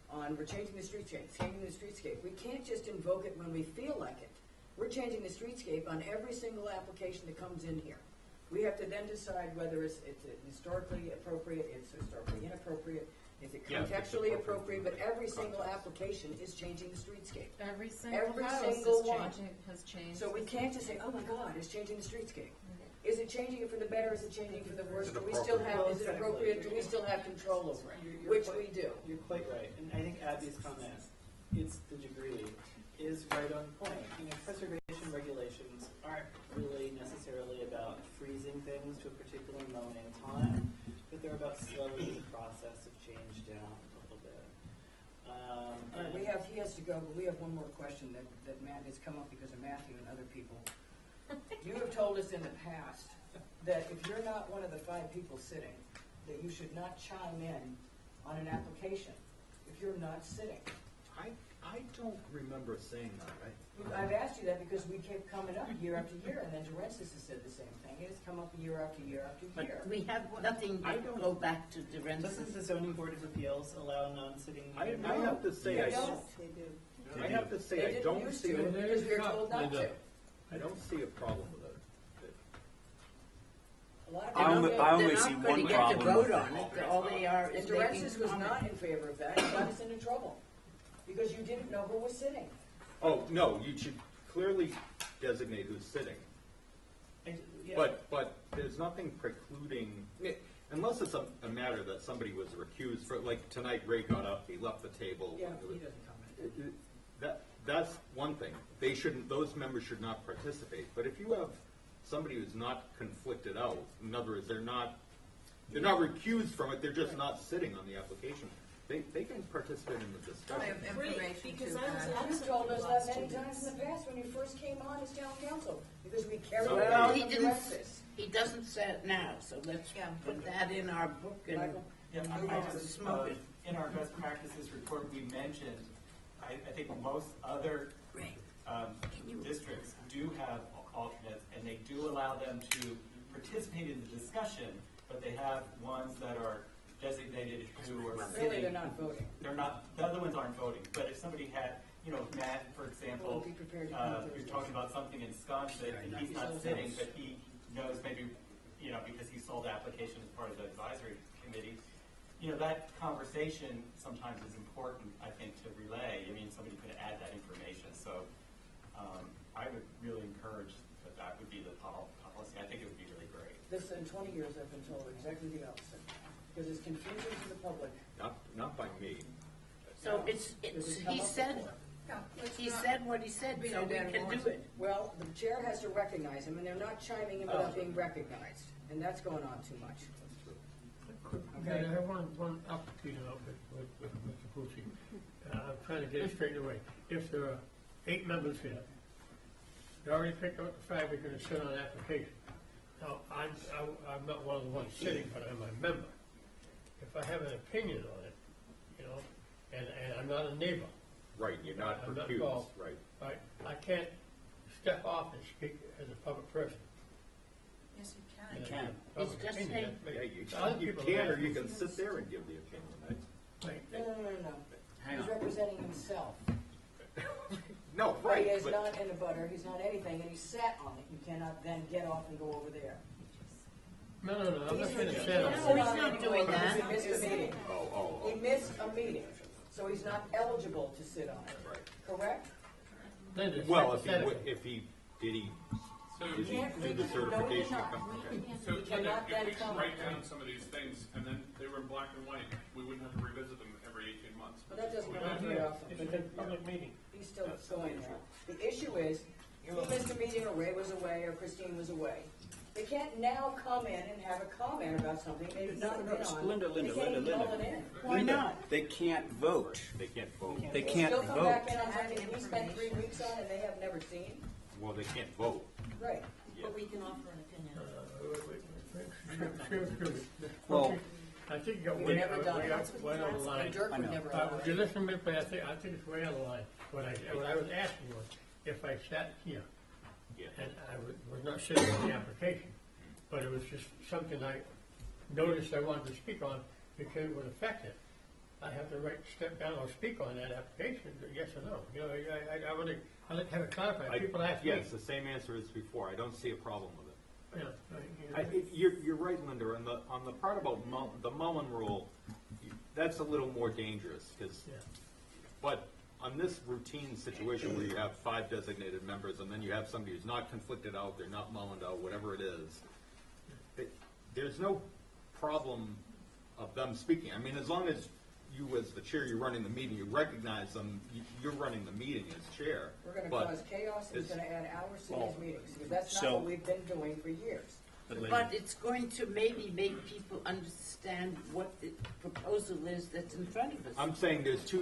on we're changing the streetscape, we can't just invoke it when we feel like it. We're changing the streetscape on every single application that comes in here. We have to then decide whether it's historically appropriate, it's historically inappropriate, is it contextually appropriate, but every single application is changing the streetscape. Every single Every house single is one. has changed. So we can't just say, oh my God, it's changing the streetscape. Is it changing it for the better, is it changing it for the worse? Do we still have, is it appropriate, do we still have control over it? Which we do. You're quite right, and I think Abby's comment, it's the degree, is right on point. You know, preservation regulations aren't really necessarily about freezing things to a particular moment in time, but they're about slowing the process of change down a little bit. All right, he has to go, but we have one more question that Matt has come up because of Matthew and other people. You have told us in the past that if you're not one of the 5 people sitting, that you should not chime in on an application if you're not sitting. I don't remember saying that. I've asked you that because we kept coming up year after year, and then Durensis has said the same thing. It's come up year after year after year. We have nothing to go back to the rent. Doesn't the zoning board of appeals allow non-sitting? I have to say, I don't used see to, because we were told not to. I don't see a problem with it. A lot of I only see They're not one going to get to problem vote with on it. All they are And is making Durensis was comment. not in favor of that. It got us into trouble because you didn't know who was sitting. Oh, no, you should clearly designate who's sitting. Yeah. But there's nothing precluding, unless it's a matter that somebody was recused for, like tonight Ray got up, he left the table. Yeah, he doesn't comment. That's one thing. They shouldn't, those members should not participate. But if you have somebody who's not conflicted out, in other words, they're not recused from it, they're just not sitting on the application, they can participate in the discussion. Because You've told us that many times in the past when you first came on as town council, because we carried So- it Well, out he from didn't, Alexis. he doesn't say it now, so let's put that in our book and Michael? Yeah, I might just smoke it. in our best practices report, we mentioned, I think most other districts do have alternates, and they do allow them to participate in the discussion, but they have ones that are designated who are sitting. Really, they're not voting. They're not, the other ones aren't voting, but if somebody had, you know, Matt, for example, Well, be prepared to come you're Thursday. talking about something in Sconset, and he's not sitting, but he knows maybe, you know, because he saw the application as part of the advisory committee, you know, that conversation sometimes is important, I think, to relay. I mean, somebody could add that information, so I would really encourage that would be the policy. I think it would be really great. This, in 20 years, I've been told exactly the opposite, because it's confusing to the public. Not by me. So Does it come he up said, before? he said what he said, so we can do it. Well, the chair has to recognize him, and they're not chiming in without being recognized, and that's going on too much. Okay, I have one application out with Mr. Pucci. I'm trying to get it straightened away. If there are 8 members here, they already picked out the fact we're gonna sit on an application. Now, I'm not one of the ones sitting, but I'm a member. If I have an opinion on it, you know, and I'm not a neighbor, Right, you're not I'm not recused, involved. right. I can't step off and speak as a public person. Yes, you And can. a public It's just opinion, saying- that's Yeah, me. you Other you people can, or have- you can sit there and give the opinion. Right. No. Hang He's on. representing himself. No, But right, he is but not in a butter, he's not anything, and he sat on it. You cannot then get off and go over there. No, I'm not going to say No, that. he's not doing that. He missed a meeting. oh, He missed a meeting, so he's not eligible to sit on it. right. Correct? Linda, Well, hypothetically. if he, did he So, do the certification? Okay. so You cannot if then we could come. write down some of these things, and then they were in black and white, we wouldn't have to revisit them every 18 months. But that doesn't We happen don't. very often. It's a public meeting. He's still going there. The issue is, he missed a meeting, or Ray was away, or Christine was away. They can't now come in and have a comment about something they've not been on. Linda, They can't even call it in. Why not? They can't vote. They can't vote. They can't Still come vote. back in on something we spent 3 weeks on and they have never seen? Well, they can't vote. Right. But we can offer an opinion. Excuse me. Well- I think you got We've way never done it. way on the line. And Dirk I would know. never allow Would you it. listen to me, please? I think it's way on the line. What I was asking was, if I sat here, Yeah. and I was not sitting on the application, but it was just something I noticed I wanted to speak on because it would affect it. I have the right to step down or speak on that application, yes or no. You know, I want to, I'd like to have it clarified. People ask me. Yes, the same answer as before. I don't see a problem with it. Yeah, You're right, Linda, on the part about the Mullen rule, that's a little more dangerous, because, Yeah. but on this routine situation where you have 5 designated members, and then you have somebody who's not conflicted out, they're not mullened out, whatever it is, there's no problem of them speaking. I mean, as long as you, as the chair, you're running the meeting, you recognize them, you're running the meeting as chair. We're gonna But cause chaos and it's gonna add hours to Well, these meetings, because that's not so- what we've been doing for years. But it's going to maybe make people understand what the proposal is that's in front of us. I'm saying there's two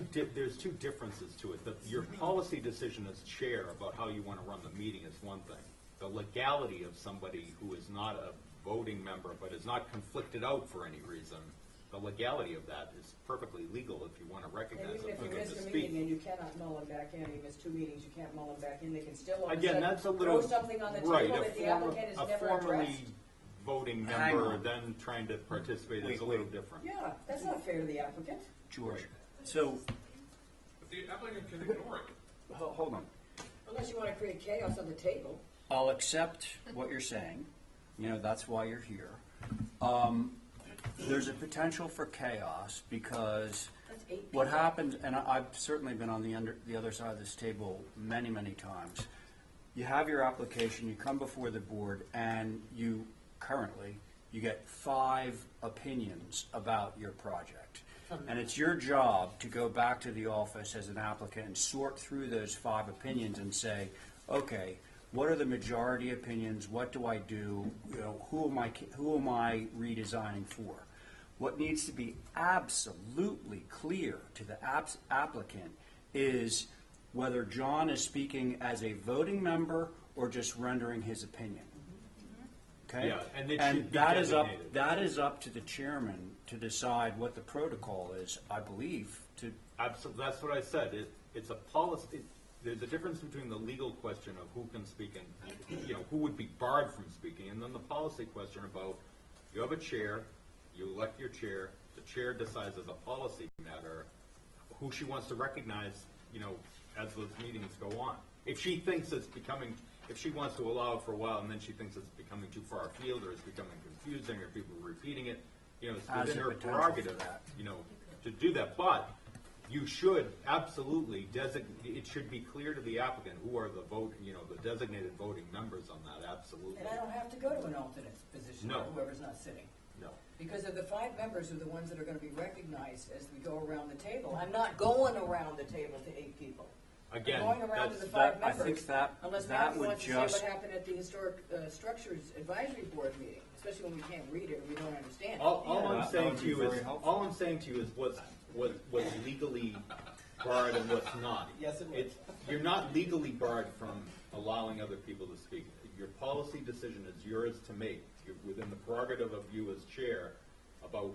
differences to it. Your policy decision as chair about how you want to run the meeting is one thing. The legality of somebody who is not a voting member but is not conflicted out for any reason, the legality of that is perfectly legal if you want to And recognize even them if you for them miss to a speak. meeting and you cannot mull them back in, you miss 2 meetings, you can't mull them back in, they can still all of a Again, sudden that's a little, throw something on the right, table that the applicant has never a formerly addressed. voting Hang member on. then trying to participate is Wait, a little wait. different. Yeah, that's not fair to the applicant. George, so, But the applicant can ignore it. hold on. Unless you wanna create chaos on the table. I'll accept what you're saying. You know, that's why you're here. There's a potential for chaos because That's 8 what people. happened, and I've certainly been on the other side of this table many, many times. You have your application, you come before the board, and you get 5 opinions about your project. And it's your job to go back to the office as an applicant and sort through those 5 opinions and say, okay, what are the majority opinions? What do I do? You know, who am I redesigning for? What needs to be absolutely clear to the applicant is whether John is speaking as a voting member or just rendering his opinion. Okay? Yeah, and it should be that is designated. that is up to the chairman to decide what the protocol is, I believe, to Absolutely, that's what I said. It's a policy. There's a difference between the legal question of who can speak and, you know, who would be barred from speaking, and then the policy question about, you have a chair, you elect your chair, the chair decides as a policy matter who she wants to recognize, you know, as those meetings go on. If she thinks it's becoming, if she wants to allow it for a while and then she thinks it's becoming too far afield or it's becoming confusing or people are repeating it, you know, it's Has within the her potential prerogative, for that. you know, to do that. But you should absolutely it should be clear to the applicant who are the the designated voting members on that, absolutely. And I don't have to go to an alternate position, No. or whoever's not sitting. No. Because of the 5 members are the ones that are gonna be recognized as we go around the table. I'm not going around the table to 8 people. Again, I'm going around to that's, the 5 I members. think that Unless that Matthew would wants to just say what happened at the Historic Structures Advisory Board meeting, especially when we can't read it and we don't understand it. all Yeah, I'm that saying would to be you very is, helpful. all I'm saying to you is what's legally barred and what's not. Yes, it would. You're not legally barred from allowing other people to speak. Your policy decision is yours to make. You're within the prerogative of you as chair about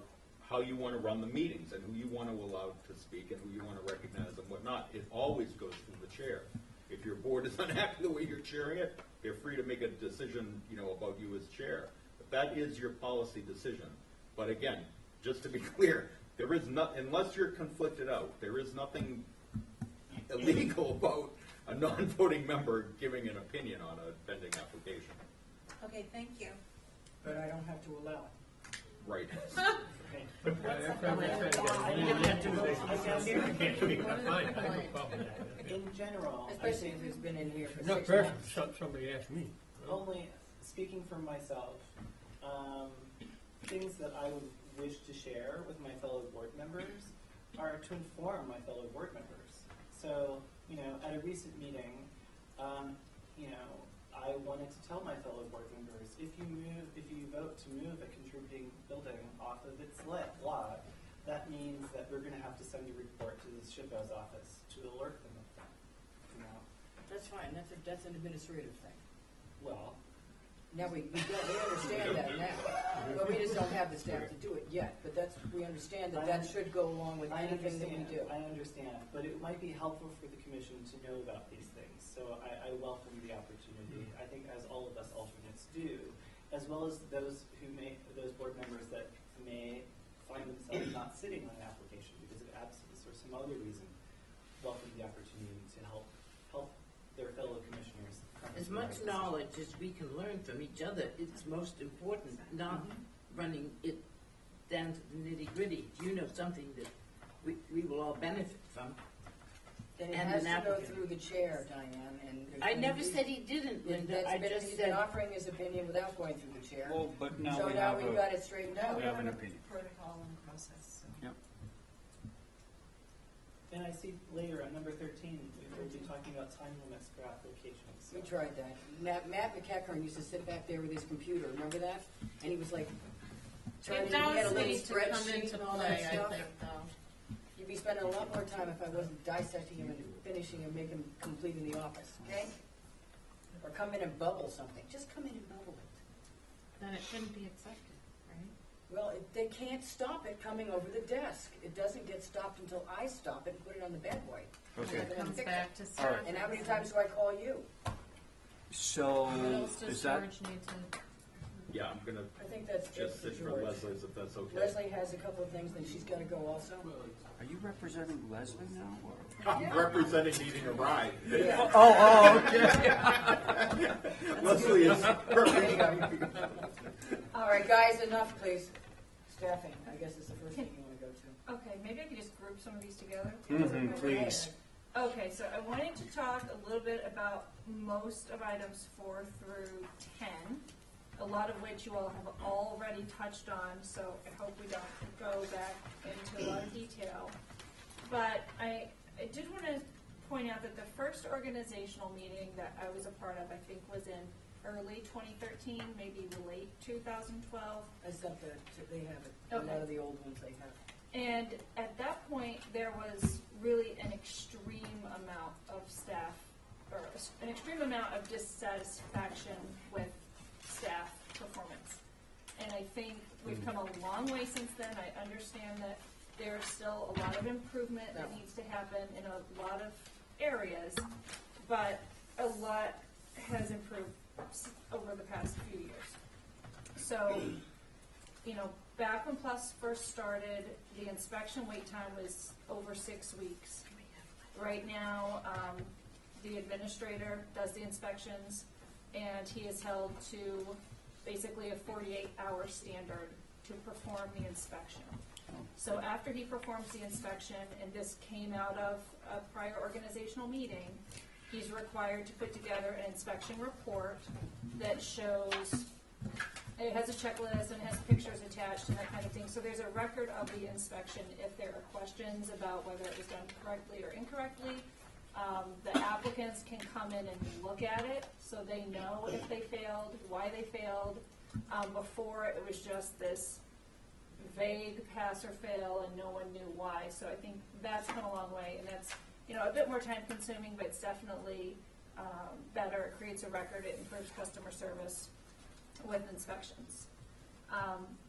how you want to run the meetings and who you want to allow to speak and who you want to recognize and whatnot. It always goes through the chair. If your board is unhappy the way you're chairing it, they're free to make a decision, you know, about you as chair. But that is your policy decision. But again, just to be clear, there is not, unless you're conflicted out, there is nothing illegal about a non-voting member giving an opinion on a pending application. Okay, thank you. But I don't have to allow it. Right. In general, I Especially think if it's been in here for No, 6 perfect, months. somebody asked me. only speaking for myself, things that I would wish to share with my fellow board members are to inform my fellow board members. So, you know, at a recent meeting, you know, I wanted to tell my fellow board members, if you vote to move a contributing building off of its lot, that means that we're going to have to send a report to the SHPO's office to alert them of that. You know, That's fine, that's an administrative thing. well, Now, we understand that now, but we just don't have the staff to do it yet. But we understand that should go along with anything that we do. I understand, but it might be helpful for the commission to know about these things. So I welcome the opportunity. I think as all of us alternates do, as well as those board members that may find themselves not sitting on an application because of absence or some other reason, welcome the opportunity to help their fellow commissioners. As much knowledge as we can learn from each other, it's most important, not running it down to the nitty-gritty. You know something that we will all benefit from. And it And has an to go applicant. through the chair, Diane, and. there's I been never reason- said he didn't, Linda, I just He's been said, offering his opinion without going through the chair. Well, but now So we now have we've got it straightened out. we have an opinion. Protocol and process, so. Yep. And I see later on number 13, we'll be talking about time limits for applications. We tried that. Matt McEachern used to sit back there with his computer, remember that? And he was like, trying It to, he had a does little need to come spreadsheet into and all that play, I stuff. think, though. You'd be spending a lot more time if I wasn't dissecting him and finishing and making him complete in the office, okay? Or come in and bubble something. Just come in and bubble it. Then it shouldn't be accepted, right? Well, they can't stop it coming over the desk. It doesn't get stopped until I stop it and put it on the bed white. Okay. It comes back to All staff. right. And how many times do I call you? So What else does is that George need to? Yeah, I'm gonna I think that's just it sit for for George. Leslie's if that's okay. Leslie has a couple of things, then she's gotta go also. are you representing Leslie now? Or? I'm representing needing a ride. Yeah. Oh, okay. Leslie is There you go. All right, guys, enough, please. Staffing, I guess is the first thing you wanna go to. Okay, maybe I could just group some of these together. Mhm, please. Okay, so I wanted to talk a little bit about most of items 4 through 10, a lot of which you all have already touched on, so I hope we don't go back into a lot of detail. But I did want to point out that the first organizational meeting that I was a part of, I think, was in early 2013, maybe late 2012. I sent that, they have it, a lot of the old ones they have. And at that point, there was really an extreme amount of staff, or an extreme amount of dissatisfaction with staff performance. And I think we've come a long way since then. I understand that there's still a lot of improvement that needs to happen in a lot of areas, but a lot has improved over the past few years. So, you know, back when Plus first started, the inspection wait time was over 6 weeks. Right now, the administrator does the inspections, and he is held to basically a 48-hour standard to perform the inspection. So after he performs the inspection, and this came out of a prior organizational meeting, he's required to put together an inspection report that shows, it has a checklist and it has pictures attached and that kind of thing. So there's a record of the inspection. If there are questions about whether it was done correctly or incorrectly, the applicants can come in and look at it so they know if they failed, why they failed. Before, it was just this vague pass or fail and no one knew why. So I think that's come a long way, and that's, you know, a bit more time consuming, but it's definitely better. It creates a record. It improves customer service with inspections.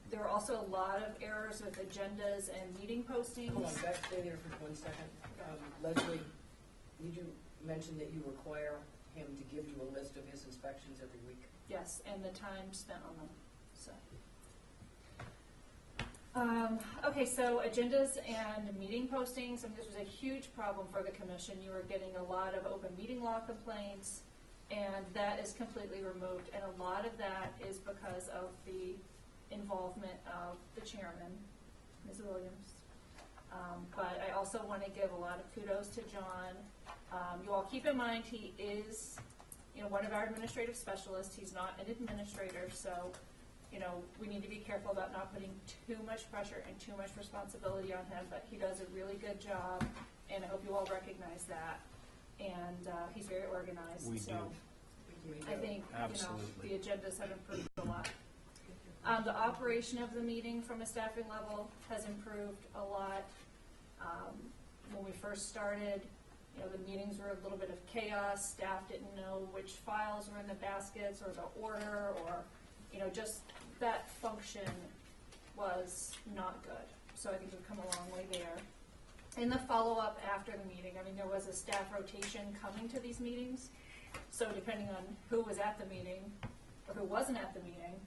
There were also a lot of errors with agendas and meeting postings. Hold on, stay there for 1 second. Leslie, did you mention that you require him to give you a list of his inspections every week? Yes, and the time spent on them. So. Okay, so agendas and meeting postings, and this was a huge problem for the commission. You were getting a lot of open meeting law complaints, and that is completely removed. And a lot of that is because of the involvement of the chairman, Ms. Williams. But I also want to give a lot of kudos to John. You all keep in mind he is, you know, one of our administrative specialists. He's not an administrator, so you know, we need to be careful about not putting too much pressure and too much responsibility on him, but he does a really good job, and I hope you all recognize that. And he's very organized. We so do. I think, Absolutely. you know, the agendas have improved a lot. The operation of the meeting from a staffing level has improved a lot. When we first started, you know, the meetings were a little bit of chaos. Staff didn't know which files were in the baskets or the order, or, you know, just that function was not good. So I think we've come a long way there. In the follow-up after the meeting, I mean, there was a staff rotation coming to these meetings. So depending on who was at the meeting or who wasn't at the meeting,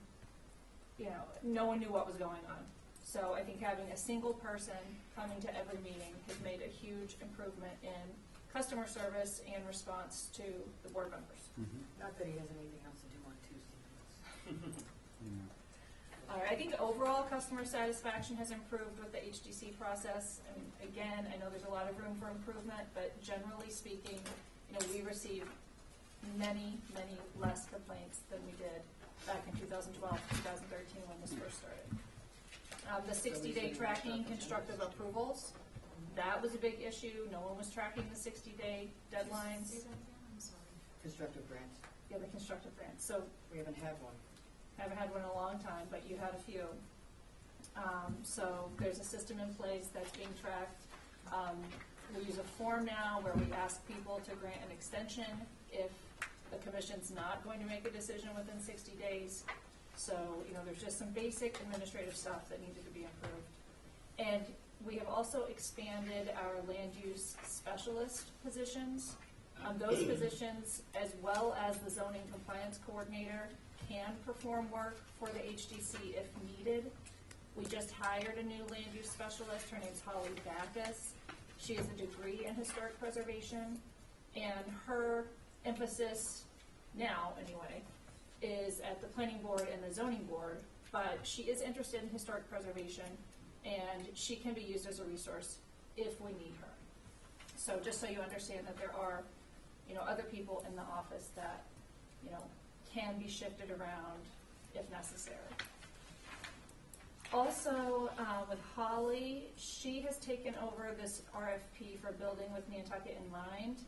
you know, no one knew what was going on. So I think having a single person coming to every meeting has made a huge improvement in customer service and response to the board members. Not that he has anything else to do on Tuesday. All right, I think overall customer satisfaction has improved with the HDC process. And again, I know there's a lot of room for improvement, but generally speaking, you know, we receive many, many less complaints than we did back in 2012, 2013 when this first started. The 60-day tracking constructive approvals, that was a big issue. No one was tracking the 60-day deadlines. Constructive grants. Yeah, the constructive grants. So we haven't had one. Haven't had one in a long time, but you had a few. So there's a system in place that's being tracked. We use a form now where we ask people to grant an extension if the commission's not going to make a decision within 60 days. So, you know, there's just some basic administrative stuff that needed to be improved. And we have also expanded our land use specialist positions. Those positions, as well as the zoning compliance coordinator, can perform work for the HDC if needed. We just hired a new land use specialist. Her name's Holly Backus. She has a degree in historic preservation, and her emphasis now, anyway, is at the planning board and the zoning board, but she is interested in historic preservation, and she can be used as a resource if we need her. So just so you understand that there are, you know, other people in the office that, you know, can be shifted around if necessary. Also, with Holly, she has taken over this RFP for building with Nantucket in mind.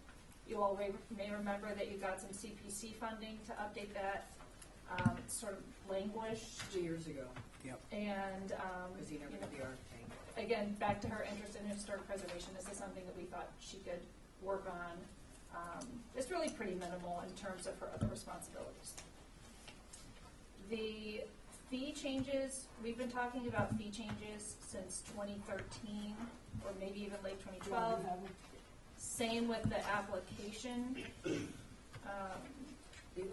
You all may remember that you got some CPC funding to update that. It's sort of languished. 2 years ago, And, because he never did the RFP. again, back to her interest in historic preservation, this is something that we thought she could work on. It's really pretty minimal in terms of her other responsibilities. The fee changes, we've been talking about fee changes since 2013, or maybe even late 2012. Same with the application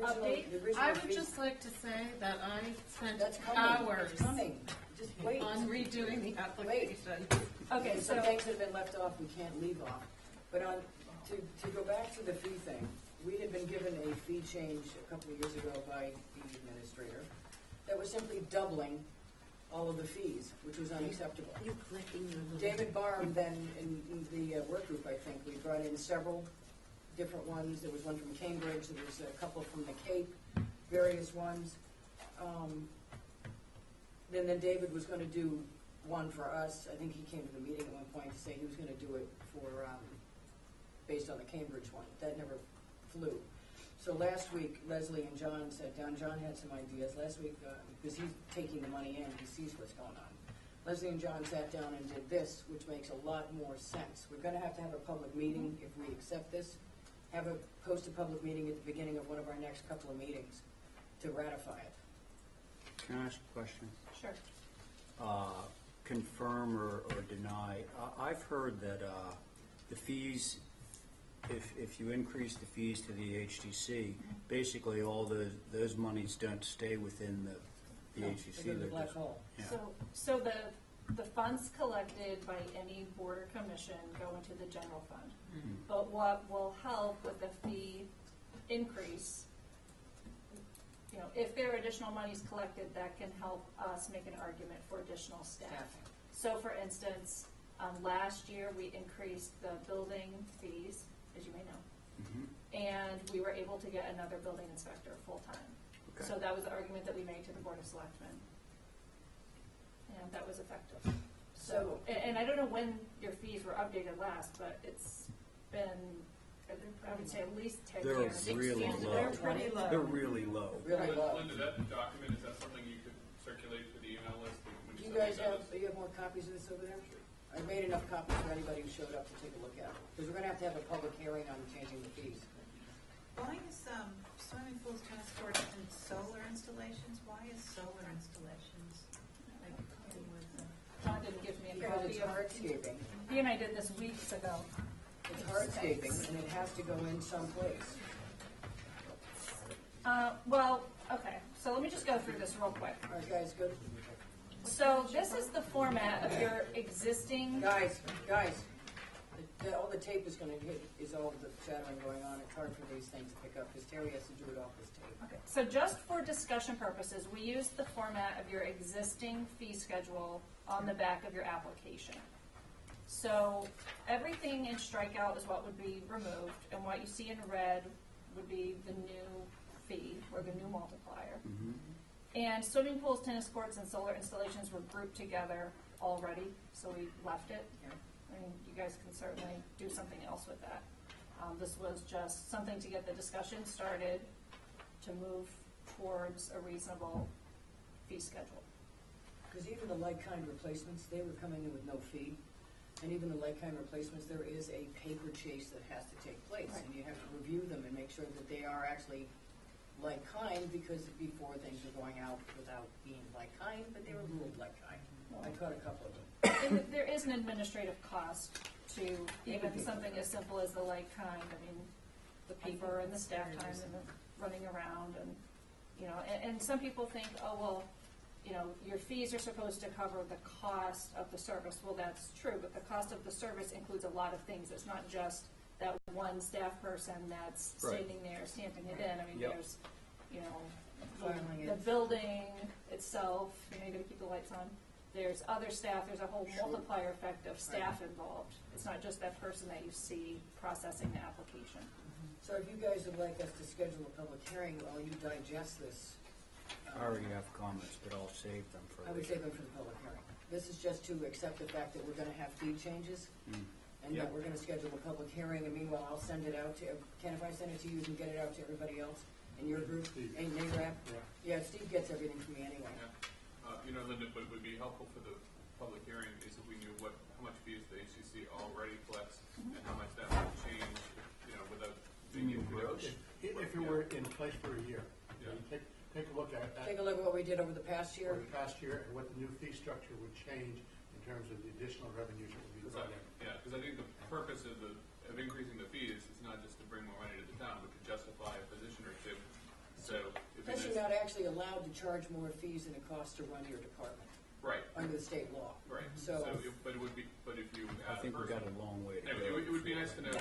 update. I would just like to say that I spent That's coming. hours It's coming. Just wait. on redoing the application. Okay, Some so, things that have been left off, we can't leave off. But to go back to the fee thing, we had been given a fee change a couple of years ago by the administrator that was simply doubling all of the fees, which was unacceptable. You clicking your little. David Barham then, in the work group, I think, we brought in several different ones. There was one from Cambridge, there was a couple from the Cape, various ones. Then David was gonna do one for us. I think he came to the meeting at one point to say he was gonna do it for, based on the Cambridge one. That never flew. So last week, Leslie and John sat down. John had some ideas. Last week, because he's taking the money in, he sees what's going on. Leslie and John sat down and did this, which makes a lot more sense. We're gonna have to have a public meeting if we accept this. Post a public meeting at the beginning of one of our next couple of meetings to ratify it. Can I ask a question? sure. Confirm or deny. I've heard that the fees, if you increase the fees to the HTC, basically all those monies don't stay within the No, HTC. they go to the they're black just- hole. Yeah. So the funds collected by any board or commission go into the general fund. But what will help with the fee increase, you know, if there are additional monies collected, that can help us make an argument for additional staff. Staffing. So for instance, last year we increased the building fees, as you may know. Mhm. And we were able to get another building inspector full-time. Okay. So that was the argument that we made to the Board of Selectmen. And that was effective. So, and I don't know when your fees were updated last, but it's been, I would say at least 10 They're years. really low. They're pretty low. They're really low. Really low. Linda, that document, is that something you could circulate to the email list when Do you you send guys these out? have, you have more copies of this over there? I made enough copies for anybody who showed up to take a look at it. Because we're gonna have to have a public hearing on changing the fees. Why is swimming pools, tennis courts, and solar installations? Why is solar installations? John didn't give me a Because copy it's of, hardscaping. he and I did this weeks ago. It's hardscaping, and it has to go in someplace. Well, okay, so let me just go through this real quick. All right, guys, good? So this is the format of your existing, Guys, all the tape is gonna hit, is all the shadowing going on. It's hard for these things to pick up, because Terry has to do it off this tape. okay, so just for discussion purposes, we use the format of your existing fee schedule on the back of your application. So everything in strikeout is what would be removed, and what you see in red would be the new fee, or the new multiplier. Mhm. And swimming pools, tennis courts, and solar installations were grouped together already, so we left it. I mean, you guys can certainly do something else with that. This was just something to get the discussion started, to move towards a reasonable fee schedule. Because even the like-kind replacements, they were coming in with no fee. And even the like-kind replacements, there is a paper chase that has to take place. Right. And you have to review them and make sure that they are actually like-kind, because before things were going out without being like-kind, but they were ruled like-kind. I caught a couple of them. And there is an administrative cost to even something as simple as the like kind. I mean, the paper and the staff time and the running around and, you know, and some people think, oh, well, you know, your fees are supposed to cover the cost of the service. Well, that's true, but the cost of the service includes a lot of things. It's not just that one staff person that's Right. standing there stamping it in. I mean, Yep. there's, you know, Filing the it. building itself, you know, you gotta keep the lights on. There's other staff, there's a whole multiplier effect of staff involved. It's not just that person that you see processing the application. So if you guys would like us to schedule a public hearing while you digest this I already have comments, but I'll save them for I would later. save them for the public hearing. This is just to accept the fact that we're gonna have fee changes, and that Yep. we're gonna schedule a public hearing, and meanwhile, I'll send it out to, Ken, if I send it to you, you can get it out to everybody else in your group, and NARAB? Yeah, Steve gets everything from me anyway. You know, Linda, what would be helpful for the public hearing is if we knew how much fees the HCC already collects and how much that would change, you know, without being gross. If it were in place for a year, Yeah. you take a look at Take a look at what we did over the past year. over the past year and what the new fee structure would change in terms of the additional revenues that would be brought in. Yeah, because I think the purpose of increasing the fees is not just to bring more money to the town, but to justify a position or two. So if Plus, it you're is, not actually allowed to charge more fees than it costs to run your department, right, under the state law. right. So- But it would be, but if you I add a think we person. got a long way to Anyway, go. it would be nice to know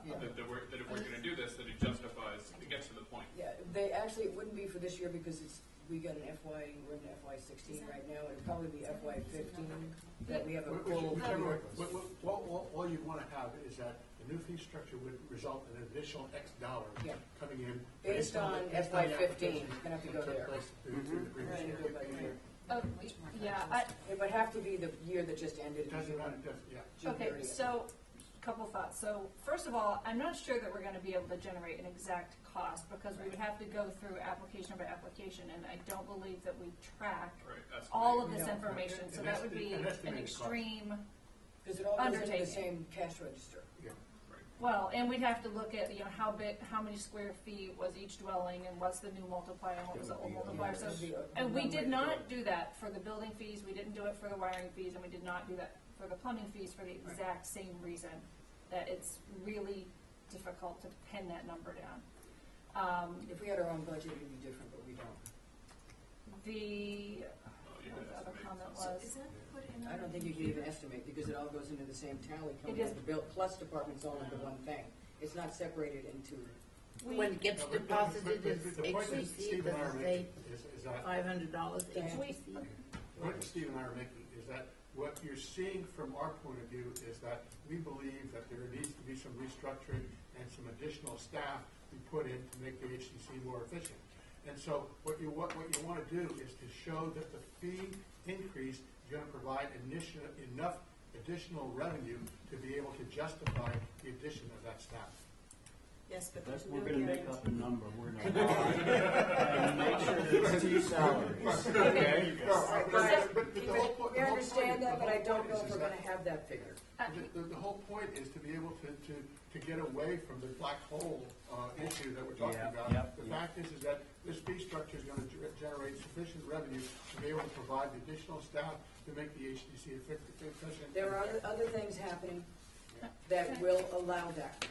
Yeah. that if we're gonna do this, that it justifies, it gets to the point. Yeah, they, actually, it wouldn't be for this year because we got an FY, we're in FY 16 right now, it'd probably be FY 15, that we have a full. All you'd want to have is that the new fee structure would result in an additional X dollars Yeah. coming in. Based on based FY the 15, application gonna have to that go took there. place through the previous Right, year. go by year. Oh, yeah, It would have to be the year that just ended. It doesn't matter, yeah. June okay, 30th. so, couple thoughts. So, first of all, I'm not sure that we're gonna be able to generate an exact cost, because we would have to go through application by application, and I don't believe that we track Right, that's all of We this don't. information, so An that would be estimate- an an estimated cost. extreme, Because it all goes into the undertaking. same cash register. Yeah. well, and we'd have to look at, you know, how big, how many square feet was each dwelling, and what's the new multiplier, and what was the old multiplier, so. That would be a And we one way did to not go. do that for the building fees, we didn't do it for the wiring fees, and we did not do that for the plumbing fees for the exact same reason, that it's really difficult to pin that number down. If we had our own budget, it'd be different, but we don't. The, You what could the other estimate comment something. was, Is that put in? I don't think you can even estimate, because it all goes into the same tally, coming It out is. the bill, plus departments all into one thing. It's not separated into, When it gets deposited as The point that HCC, Steve and I are does it say making is that $500 HCC? the point that Steve and I are making is that what you're seeing from our point of view is that we believe that there needs to be some restructuring and some additional staff be put in to make the HCC more efficient. And so what you want to do is to show that the fee increase is going to provide enough additional revenue to be able to justify the addition of that staff. Yes, but That's, there's we're no gonna make guarantee. up a number, we're gonna and make sure there's two salaries, okay? But the whole point- we the whole understand point- that, the but I whole don't point know is if we're gonna have that figure. The whole point is to be able to get away from the black hole issue that we're talking Yeah, about. yep, The yep. fact is that this fee structure is going to generate sufficient revenue to be able to provide the additional staff to make the HDC efficient. There are other things happening that will allow that.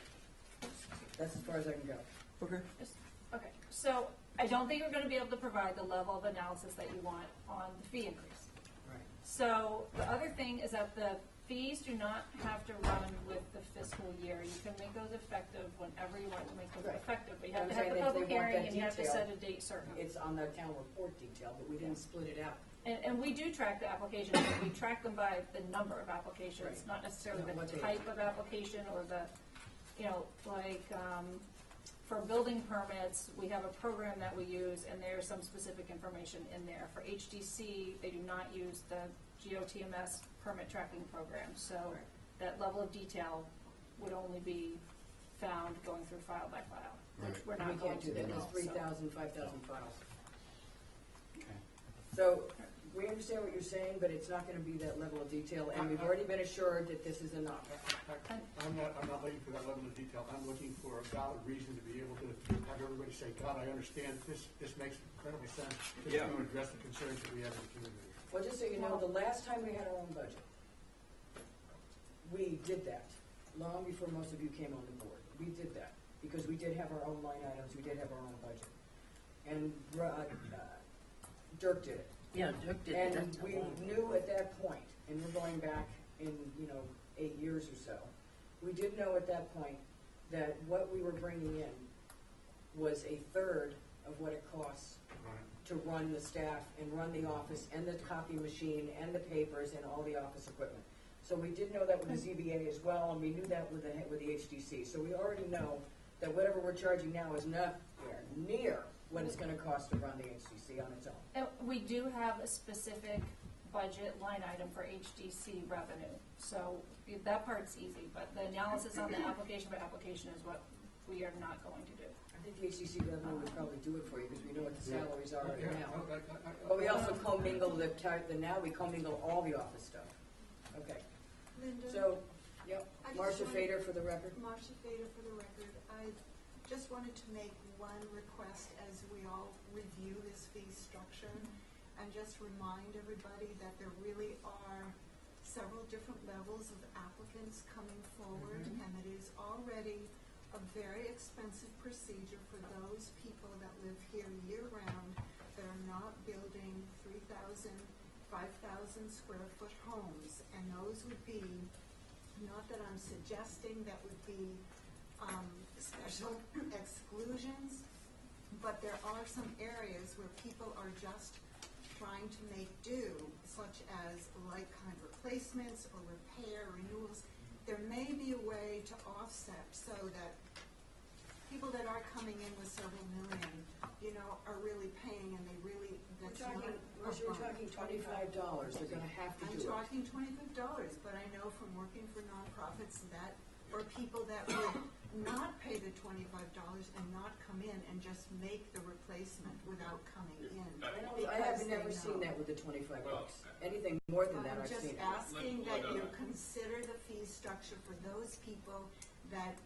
That's as far as I can go. Okay. okay, so I don't think we're gonna be able to provide the level of analysis that you want on the fee increase. Right. So the other thing is that the fees do not have to run with the fiscal year. You can make those effective whenever you want to make those Right. effective, but you I'm have to have saying the if public they want hearing that and you have to detail, set a date certain. It's on the town report detail, but we didn't split it out. And we do track the applications, but we track them by the number of applications, Right. not necessarily Not what the they- type of application or the, you know, like, for building permits, we have a program that we use, and there's some specific information in there. For HDC, they do not use the GOTMS permit tracking program, so Right. that level of detail would only be found going through file by file, which Right. we're We not going can't to do do that, now, there's so. 3,000, 5,000 files. Okay. So, we understand what you're saying, but it's not gonna be that level of detail, and we've already been assured that this is enough. I'm not looking for that level of detail. I'm looking for a valid reason to be able to have everybody say, God, I understand, this makes incredible sense. It's Yeah. going to address the concerns that we have in the community. Well, just so you know, the last time we had our own budget, we did that, long before most of you came on the board. We did that, because we did have our own line items, we did have our own budget. And Dirk did it. Yeah, Dirk did it. And we knew at that point, and we're going back in, 8 years or so, we did know at that point that what we were bringing in was a third of what it costs to run the staff and run the office and the copy machine and the papers and all the office equipment. So we did know that with the ZBA as well, and we knew that with the HDC. So we already know that whatever we're charging now is not near what it's gonna cost to run the HDC on its own. And we do have a specific budget line item for HDC revenue, so that part's easy, but the analysis on the application by application is what we are not going to do. I think the HDC revenue would probably do it for you, because we know what the salaries are now. But we also commingle now we commingle all the office stuff. Okay, Linda? so, yep, I just Marcia wanted- Fader for the record. Marcia Fader for the record. I just wanted to make one request as we all review this fee structure and just remind everybody that there really are several different levels of applicants coming forward, and it is already a very expensive procedure for those people that live here year-round that are not building 3,000, 5,000 square foot homes, and those would be, not that I'm suggesting that would be special exclusions, but there are some areas where people are just trying to make do, such as like-kind replacements or repair, renewals. There may be a way to offset so that people that are coming in with several million, are really paying, and they really, that's not. We're talking $25, they're gonna have to do it. I'm talking $25, but I know from working for nonprofits that, or people that would not pay the $25 and not come in and just make the replacement without coming in. I have never seen that with the $25. Anything more than that, I'm I've just seen. asking that you consider the fee structure for those people that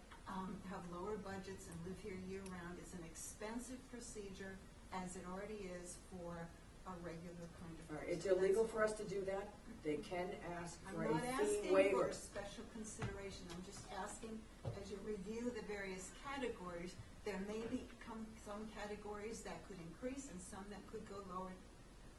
have lower budgets and live here year-round. It's an expensive procedure, as it already is for a regular kind of. All right, it's illegal for us to do that. They can ask for a I'm not fee asking waiver. for special consideration. I'm just asking, as you review the various categories, there may be some categories that could increase and some that could go lower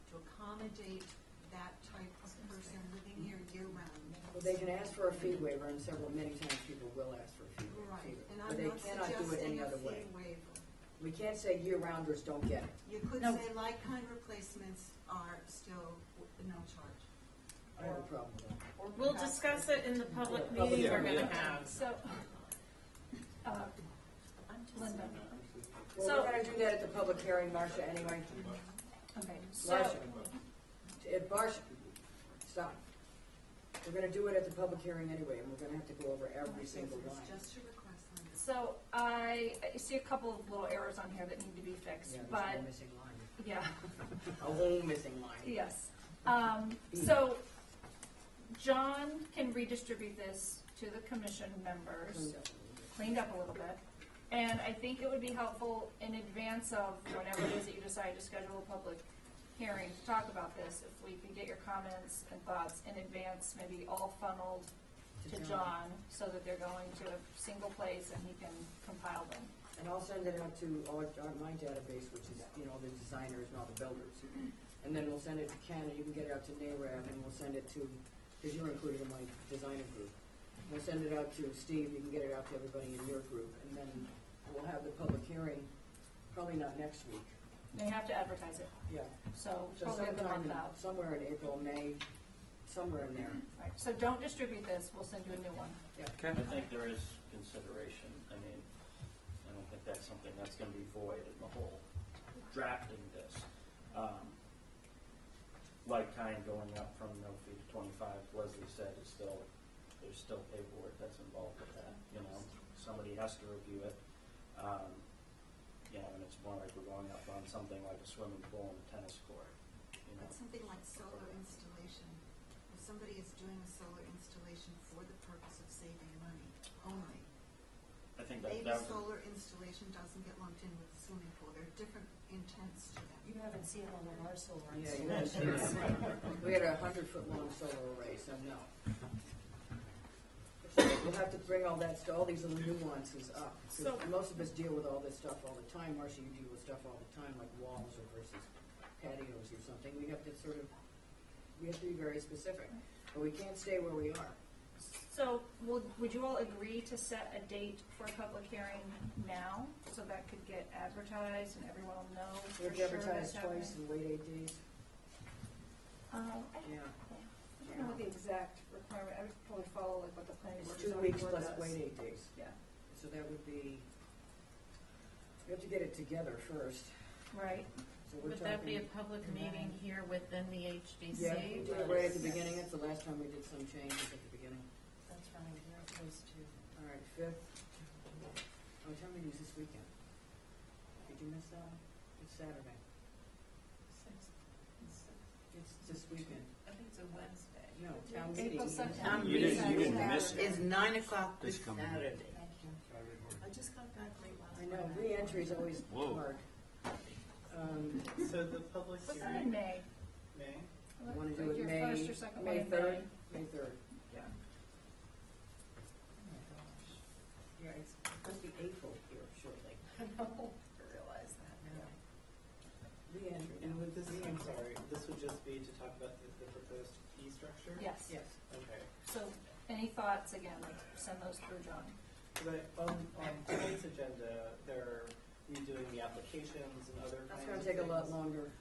to accommodate that type of person living here year-round. Well, they can ask for a fee waiver, and many times people will ask for a fee waiver. Right, and But I'm they not cannot do it any suggesting a other way. fee waiver. We can't say year-rounders don't get it. You could No. say like-kind replacements are still no charge. I have a problem with that. We'll discuss it in the public Yeah, public meeting we're hearing. gonna have. So, Linda, Well, So- we're gonna do that at the public hearing, Marcia, anyway. okay, so, Marcia, Marcia, stop. We're gonna do it at the public hearing anyway, and we're gonna have to go over every single line. Just a request, Linda. so I see a couple of little errors on here that need to be fixed, Yeah, there's but, one missing line. yeah. A whole missing line. Yes. So John can redistribute this to the commission members, cleaned up a little bit. And I think it would be helpful in advance of whenever it is that you decide to schedule a public hearing to talk about this, if we could get your comments and thoughts in advance, maybe all funneled to John, so that they're going to a single place and he can compile them. And I'll send it out to my database, which is, the designers and all the builders. And then we'll send it to Ken, and you can get it out to NARAB, and we'll send it to, because you're included in my designer group. We'll send it out to Steve, you can get it out to everybody in your group, and then we'll have the public hearing, probably not next week. They have to advertise it, Yeah. so So probably a sometime, month out. somewhere in April, May, somewhere in there. Right, so don't distribute this, we'll send you a new one. Yeah. I think there is consideration. I mean, I don't think that's something that's gonna be void in the whole drafting this. Like kind going up from no fee to 25, Leslie said, there's still paperwork that's involved with that, somebody has to review it. And it's more like we're going up on something like a swimming pool and a tennis court, But something like solar installation, if somebody is doing a solar installation for the purpose of saving money only, I think that maybe that was, solar installation doesn't get lumped in with the swimming pool. There are different intents to them. You haven't seen all of our solar Yeah, you had we had a 100-foot long solar array, so no. So we'll have to bring all these little nuances up. 'Cause So- most of us deal with all this stuff all the time. Marcia, you deal with stuff all the time, like walls or versus patios or something. We have to be very specific. But we can't stay where we are. So, would you all agree to set a date for a public hearing now, so that could get advertised and everyone will know We for have to sure advertise that's twice happening? and wait 8 days. I Yeah. don't know what the exact requirement, I would probably follow like what the planning board. It's 2 zoning weeks board plus does. wait 8 days. Yeah. So that would be, we have to get it together first. Right. So we're Would that be a talking- public meeting here within the HDC? Yeah, we did it right at the beginning, it's the last time we did some changes at the beginning. That's fine, we're opposed to. All right, 5th. Oh, town meeting's this weekend. Did you miss that one? It's Saturday. It's this weekend. I think it's a Wednesday. No, town meeting. April 2nd. Town You didn't- you meeting didn't miss it. is 9 o'clock This this coming week. Saturday. Thank you. I just got back late last I night. know, re-entry is always Whoa. hard. So the public What's that in hearing, May? May? I want to do Like it your May, first or second May one in 3rd. May? May 3rd. Yeah. Yeah, it's supposed to be April here shortly. I know, I realize that now. Re-entry. And would this, I'm sorry, this would just be to talk about the proposed fee structure? Yes. Yes. Okay. So, any thoughts, again, like, send those through, John. But on tonight's agenda, they're redoing the applications and other That's kinds gonna of take a lot things. longer,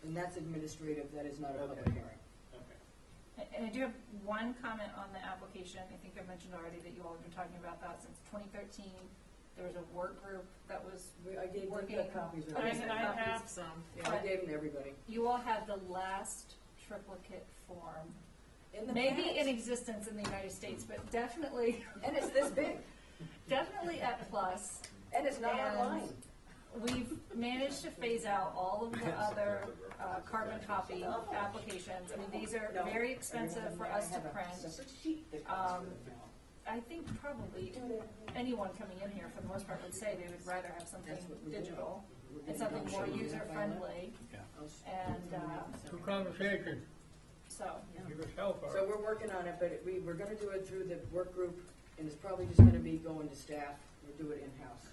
and that's administrative, that is not a public Okay. hearing. Okay. And I do have one comment on the application. I think I mentioned already that you all have been talking about that since 2013. There was a work group that was I gave, we got copies of Okay, it. so I have some. Yeah, I gave them to everybody. You all have the last triplicate form, In the maybe past. in existence in the United States, but definitely, And it's this big, definitely at Plus. and it's not And online. We've managed to phase out all of the other carbon copy applications. I mean, these are No. very expensive for us to I have a print. separate sheet that goes Um, with it now. I think probably anyone coming in here, for the most part, would say they would rather have something That's what we're doing. digital We're and gonna something go more show you that user-friendly. And, Good conversation. so, Give us hell for So it. we're working on it, but we're gonna do it through the work group, and it's probably just gonna be going to staff, we'll do it in-house.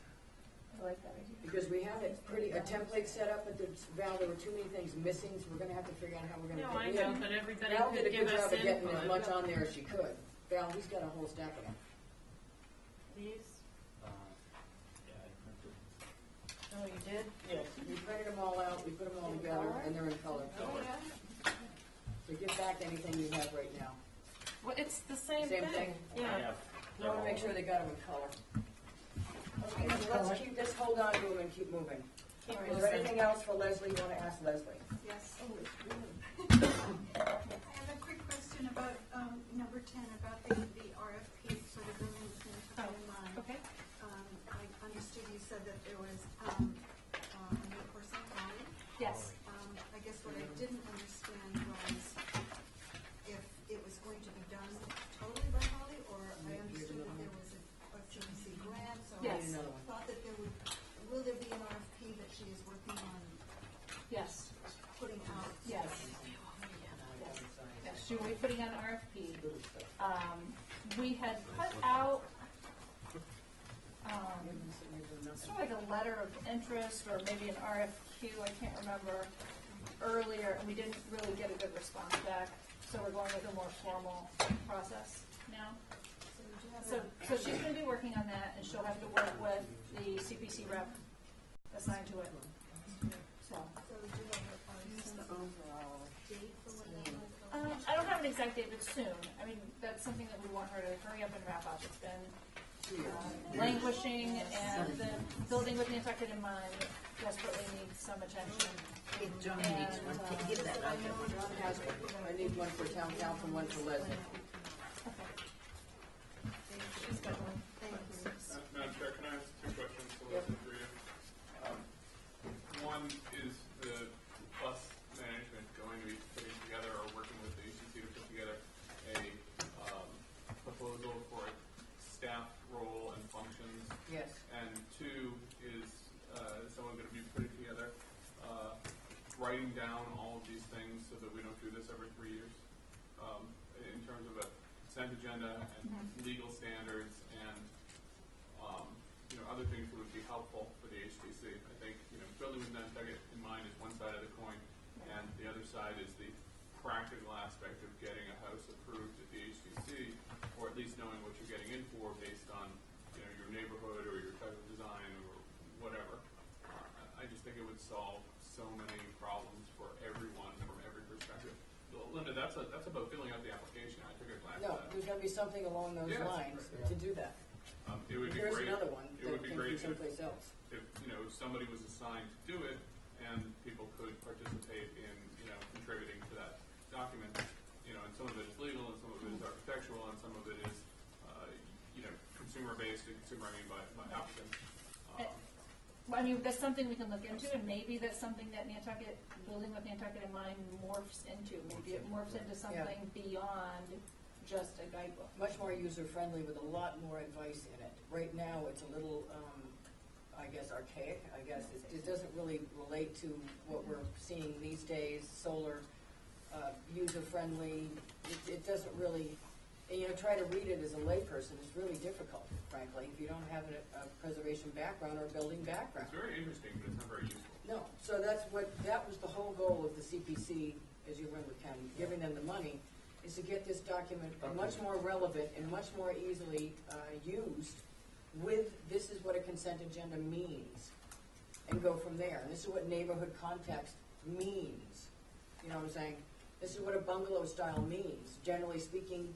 I like that idea. Because we have it a template set up, but Val, there were too many things missing, so we're gonna have to figure out how we're gonna. No, I we had- know, but everybody Val could did a give good us job of getting as input. much on there as she could. Val, he's got a whole stack of them. These? Yeah, I printed. Oh, you did? Yes. We printed them all out, we put them all together, and they're in color. Oh, yeah. So get back anything you have right now. Well, it's the same Same thing. thing? Yeah. I wanna make sure they got them in color. Okay, so let's hold on to them and keep moving. Keep Is there moving. anything else for Leslie you wanna ask Leslie? Yes. I have a quick question about, number 10, about the RFP for the building with Nantucket in mind. Okay. I understood you said that there was, a new person, Holly. Yes. I guess what I didn't understand was if it was going to be done totally by Holly, or I understood that there was a CDC grant, so I Yes. thought that there would, will there be an RFP that she is working on Yes. putting out? Yes. Yes, she will be putting out an RFP. We had put out, sort of like a letter of interest or maybe an RFQ, I can't remember, earlier, and we didn't really get a good response back. So we're going with a more formal process now. So she's gonna be working on that, and she'll have to work with the CPC rep assigned to it. So. So do you have a sense of date for when that might go? I don't have an exact date, but soon. I mean, that's something that we want her to hurry up and wrap up. It's been languishing, and the building with Nantucket in mind desperately needs some attention. If John needs one, can you give that out? John has one. I need one for town council, one for Leslie. She's got one. Madam Chair, can I ask two questions to Leslie for you? One is the Plus management going to be putting together or working with the agency to put together a proposal for staff role and functions? Yes. And two is someone going to be putting together, writing down all of these things so that we don't do this every 3 years, in terms of a consent agenda and legal standards and other things that would be helpful for the HTC. I think building with Nantucket in mind is one side of the coin, and the other side is the practical aspect of getting a house approved at the HTC, or at least knowing what you're getting in for based on your neighborhood or your type of design or whatever. I just think it would solve so many problems for everyone from every perspective. Linda, that's about filling out the application. I took a glance No, at that. there's gonna be something along those Yes. lines to do that. It would be Here's great. another one It that would be came from great someplace else. if somebody was assigned to do it, and people could participate in, contributing to that document. And some of it is legal, and some of it is architectural, and some of it is, consumer-based, and consumer, by applicants. Well, that's something we can look into, and maybe that's something that Nantucket, building with Nantucket in mind, morphs into. Maybe it morphs into something beyond just a guidebook. Much more user-friendly with a lot more advice in it. Right now, it's a little, I guess, archaic. I guess it doesn't really relate to what we're seeing these days, solar, user-friendly. It doesn't really, try to read it as a layperson is really difficult, frankly, if you don't have a preservation background or building background. It's very interesting, but it's not very useful. No, so that was the whole goal of the CPC, as you run with county, giving them the money, is to get this document much more relevant and much more easily used with, this is what a consent agenda means, and go from there. And this is what neighborhood context means. You know what I'm saying? This is what a bungalow style means. Generally speaking,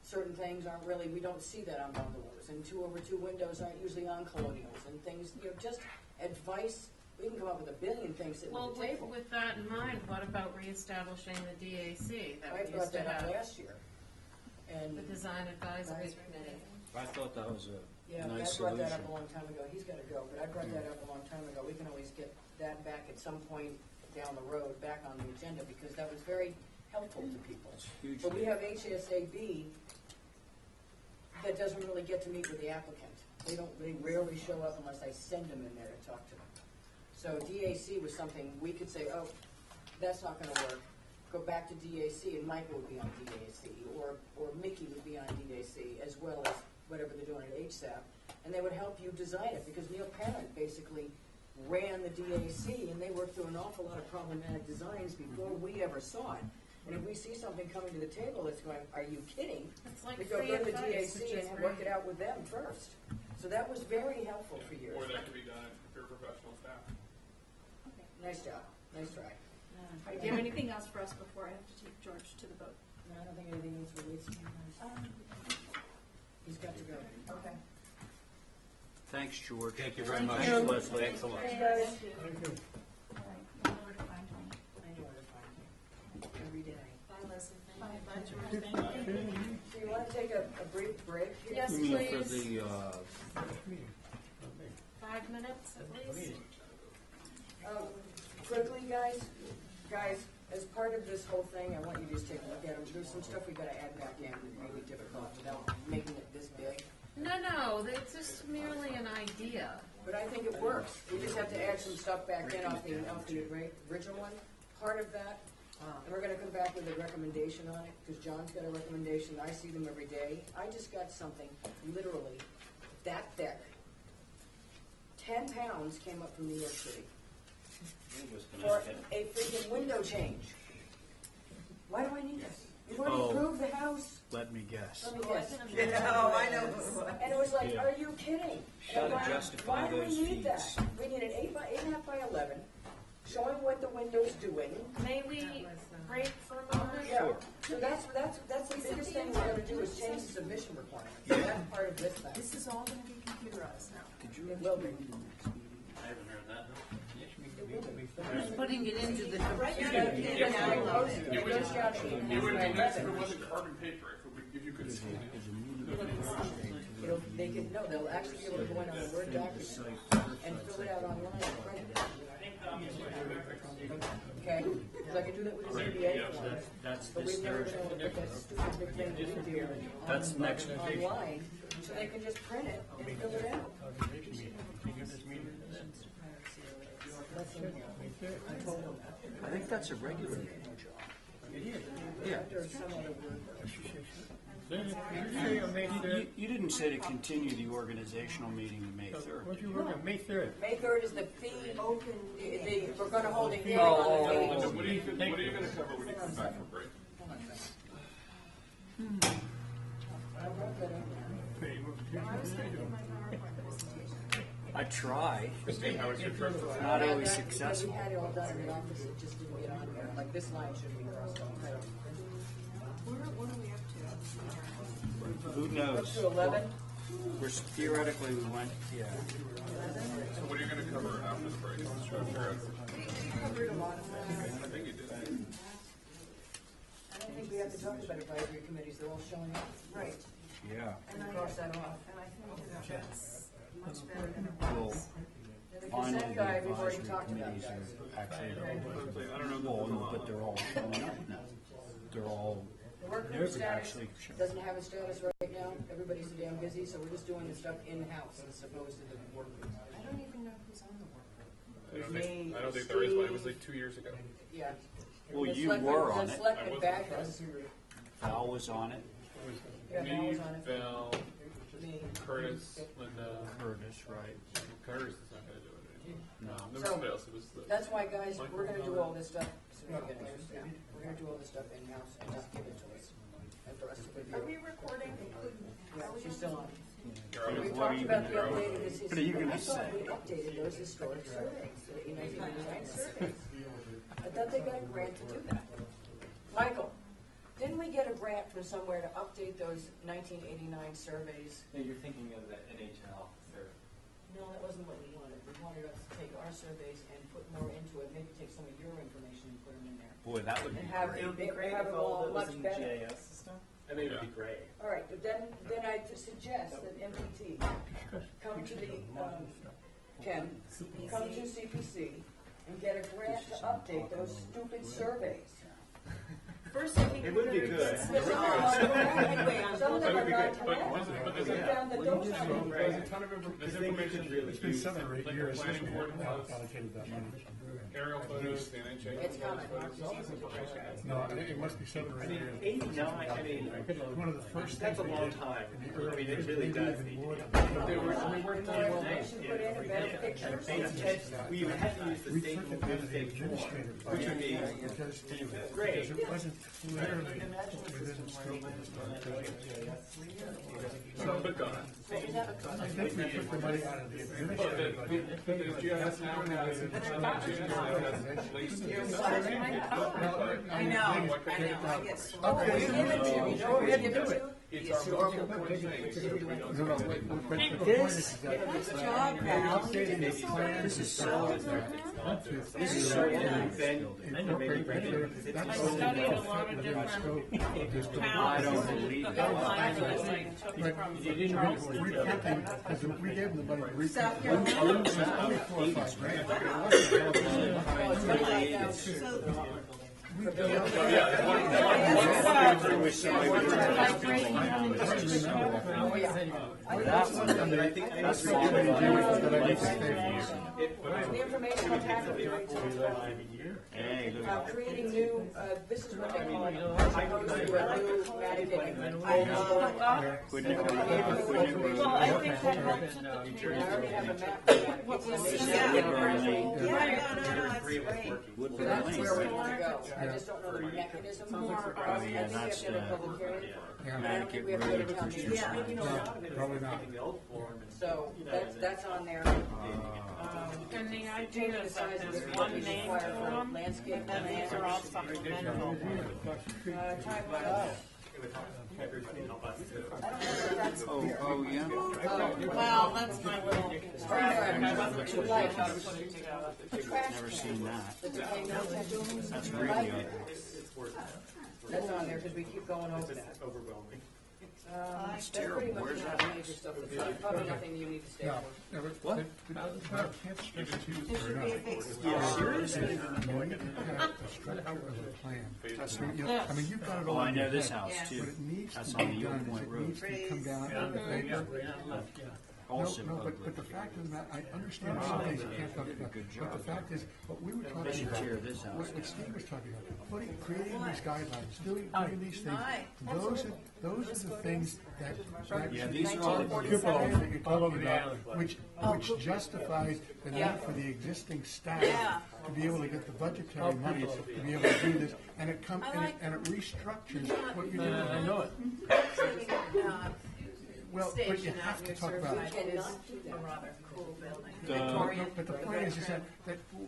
certain things aren't really, we don't see that on bungalows, and 2-over-2 windows aren't usually on colonials, and things, just advice. We can come up with a billion things sitting at the table. With that in mind, what about reestablishing the DAC that I we brought used to that up have? last year. And The Design Advisory Committee. I thought that was a yeah, I nice brought that solution. up a long time ago. He's got to go, but I brought that up a long time ago. We can always get that back at some point down the road, back on the agenda, because that was very helpful to people. It's huge. But we have HSAB that doesn't really get to meet with the applicant. They rarely show up unless I send them in there to talk to them. So DAC was something we could say, oh, that's not gonna work. Go back to DAC, and Michael would be on DAC, or Mickey would be on DAC, as well as whatever they're doing at HSAP. And they would help you design it, because Neil Parent basically ran the DAC, and they worked through an awful lot of problematic designs before we ever saw it. And if we see something coming to the table that's going, are you kidding? It's like We go free to the advice, which DAC is and work great. it out with them first. So that was very helpful for years. Or that could be done through professional staff. Nice job, nice try. All right, do you have anything else for us before I have to take George to the vote? No, I don't think anything else relates to him. He's got to go. Okay. Thanks, George. Thank you very much, you. Leslie. Thanks a lot. Thanks, guys. Thank you. All right, you know where to find me. I know where to find you. Every day. Bye, Leslie. Bye, Thank you. George, thank you. Do you want to take a brief break here? Yes, You mean for please. the, Meeting. 5 minutes at least. Quickly, guys, as part of this whole thing, I want you to just take a look at them. There's some stuff we gotta add back in, that may be difficult without making it this big. No, it's just merely an idea. But I think it works. We just have to add some stuff back in off the original one. Part of that, and we're gonna come back with a recommendation on it, because John's got a recommendation. I see them every day. I just got something literally that thick. 10 pounds came up from New York City for a freaking window change. Why do I need this? You've already Oh. approved the house. let me guess. Let me guess. Oh, I know. And it was like, Yeah. are you kidding? Gotta And why- justify why do we those need that? fees. We need an 8.5 by 11, showing what the window's doing. May we break for a moment? Yeah. So that's the biggest thing we're gonna do is change the submission requirement. So that's part of this thing. This is all gonna be computerized now. It will be. I haven't heard that. Who's putting it into the Right now, computer? you can't download it. It It would goes down to It would be nice if it 8.5. wasn't carbon paper, if you could see it. They can, no, they'll actually be able to go in on a Word document and fill it out online and print it. Okay, so I can do that with a ZBA form. That's But this we've never been Thursday. able to put that stupid big thing that we do That's next week. online, so they can just print it and fill it out. Organization meeting. Can you give this meeting to them? That's in here. I told them that. I think that's a regular meeting, John. Yeah. There's some other word. Then, did you say on May 3rd? You didn't say to continue the organizational meeting to May 3rd. What you working on, May 3rd? May 3rd is the fee, we're gonna hold a hearing Oh, on the oh, fee. oh. What are you gonna cover when you come back from break? I wrote that in there. Okay, what- I try, Christine, how was your trip? not always We successful. had it all done in the office, it just didn't get on there, like this line should be crossed off. What are we up to? Who Up knows? to 11? Theoretically, we went, yeah. So what are you gonna cover after the break? covered a lot of that. I think you did. I don't think we have to talk about advisory committees, they're all showing up. Right. Yeah. And cross that off. And I think that's much better than it Well, was. And the finally, consent the guy, we've already advisory talked about committees that. are actually, I don't know. well, but they're all showing up now. They're all, The work group they're status actually showing. doesn't have a status right now, everybody's so damn busy, so we're just doing the stuff in-house as opposed to the work group. I don't even know who's on the work group. I don't think there is one. It was like 2 years ago. Yeah. Well, The you selectmen- were on The it. selectmen back us. Val was on it, Yeah, Val Me, was on it. Val, Me. Curtis, Linda. Curtis, right? Curtis is not going to do it anymore. No. There was So, somebody else. It was the. That's why, guys, we're gonna do all this stuff, so we're gonna do all this stuff in-house and just give it to us. And for us to Are we review. recording? Yeah, she's still on. You're We on. talked about the updated, What are you gonna I thought say? we updated those historic surveys, the 1989 surveys. I thought they got a grant to do that. Michael, didn't we get a grant from somewhere to update those 1989 surveys? No, you're thinking of the NHL survey. No, that wasn't what we wanted. We wanted us to take our surveys and put more into it, maybe take some of your information and put them in there. Boy, that would be And have great. it, have it all much better. system. I think it would be great. All right, but then I suggest that MPT come to the, Ken, come to CPC and get a grant to update those stupid surveys. First, I think It we're would be gonna good. Some of them are But not. there's We found that those are. there's a ton of information. It's been 7 or 8 Like years the since planning we board has allocated that money. aerial photos, the NHA. It's coming. No, I think it must be 7 or 8 years. 89, I mean, One of the first that's a things we long did time. in the I early mean, it days, really maybe does even need more to than be. We worked on Well, they should put in better pictures. We even had to use the we state took it out of the state form, administrative which would be because great. it wasn't clearly within the scope of the budget. But gone. I think we took the money out of the But administrative the budget. GIS now has, at least. I know, I get so. Okay. We give it to you, you know, we give it to you. It's our historical point things. No, no, but the point is that Good job, Val. updating these plans. This is so, this is so That's I only studied a about lot of within the scope different of this I towns. don't believe it. Outlining took But from you didn't Charleston. reprinting, because we gave them the money to reprint. South It was Carolina. only 4 or 5 grand. It wasn't a hell of a lot. Oh, it's really like that. So, We did Oh, yeah. That one, I mean, that's what long you do gone. is that I need to stay The information on tax returns Hey, look at creating new, this is what they call it, opposed to a new Madigan. Couldn't it be, Well, I think that helps with the I already have a map for that. what was It's said. Woodburn Lane, yeah, no, it's great. Woodburn That's Lane, where we right? want to go. I just don't know the mechanism for it. Oh, I think we yeah, have that's to have a the public hearing. Yeah. And I don't think we have to go to town meeting. Yeah. Maybe not a lot of it. Probably not. So that's on there. And the idea Changing the is size that of there's the one building name required to for them, landscape and then these are all supplemental. Timeline. It would help everybody, help us too. I don't know if that's. Oh, yeah. Well, that's my little scrapbook. I wasn't too like how to put it together. Never seen that. That they pay no attention to. That's really ugly. It's worth it. That's on there because we keep going over that. It's overwhelming. That's terrible. pretty much Where's not that? major stuff. It's probably nothing you need to stay No, for. no, What? can't stress it too There should be a big Yeah, splash. seriously? No, you can have a structure of a plan. That's You know, I mean, you've got it Oh, all I in know your this head, house Yes. too. but it needs That's to on be the done, Old Point it Road. needs to come down on the paper. Also No, ugly. but the fact of the matter, I understand some things you can't talk about, Good but job. the fact is, what we were They talking should about, tear this house what down. Steve was talking about, creating these guidelines, doing these things, Right. those are the things that Yeah, these are all the that you're talking about, which justifies the need for the existing staff to be able to get the budgetary money to be able to do this, and it and it restructures what you're doing. I know it. Well, but you Station have out to near talk about Surfside is a rather cool building. No, but the point is that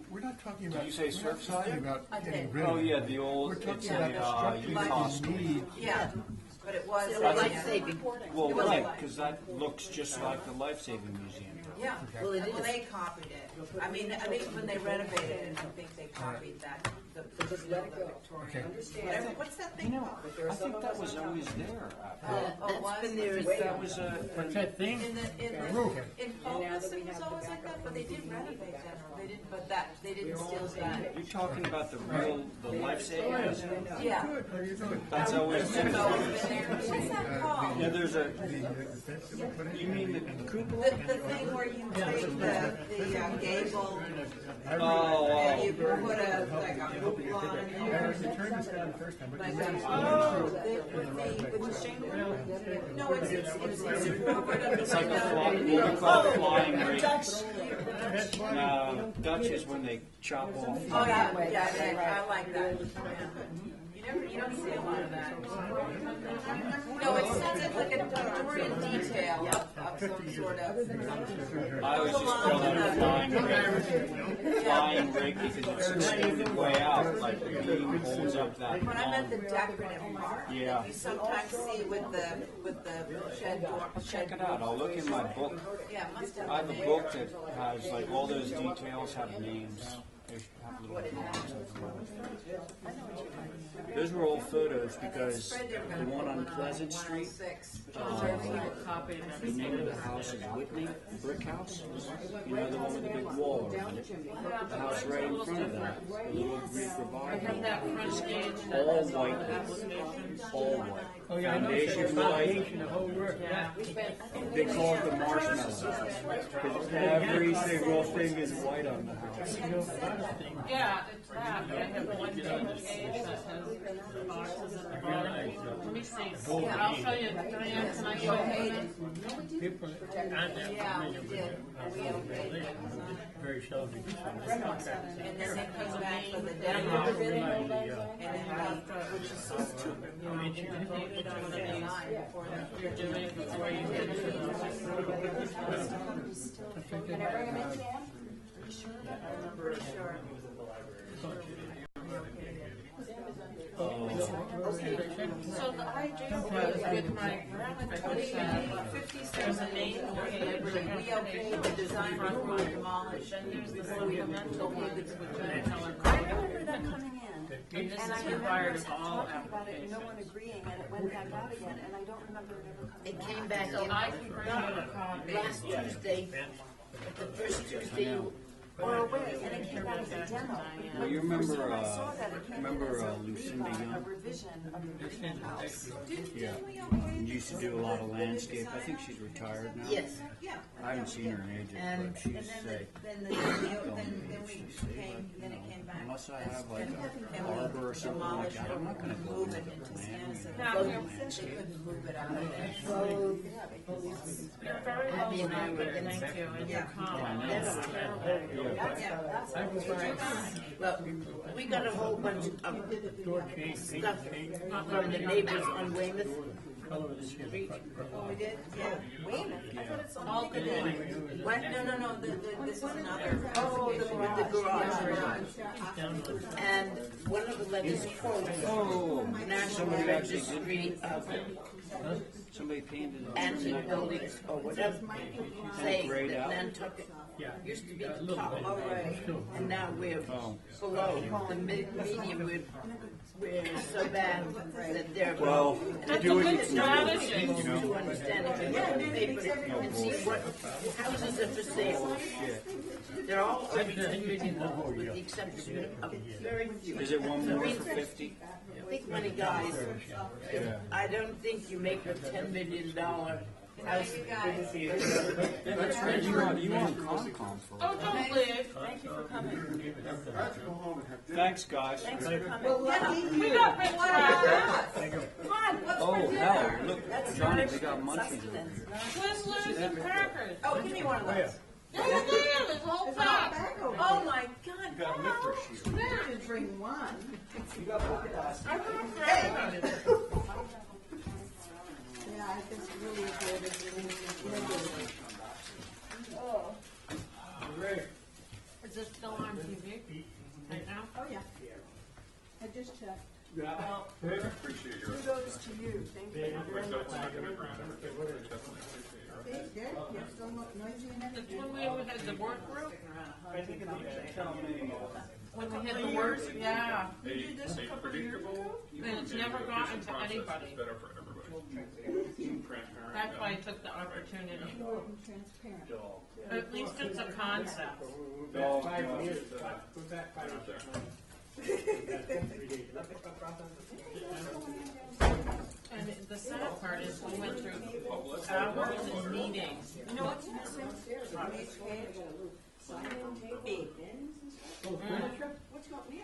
we're not talking about. Did you say we're not Surfside? talking about I getting did. rid of Oh, it. yeah, the old, We're talking it's about the, the Utah structure that you need. Yeah, but it was. Life-saving. Well, It was right, like- because that looks just like the Life Saving Museum. Yeah, Well, it well, is. they copied it. I mean, at least when they renovated it, I think they copied that, the Victorian. Understand. What's that thing called? But there are I some think of that us was on always council. there. That's been there That was a, What's that thing? In roof. Focus, it was always like that, but they did renovate that, they didn't, but that, they didn't steal that. you're talking about the real, the life savings? Yeah. How do you do it? That's always It's been. always been there. What's that called? Yeah, there's a, you mean the cupola? The thing where you take the gable Oh, and you put a, like a hoop on it. Like with the shingle? No, it's forward of the it's like a window. what we call flying rakes. No, Dutch is when they chop off. Oh, yeah, I like that. You don't see a lot of that. No, it's like a Victorian detail of some sort of. I always just call that a flying rake. Flying rake because it's extended way out, like the beam holds up that But I meant the long. decorative part. Yeah. You sometimes see with the shed door. Check it out, I'll look in my book. Yeah, it must have I have a a name. book that has like all those details have names. They have little names of them. Those were old photos because the one on Pleasant Street, the name of the house is Whitney Brick House. You know, the one with the big wall around it. The house right in front of that, the little Greek I have that revival. front page that All has white, application. all white. Oh, yeah, I know, it's Foundation the white. foundation, the whole work, yeah. They call it the marshmallow. Because every single thing is white on the house. Yeah, it's that, but I have one page that has boxes at the bottom. Let me see, I'll show you, Diane, can I show you? People aren't that familiar with it. Very seldom do something. And then it comes back for the demo. And then which is so stupid. You're doing before you get to Can I bring them in, Jan? I'm pretty sure. So the idea was with my graphic, there's a main page, We okayed the design before we demolished. then there's the supplemental ones with the color I code. remember that coming in. And this And I is remember required us of all talking about it and no applications. one agreeing, and it went back out again, and I don't remember it ever coming It back. came back So in I can bring you a copy. last Tuesday, the first Tuesday. Or wait, and it came back as a demo. Well, you But the first remember, time I saw that, it came in remember, as a Lucinda a Young? revision of the original house. Yeah. Used to do a lot of landscape. I think she's retired now. Yes, I haven't seen her in ages, And- but she's And safe. then it came back. Unless I have like a harbor or something like that, I'm not gonna go Move into it the into plan. Stannis. Now, They Landscape. couldn't move it out of there. You're very well spoken, thank you, and your comments. well, we got a whole bunch of Door change, paint stuff change, from the neighbors on Weymouth color of the skin. Street. Oh, we did? Yeah. All the What? No, this is another. Oh, the garage. And one of the letters quotes Oh, National somebody actually did Registry of Somebody painted it. Antique Buildings or whatever, saying grayed that out? Nantucket Yeah. used to be A the little top, bit. and now we're Oh. below the medium. We're so bad that they're. Well, That's do a what you good can strategy. do, you To know? understand if you look at the paper and see what houses are for sale. Shit. They're all over 10 million, with the exception of very few. Is it one more for 50? Big money guys. Yeah. I don't think you make a $10 million house. That's right, you want Concom for Oh, it. don't leave. Thank you for coming. Thanks, guys. Thanks for coming. We got big crowd. Come on, what's Oh, for dinner? hell, look, Johnny, we got munchies over here. Twizzlers and crackers. Oh, give me one of those. Yeah, there's a whole pack. Oh my God. Got licorice here. I didn't bring one. You got book glasses. I brought crackers. Yeah, I just really enjoyed it. Is this still on TV right now? Oh, yeah. I just checked. I appreciate your. Kudos to you, thank you very much. Myself, I'm not gonna grant it. Definitely appreciate your. You're still not noisy and That's everything. when we had the work group, I think it'd be tell me. when we had the work, yeah. A predictable, And it's never gotten to process anybody. is better for everybody. Transparent. That's why I took the opportunity. Pure and transparent. At least it's a concept. Back 5 years, go back 5 Not years. there. And the sad part is we went through hours and meetings. You know what's downstairs, on each page? B.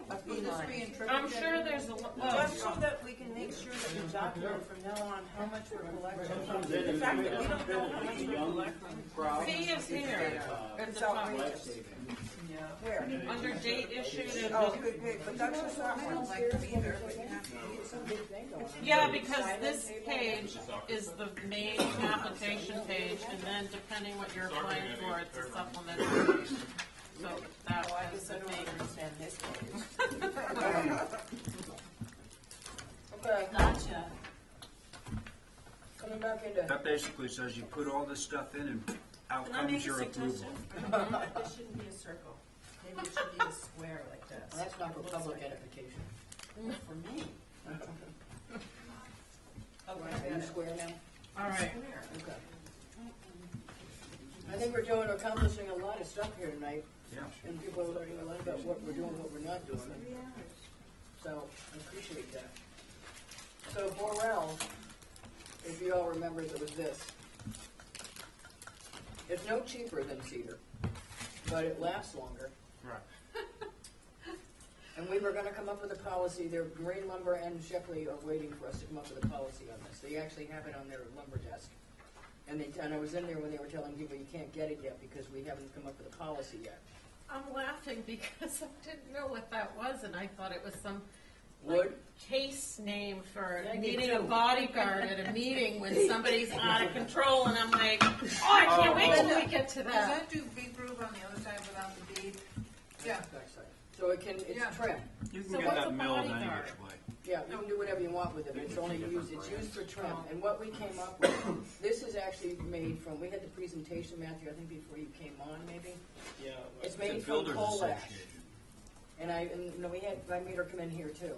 Must be this being triple. I'm sure there's a, Just so that we can make sure that we document from now on how much we're collecting. The fact that we don't know how much we're collecting. fee is here at It's the top. outrageous. Where? Under date issued and Oh, good, but that's just not what I'd like to be there, but you have to need some. yeah, because this page is the main application page, and then depending what you're applying for, it's a supplementary page. So that Oh, I was guess the I don't main. understand this page. Okay, Gotcha. coming back into. That basically says you put all this stuff in and out Can I make comes a your approval. suggestion? It shouldn't be a circle. Maybe it should be a square like this. That's not for public edification. For me. Are you square now? All right. Okay. I think we're accomplishing a lot of stuff here tonight, Yeah. and people are learning a lot about what we're doing, what we're not doing. So, I appreciate that. So, Borel, if you all remember, it was this. It's no cheaper than cedar, but it lasts longer. Right. And we were gonna come up with a policy, their Green Lumber and Shepley are waiting for us to come up with a policy on this. They actually have it on their lumber desk. And I was in there when they were telling people you can't get it yet because we haven't come up with a policy yet. I'm laughing because I didn't know what that was, and I thought it was some Wood? case name for Yeah, I did needing too. a bodyguard at a meeting when somebody's out of control, and I'm like, oh, I can't wait till we get to Does that. that do big groove on the other side without the bead? Yeah. So it's Yeah. trim. You can So get what's that a milled any bodyguard? which way. Yeah, you can do whatever you want with it, but it's used for trim. And what we came up with, this is actually made from, we had the presentation, Matthew, I think before you came on, maybe? Yeah. It's The made from Builders coal ash. Association. And I made her come in here too.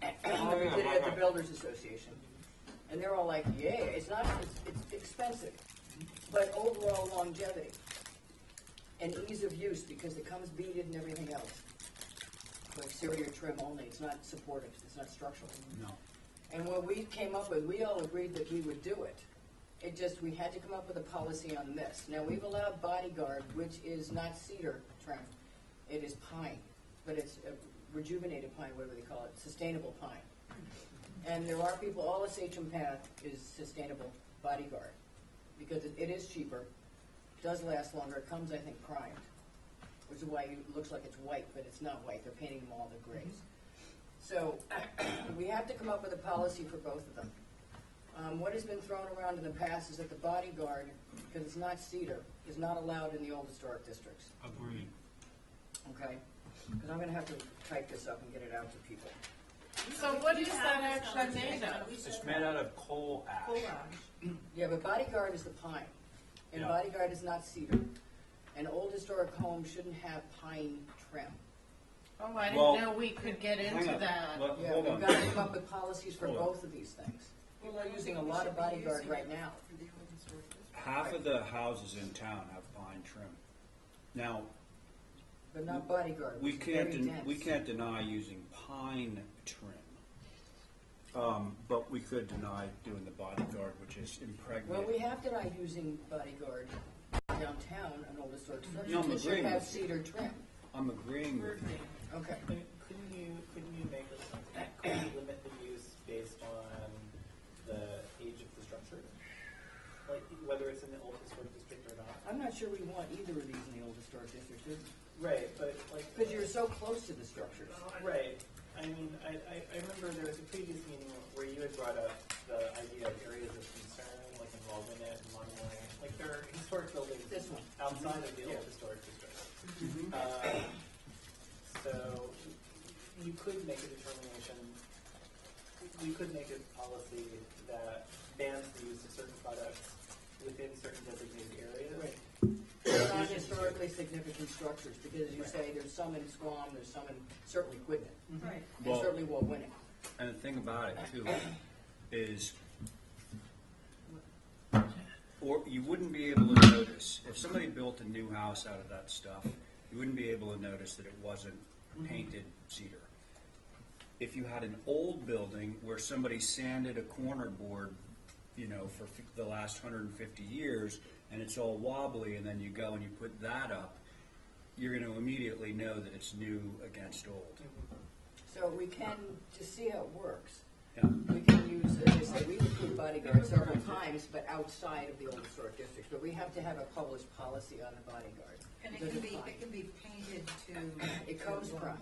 And we did it at the Builders Association. And they're all like, yeah, it's expensive, but overall longevity and ease of use because it comes beaded and everything else. So exterior trim only, it's not supportive, it's not structural. No. And what we came up with, we all agreed that we would do it. It just, we had to come up with a policy on this. Now, we've allowed bodyguard, which is not cedar trim, it is pine, but it's a rejuvenated pine, whatever they call it, sustainable pine. And there are people, all SHM Path is sustainable bodyguard, because it is cheaper, does last longer, it comes, I think, primed, which is why it looks like it's white, but it's not white, they're painting them all the grays. So, we have to come up with a policy for both of them. What has been thrown around in the past is that the bodyguard, because it's not cedar, is not allowed in the old historic districts, Agreed. okay? Because I'm gonna have to type this up and get it out to people. So what is that actually made of? It's made out of coal ash. Yeah, but bodyguard is the pine, and Yeah. bodyguard is not cedar. An old historic home shouldn't have pine trim. Oh, I Well, didn't know we could get Hang into on. that. Well, Yeah, hold we've on. got to come up with policies for Hold on. both of these things. People are using a lot of bodyguard right now. Half of the houses in town have pine trim. Now, But not bodyguard, we which is very dense. we can't deny using pine trim. But we could deny doing the bodyguard, which is Well, impregnated. we have denied using bodyguard downtown on old historic structures. No, I'm It should agreeing have with cedar trim. I'm agreeing with you. Okay. Couldn't you make could you limit the use based on the age of the structure? Like whether it's in the old historic district or not? I'm not sure we want either of these in the old historic district, Right, but like because you're so close to the structures. right. I mean, I remember there was a previous meeting where you had brought up the idea of areas of concern, like involvement in monument, like there are historic buildings This one. outside of the old historic district. So you could make a determination, we could make a policy that bans the use of certain products within certain designated areas. Right. They're not historically significant structures, because as you say, there's some in Squam, there's some in certainly Quidnet. Right. And Well- certainly Wauwinet. And the thing about it too is, or you wouldn't be able to notice, if somebody built a new house out of that stuff, you wouldn't be able to notice that it wasn't painted cedar. If you had an old building where somebody sanded a corner board, you know, for the last 150 years, and it's all wobbly, and then you go and you put that up, you're going to immediately know that it's new against old. So we can, to see how it works, Yeah. we can use, as I say, we've approved bodyguards several times, but outside of the old historic districts. But we have to have a published policy on the bodyguard. And it Because can it's be, fine. it can be painted to. It comes primed.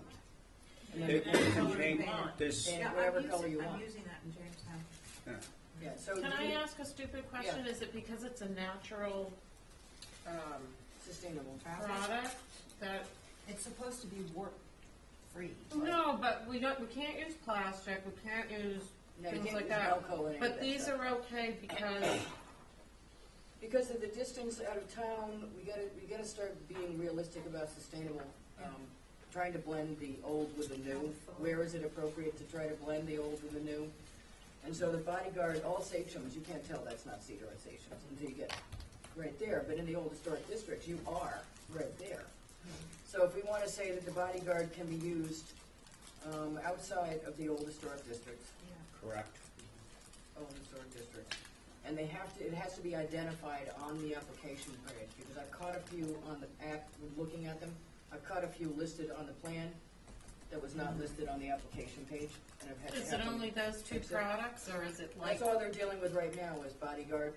And then It you can color paint it. this, Paint it Yeah, whatever I'm color using, you I'm want. using that in Jamestown. yeah. Yeah, so. Can do I you- ask a stupid question? Is it because it's a natural Sustainable. product that? It's supposed to be warp-free. No, but we can't use plastic, we can't use No, you things can't like use that. Velcro or any of But that these stuff. are okay because, Because of the distance out of town, we gotta start being realistic about sustainable. Trying to blend the old with the new. Where is it appropriate to try to blend the old with the new? And so the bodyguard, all Sachem's, you can't tell that's not cedar and Sachem's until you get right there. But in the old historic districts, you are right there. So if we wanna say that the bodyguard can be used, outside of the old historic districts, Correct. old historic districts. And they have to, it has to be identified on the application page, because I've caught a few on the app, looking at them. I've caught a few listed on the plan that was not listed on the application page, and I've had to is have it them only those two fix it. products, or is it like? That's all they're dealing with right now is bodyguard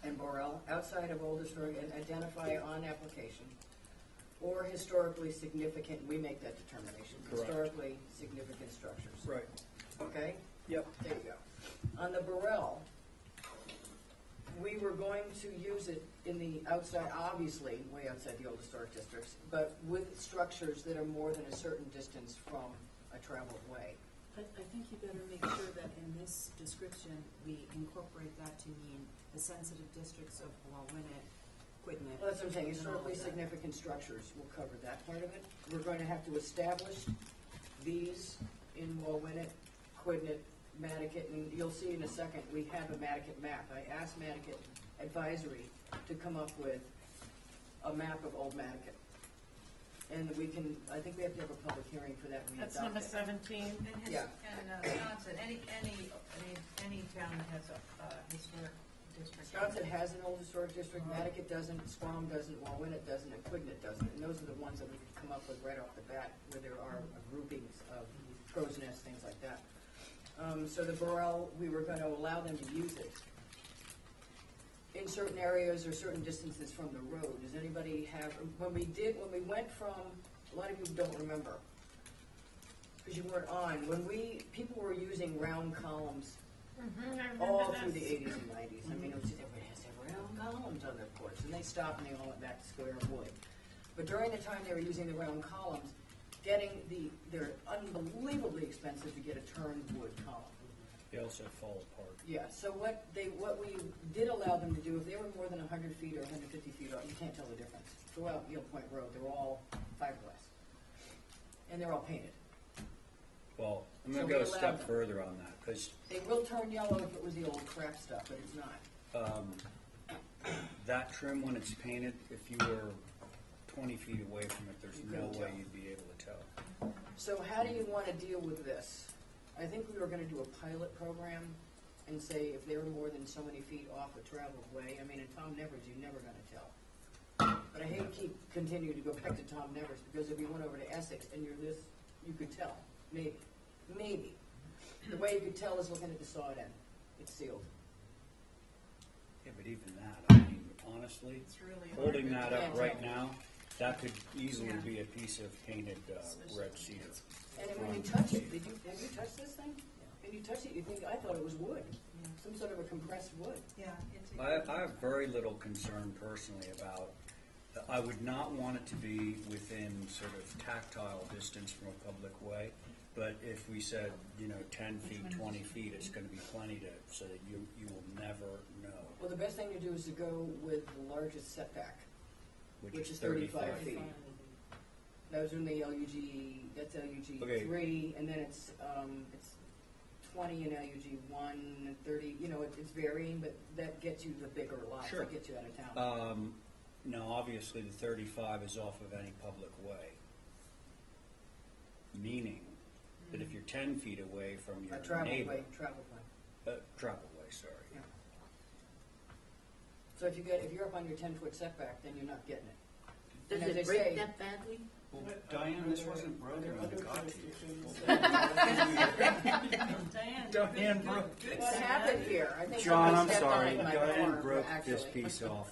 and Borel, outside of old historic, and identify on application. Or historically significant, we make that determination, Correct. historically significant structures. Right. Okay? Yep. There you go. On the Burrell, we were going to use it in the outside, obviously, way outside the old historic districts, but with structures that are more than a certain distance from a traveled way. I think you better make sure that in this description, we incorporate that to mean the sensitive districts of Wauwinet, Quidnet. Well, that's what I'm saying, and all historically of that. significant structures, we'll cover that part of it. We're going to have to establish these in Wauwinet, Quidnet, Nantucket, and you'll see in a second, we have a Nantucket map. I asked Nantucket Advisory to come up with a map of old Nantucket. And we can, I think we have to have a public hearing for that when we That's adopt number it. 17. Yeah. Wisconsin, any town that has a historic district. Wisconsin has an old historic district, Nantucket doesn't, Squam doesn't, Wauwinet doesn't, and Quidnet doesn't. And those are the ones that we could come up with right off the bat, where there are groupings of crow's nests, things like that. So the Burrell, we were going to allow them to use it in certain areas or certain distances from the road. Does anybody have, when we went from, a lot of you don't remember, because you weren't on, people were using round columns Mhm, I all remember through the this. 80s and 90s. I mean, it was just, everybody has to have round columns on their porch, and they stopped and they all went back to square wood. But during the time they were using the round columns, they're unbelievably expensive to get a turned wood column. They also fall apart. Yeah, so what we did allow them to do, if they were more than 100 feet or 150 feet off, you can't tell the difference. Go out Yale Point Road, they're all fiberglass. And they're all painted. Well, I'm So gonna we go a allowed step them. further on that, because They will turn yellow if it was the old crap stuff, but it's not. that trim, when it's painted, if you were 20 feet away from it, there's You no couldn't way tell. you'd be able to tell. So how do you want to deal with this? I think we were going to do a pilot program and say if they were more than so many feet off a traveled way. I mean, in Tom Nevers, you're never going to tell. But I hate to continue to go back to Tom Nevers, because if you went over to Essex and you're this, you could tell. Maybe. Maybe. The way you could tell is looking at the sawed end. It's sealed. Yeah, but even that, I mean, honestly, It's really hard holding to that tell. up right now, that could easily Yeah. be a piece of painted red cedar. And then when you touch it, have you touched this thing? And you touch it, you think, I thought it was wood. Some sort of a compressed wood. Yeah, it's. I have very little concern personally about, I would not want it to be within sort of tactile distance from a public way, but if we said, 10 feet, 20 feet, it's gonna be plenty so that you will never know Well, the best thing to do is to go with the largest setback, which is 35 feet. That was in the LUG, that's LUG Okay. 3, and then it's 20 in LUG 1, 30, you know, it's varying, but that gets you the bigger lots, Sure. that gets you out of town. Now, obviously, the 35 is off of any public way. Meaning that if you're 10 feet away from your A travel neighbor. way. Travel way, sorry. Yeah. So if you're up on your 10-foot setback, then you're not getting it. Does And as it they say- break that badly? Well, Diane, this wasn't broken when it got to you. Diane. What happened here? I think John, I'm somebody stepped on sorry, it in my Diane car, broke this actually. piece off.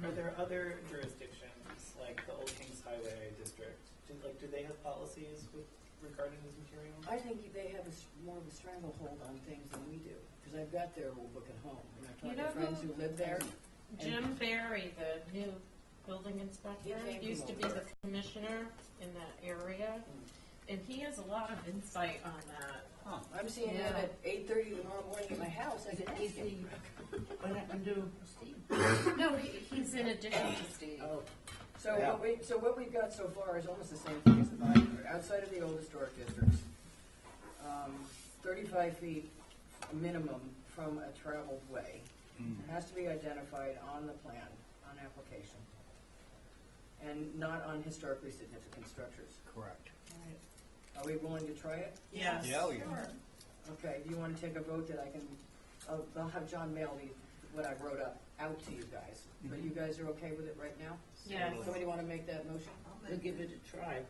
Are there other jurisdictions, like the Old Kings Highway District, do they have policies regarding these materials? I think they have more of a stranglehold on things than we do, because I've got their old book at home, and I've You talked to know friends who live there. Jim Barry, the new building inspector, He came used to from be over the there. commissioner in that area, and he has a lot of insight on that. I'm seeing him Yeah. at 8:30 tomorrow morning at my house, I can ask him. What happened to Steve? No, he's in addition to Steve. Oh. So what we've got so far is almost the same thing as the body, outside of the old historic districts. 35 feet minimum from a traveled way. It has to be identified on the plan, on application, and not on historically significant structures. Correct. Are we willing to try it? Yes. Yeah, we Okay, do you want to take a vote that I can, I'll have John mail me what I wrote up out to you guys. But you guys are okay with it right now? Yes. Somebody want to make that motion? We'll give it a try.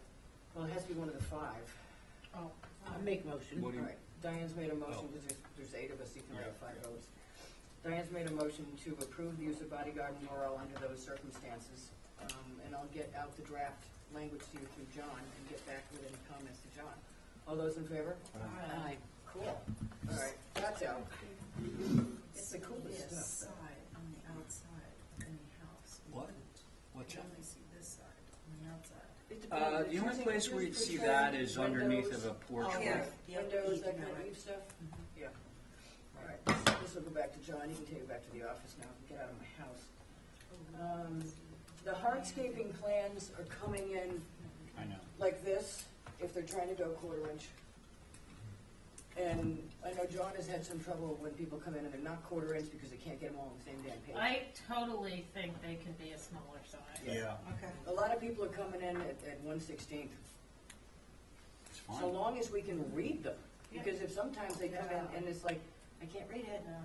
Well, it has to be one of the 5. Oh, I'll make motion. What do All you- right, Diane's made a motion, because there's 8 of us, you can have 5 votes. Diane's made a motion to approve the use of bodyguard and morale under those circumstances. And I'll get out the draft language to you through John and get back with any comments to John. All those in favor? Aye. Cool. All right, that's out. It's the coolest This stuff. side, on the outside of any house. What? What's You that? only see this side, on the outside. It depends. The only place where you'd see that is underneath of a porch. Oh, roof. yeah. Windows, that Yeah, kind of right. Eve stuff? Yeah. All right, this will go back to John, you can take it back to the office now, get out of my house. The hardscaping plans are coming in I know. like this, if they're trying to go 1/4 inch. And I know John has had some trouble when people come in and they're not 1/4 inch because they can't get them all on the same damn page. I totally think they can be a smaller size. Yeah, Okay. A lot of people are coming in at 1/16. it's fine. So long as we can read them, because if sometimes they come in and it's like, I can't read it. No,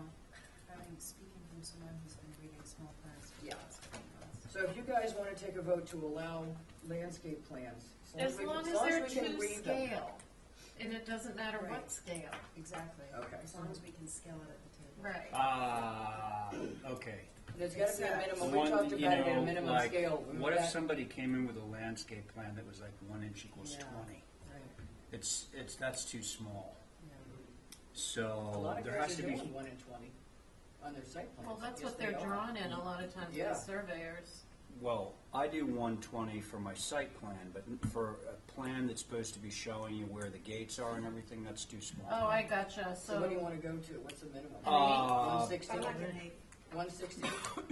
I'm speaking from someone who's been reading small plans. for Yeah. the last couple months. So if you guys want to take a vote to allow landscape plans, As long as we they're can to read them. scale, and it doesn't matter Right. what scale. Exactly. Okay. As long as we can scale it at the table. Right. Okay. There's gotta be a minimum, we One, talked you about it at a know, minimum like, scale. Remember what if that? somebody came in with a landscape plan that was like 1 inch equals Yeah. 20? Right. That's too small. Yeah. A So lot of there has guys to are be, doing 1 and 20 on their site plans. Well, that's Yes, what they're they are. drawn in a lot of times Yeah. with surveyors. well, I do 120 for my site plan, but for a plan that's supposed to be showing you where the gates are and everything, that's too small. Oh, I gotcha, So what do you so, want to go to? What's the minimum? Uh, 160? I like an 8. 160?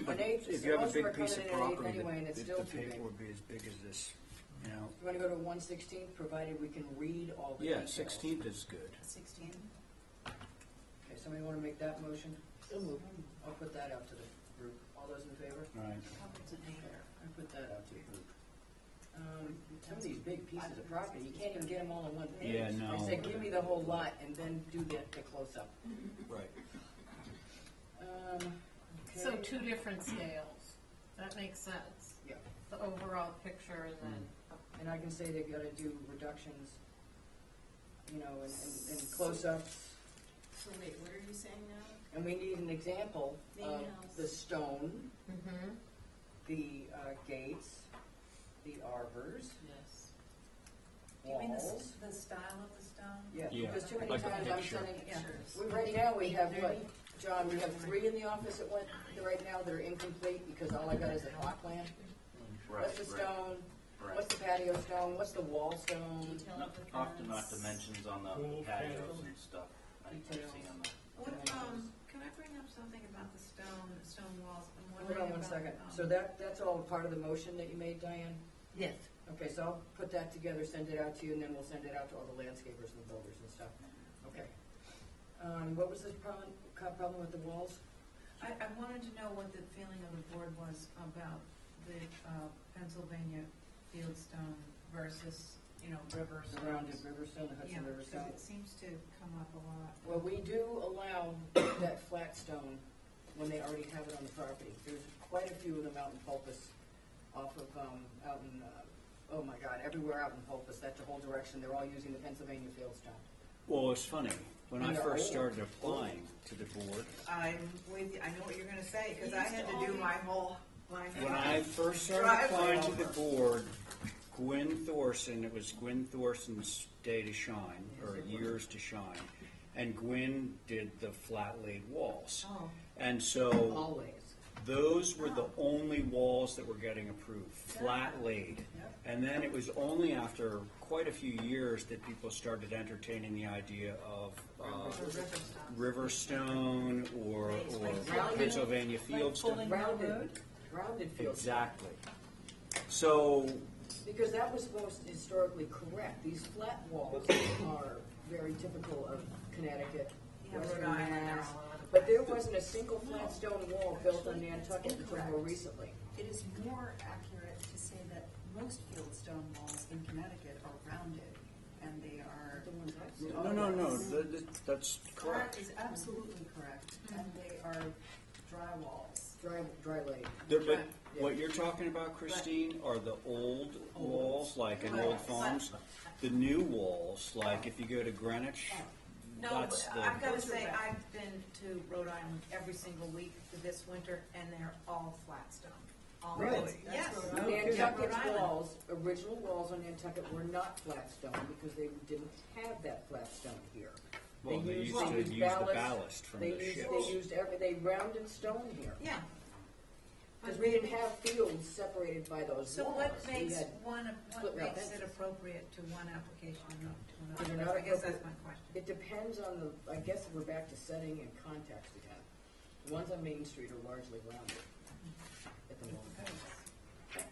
But An 8, if you have a most of them are big piece coming of in at 8 property, anyway, and it's the still too paper big. would be as big as this, you know? You want to go to 116, provided we can read all the Yeah, details? 16th is good. 16. Okay, somebody want to make that motion? So moved. I'll put that out to the group. All those in favor? All right. It's an 8. I put that out to the group. Some of these big pieces of property, you can't even get them all on one page. Yeah, no. I said, give me the whole lot and then do the close-up. Right. Okay. so 2 different scales. That makes sense. Yeah, The overall picture and then, and I can say they've got to do reductions, you know, and close-ups. So wait, what are you saying now? And we need an example Main of house. the stone, mm-hmm, the gates, the arbors, yes. You mean walls. the style of the stone? Yeah, Yeah, because too many like a times I'm picture. sending, Pictures. right now we have what, John, we have 3 in the office at one, right now that are incomplete because all I got is a plot plan. What's the stone, what's the patio stone, what's the wall stone? Detail of the Often not fence. dimensions on the patios and stuff. I Details. see on the What, can I bring up something about the stone walls? I'm Hold wondering on one about, second. So that's all part of the motion that you made, Diane? Yes. Okay, so I'll put that together, send it out to you, and then we'll send it out to all the landscapers and builders and stuff. Okay. What was the problem with the walls? I wanted to know what the feeling of the board was about the Pennsylvania fieldstone versus, river The stones. rounded Riverstone, the Hudson Yeah, Riverstone? because it seems to come up a lot. Well, we do allow that flat stone when they already have it on the property. There's quite a few of them out in Pulpus, out in, oh my God, everywhere out in Pulpus, that's the whole direction. They're all using the Pennsylvania fieldstone. Well, it's funny, when I And they're first old. started applying to the board, I'm with you, I know what you're gonna say, because I had to do my whole, when I first started driveway applying to the over. board, Gwynn Thorson, it was Gwynn Thorson's day to shine, or years to shine, and Gwynn did the flat laid walls. Oh. And so, Always. those were the only walls that were getting approved, flat laid. And then it was only after quite a few years that people started entertaining the idea of Riverstone or Pennsylvania fieldstone. Rounded fieldstone. Exactly. So, Because that was supposed to historically correct. These flat walls are very typical of Connecticut, Yeah, Western Rhode Island, they're Mass. all over the But there wasn't a single flat stone wall built on Nantucket until more recently. It is more accurate to say that most fieldstone walls in Connecticut are rounded, and they are. The ones I've seen. no, that's correct. That is absolutely correct, and they are dry walls. Dry laid. But what you're talking about, Christine, are the old walls, like in old farms. The new walls, like if you go to Greenwich, No, that's but the. I've gotta say, I've been to Rhode Island every single week this winter, and they're all flat stone. All of Really? them. Yes. Nantucket's Rhode Island. walls, original walls on Nantucket were not flat stone because they didn't have that flat stone here. Well, they used to use the ballast from the ships. They rounded stone here. Yeah. Because we didn't have fields separated by those walls. So what We makes had what split rail makes it fences. appropriate to one application and not to They're another? not I guess that's appropriate. my question. It depends on I guess we're back to setting and context again. The ones on Main Street are largely rounded at the moment.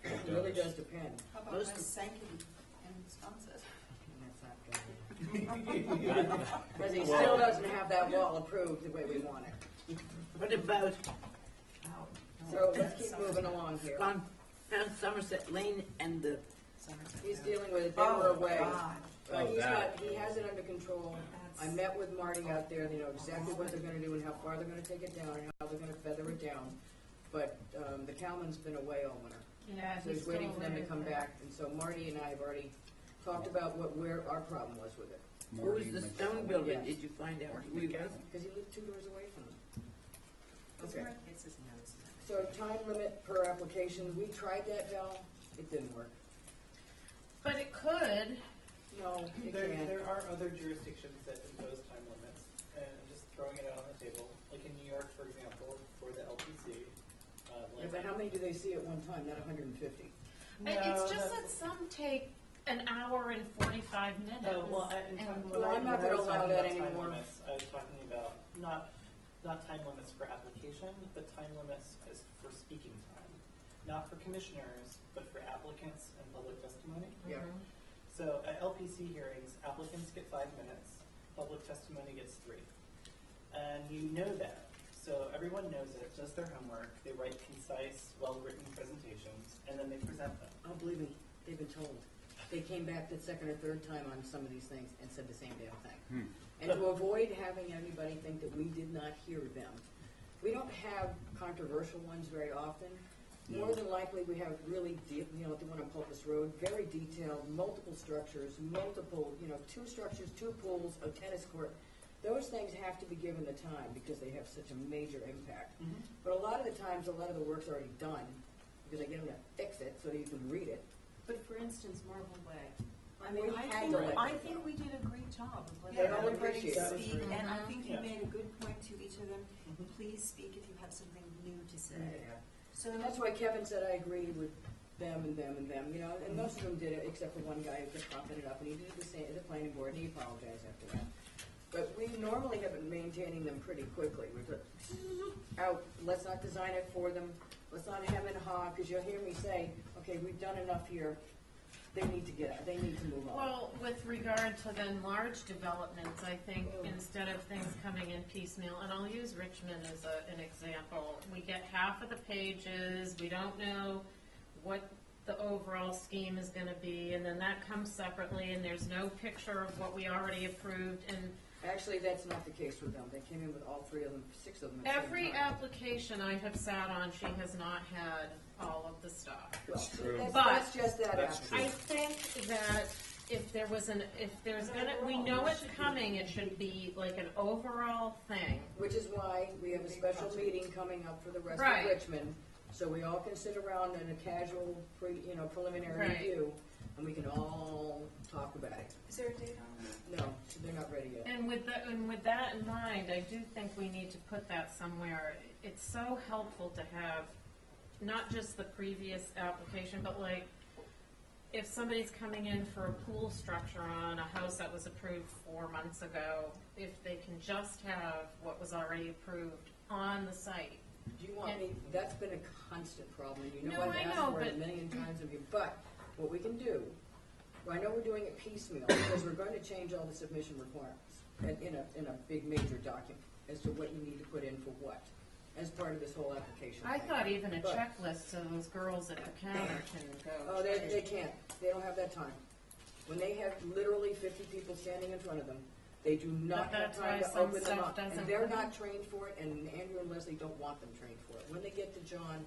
It really does depend. How about Most West of- Sankey in Wisconsin? And that's not good. Because he still doesn't have that wall approved the way we want it. What about So let's keep moving along here. on Somerset Lane and the, He's dealing with it, they were away. Oh, that. He has it under control. I met with Marty out there, they know exactly what they're gonna do and how far they're gonna take it down and how they're gonna feather it down. But, the Calman's been away all winter. Yeah, So he's waiting for them to come back, and so Marty and I have already talked about where our problem was with it. who was the stone builder, Yes. did you find out? Because he lived 2 doors away from them. Okay. It's his nose. So time limit per application, we tried that, Val, it didn't work. But it could. No, it There can't. are other jurisdictions that impose time limits, and I'm just throwing it out on the table. Like in New York, for example, for the LPC. Yeah, but how many do they see at one time? Not 150. It's just that some take an hour and 45 minutes. Oh, well, I'm not gonna allow that anymore. I was talking about not time limits for application, but time limits as for speaking time. Not for commissioners, but for applicants and public testimony. Yeah. So at LPC hearings, applicants get 5 minutes, public testimony gets 3. And you know that. So everyone knows it, does their homework, they write concise, well-written presentations, and then they present them. Oh, believe me, they've been told. They came back the second or third time on some of these things and said the same damn thing. And to avoid having anybody think that we did not hear them, we don't have controversial ones very often. More than likely, we have really deep, the one on Pulpus Road, very detailed, multiple structures, 2 structures, 2 pools, a tennis court. Those things have to be given the time because they have such a major impact. But a lot of the times, a lot of the work's already done because I get them to fix it so that you can read it. But for instance, Marble Way. I We mean, had to let I them think go. we did a great job of Yeah, letting I everybody appreciate that. speak, and I think you Yeah. made a good point to each of them. Please speak if you have something new to say. Yeah. So And that's why Kevin said I agreed with them and them and them, and most of them did it, except for one guy who kept popping it up, and he did the same, the planning board, and he apologized after that. But we normally have been maintaining them pretty quickly. We're just out, let's not design it for them, let's not hem and haw, because you'll hear me say, okay, we've done enough here, they need to get out, they need to move on. Well, with regard to then large developments, I think instead of things coming in piecemeal, and I'll use Richmond as an example, we get half of the pages, we don't know what the overall scheme is gonna be, and then that comes separately, and there's no picture of what we already approved, and Actually, that's not the case with them. They came in with all 3 of them, 6 of them at the same every time. application I have sat on, she has not had all of the stuff. Well, true. That's, But that's just that That's application. I think that if there's gonna, we know it's coming, it should be like an overall thing. Which is why we have a special meeting coming up for the rest Right. of Richmond, so we all can sit around in a casual, preliminary Right. review, and we can all talk about it. Is there a date on that? No, they're not ready yet. And with that in mind, I do think we need to put that somewhere. It's so helpful to have not just the previous application, but like if somebody's coming in for a pool structure on a house that was approved 4 months ago, if they can just have what was already approved on the site. Do you want me, that's been a constant problem, and you know No, I've I asked know, for it a but- million times of you, but what we can do, I know we're doing it piecemeal, because we're going to change all the submission requirements in a big major document as to what you need to put in for what, as part of this whole application. I thing. thought even a But- checklist so those girls at the counter can go. Oh, they can't, they don't have that time. When they have literally 50 people standing in front of them, they do not But have that's time why to some open them stuff up. doesn't And they're come in. not trained for it, and Andrew and Leslie don't want them trained for it. When they get to John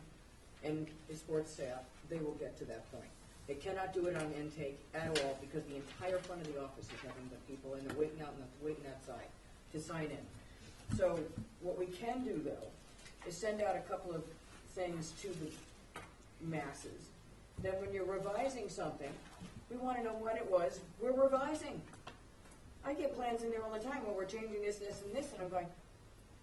and his sports staff, they will get to that point. They cannot do it on intake at all, because the entire front of the office is nothing but people, and they're waiting outside to sign in. So what we can do, though, is send out a couple of things to the masses. Then when you're revising something, we want to know what it was we're revising. I get plans in there all the time where we're changing this, this, and this, and I'm going,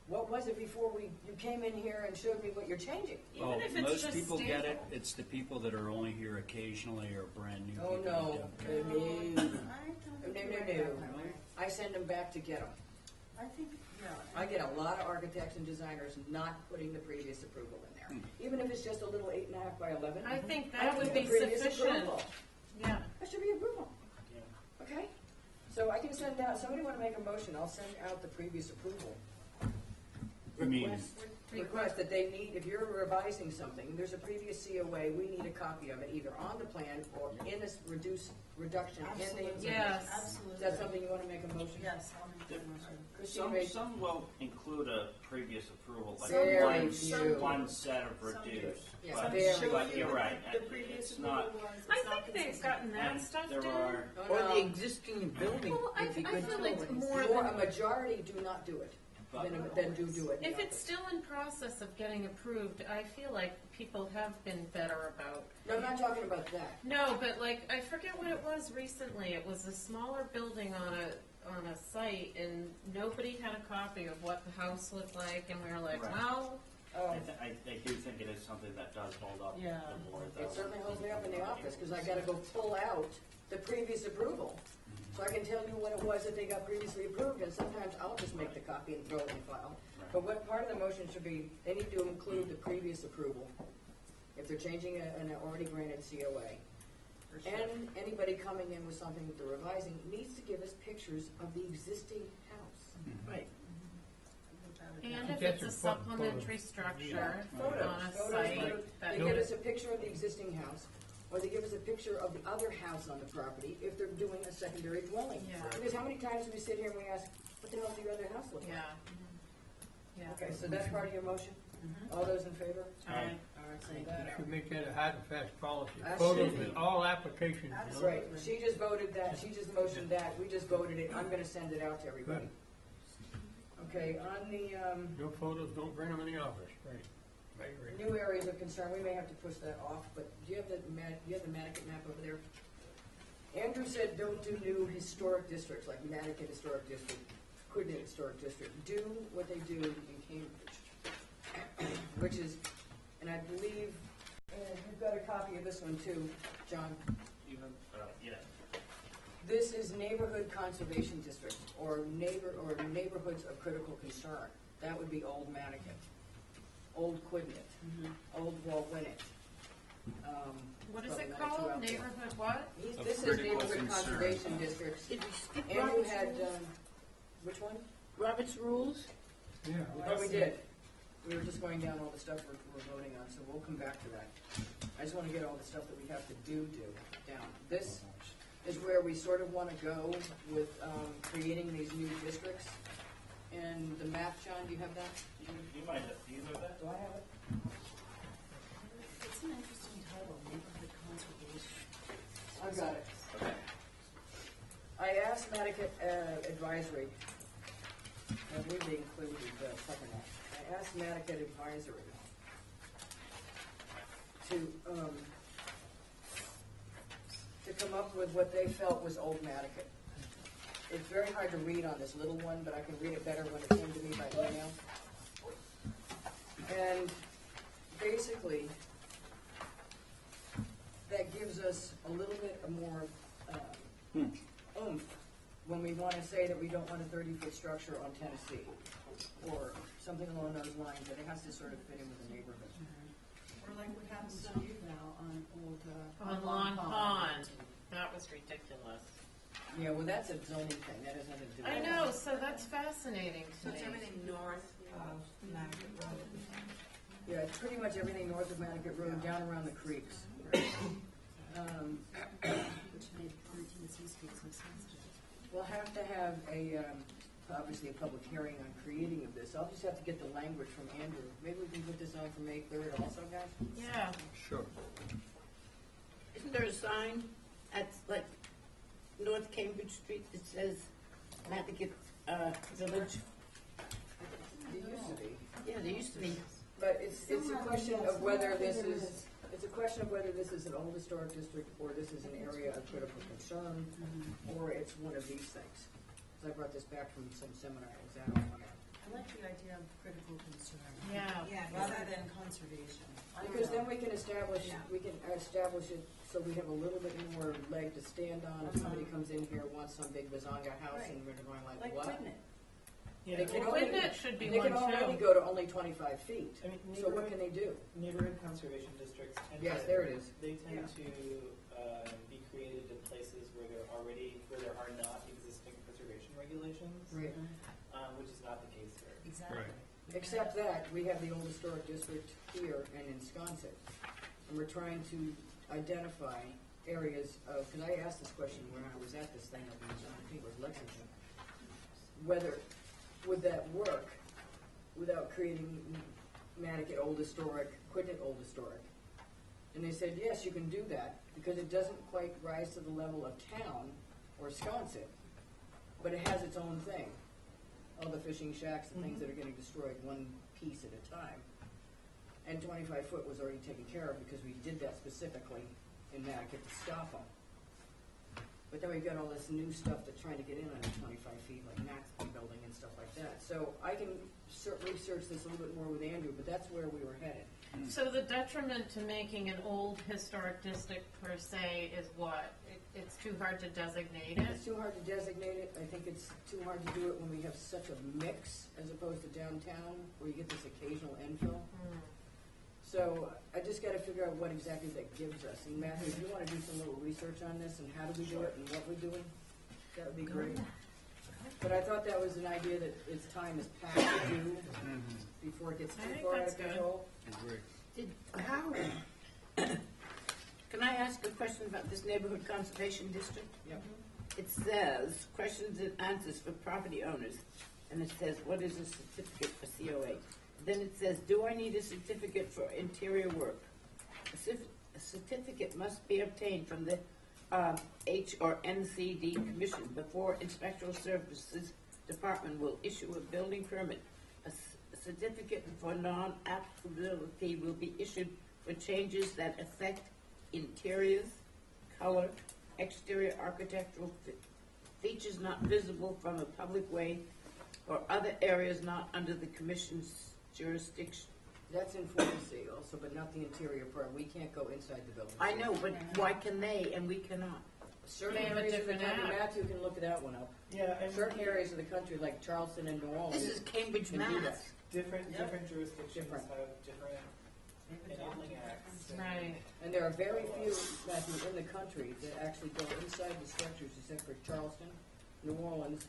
what was it before you came in here and showed me what you're changing? Even Well, if it's most just people get it, stable. it's the people that are only here occasionally or brand new Oh, people. no, that don't. no, I don't think you're right about that way. I send them back to get them. I think, yeah. I get a lot of architects and designers not putting the previous approval in there. Even if it's just a little 8.5 by 11. I think I that don't would need be the previous sufficient. approval. Yeah. That should be approval. Okay? So I can send out, somebody want to make a motion, I'll send out the previous approval. You mean- Request that they need, if you're revising something, there's a previous COA, we need a copy of it, either on the plan or in this reduction in the Absolutely. information. Yes. Absolutely. Is that something you want to make a motion? Yes, I'll make that motion. Christine Some, made- some will include a previous approval, like Very few. one set of Some do. reduced. Yeah, But, very but few. you're right, The previous it's not, approval was, I it's not think they've consistent. gotten that and stuff there down. are, Oh, Or no. the existing building Well, I would be feel good like too. more A than, majority do not do it, then do it. in the if it's office. still in process of getting approved, I feel like people have been better about. No, I'm not talking about that. No, but like, I forget what it was recently. It was a smaller building on a site, and nobody had a copy of what the house looked like, and we were like, Right. well, Oh, I do think it is something that does hold up Yeah. the board, though. it certainly holds me up in the office, because I gotta go pull out the previous approval. So I can tell you what it was that they got previously approved, and sometimes I'll just make the copy and throw it in the file. But what part of the motion should be, they need to include the previous approval, if they're changing an already granted COA. And anybody coming in with something that they're revising needs to give us pictures of the existing house. Right. and if That's it's a important, supplementary photos. structure Photos, on a photos, site, photos. that They give us a picture of the existing house, or they give us a picture of the other house on the property if they're doing a secondary dwelling. Yeah. Because how many times do we sit here and we ask, what the hell does your other house look like? yeah, yeah. Okay, so that's part of your motion? All those in favor? Aye. All right, send We that out. should make that a hard and fast policy. Absolutely. Photos in all applications, you know? Right, she just voted that, she just motioned that, we just voted it, I'm gonna send it out to everybody. Okay, on the, No photos, don't bring them in the office, right? I agree. new areas of concern, we may have to push that off, but do you have the Nantucket map over there? Andrew said don't do new historic districts, like Nantucket Historic District, Quidnet Historic District. Do what they do in Cambridge, which is, and I believe, you've got a copy of this one too, John. Even, yeah. This is neighborhood conservation district, or neighborhoods of critical concern. That would be Old Nantucket, Old Quidnet, Old Walwinet. What is probably it not too called? out there. Neighborhood what? This is critical neighborhood concern. conservation districts. Did we skip And you Robert's had, rules? which one? Robert's rules? Yeah. Oh, we did. We were just going down all the stuff we're voting on, so we'll come back to that. I just wanna get all the stuff that we have to do down. This is where we sort of wanna go with, creating these new districts. And the map, John, do you have that? You might have, do you know that? Do I have it? It's an interesting title, neighborhood conservation. I've got it. Okay. I asked Nantucket Advisory, I believe they included second that. I asked Nantucket Advisory to come up with what they felt was Old Nantucket. It's very hard to read on this little one, but I can read it better when it came to me by email. And basically, that gives us a little bit more oomph when we want to say that we don't want a 30-foot structure on Tennessee, or something along those lines, that it has to sort of fit in with the neighborhood. Or like what happens to you now on old, On Long Pond. That was ridiculous. Yeah, well, that's a zoning thing, that has nothing to do with I it. know, so that's fascinating to So it's me. everything north of Nantucket Road. Yeah, it's pretty much everything north of Nantucket Road, down around the creeks. which made Tennessee speak so sensitive. We'll have to have obviously a public hearing on creating of this. I'll just have to get the language from Andrew. Maybe we can put this on for May 3rd also, guys? Yeah. Sure. Isn't there a sign at, like, North Cambridge Street that says Nantucket Village? It used to be. Yeah, there used to be. But it's a question of whether this is, it's a question of whether this is an old historic district, or this is an area of critical concern, or it's one of these things. Because I brought this back from some seminar I was at on that. I like the idea of critical concern. Yeah. Yeah, Rather than conservation. Because then we can establish it so we have a little bit more leg to stand on if somebody comes in here, wants some big Bazanga house, and we're going like, Like what? Quidnet. Yeah, They can Well, only- Quidnet should be They one can already too. go to only 25 feet. I mean, So what can they do? neighborhood conservation districts tend Yes, to, there it is. They tend to be created in places where there are not existing preservation regulations, Right. which is not the case here. Exactly. Except that, we have the old historic district here and in Sconset. And we're trying to identify areas of, because I asked this question when I was at this thing, I think it was Lexington, whether, would that work without creating Nantucket Old Historic, Quidnet Old Historic? And they said, yes, you can do that, because it doesn't quite rise to the level of town or Sconset, but it has its own thing. All the fishing shacks and things that are getting destroyed one piece at a time. And 25 foot was already taken care of because we did that specifically in Nantucket to stop them. But then we've got all this new stuff that's trying to get in under 25 feet, like Maxby building and stuff like that. So I can research this a little bit more with Andrew, but that's where we were headed. So the detriment to making an old historic district per se is what? It's too hard to designate it? It's too hard to designate it. I think it's too hard to do it when we have such a mix as opposed to downtown, where you get this occasional infill. So I just gotta figure out what exactly that gives us. And Matthew, if you wanna do some little research on this and how do we do it and what we're doing, that would be great. But I thought that was an idea that its time is past due before it gets I too think far out that's of good. control. Can I ask a question about this neighborhood conservation district? Yep. It says, questions and answers for property owners, and it says, what is a certificate for COA? Then it says, do I need a certificate for interior work? A certificate must be obtained from the H or NCD Commission before Inspectional Services Department will issue a building permit. A certificate for non-applicability will be issued for changes that affect interiors, color, exterior architectural features not visible from a public way or other areas not under the Commission's jurisdiction. That's in 40C also, but not the interior part. We can't go inside the building. I know, but why can they and we cannot? Certain They have a areas of the different country, app. Matthew can look that one up. Yeah, I mean, Certain areas of the country, like Charleston and New Orleans. This is Cambridge, can do that. Mass. different Yeah. jurisdictions Different. have different enabling acts. and- Right. And there are very few, Matthew, in the country that actually go inside the structures except for Charleston, New Orleans,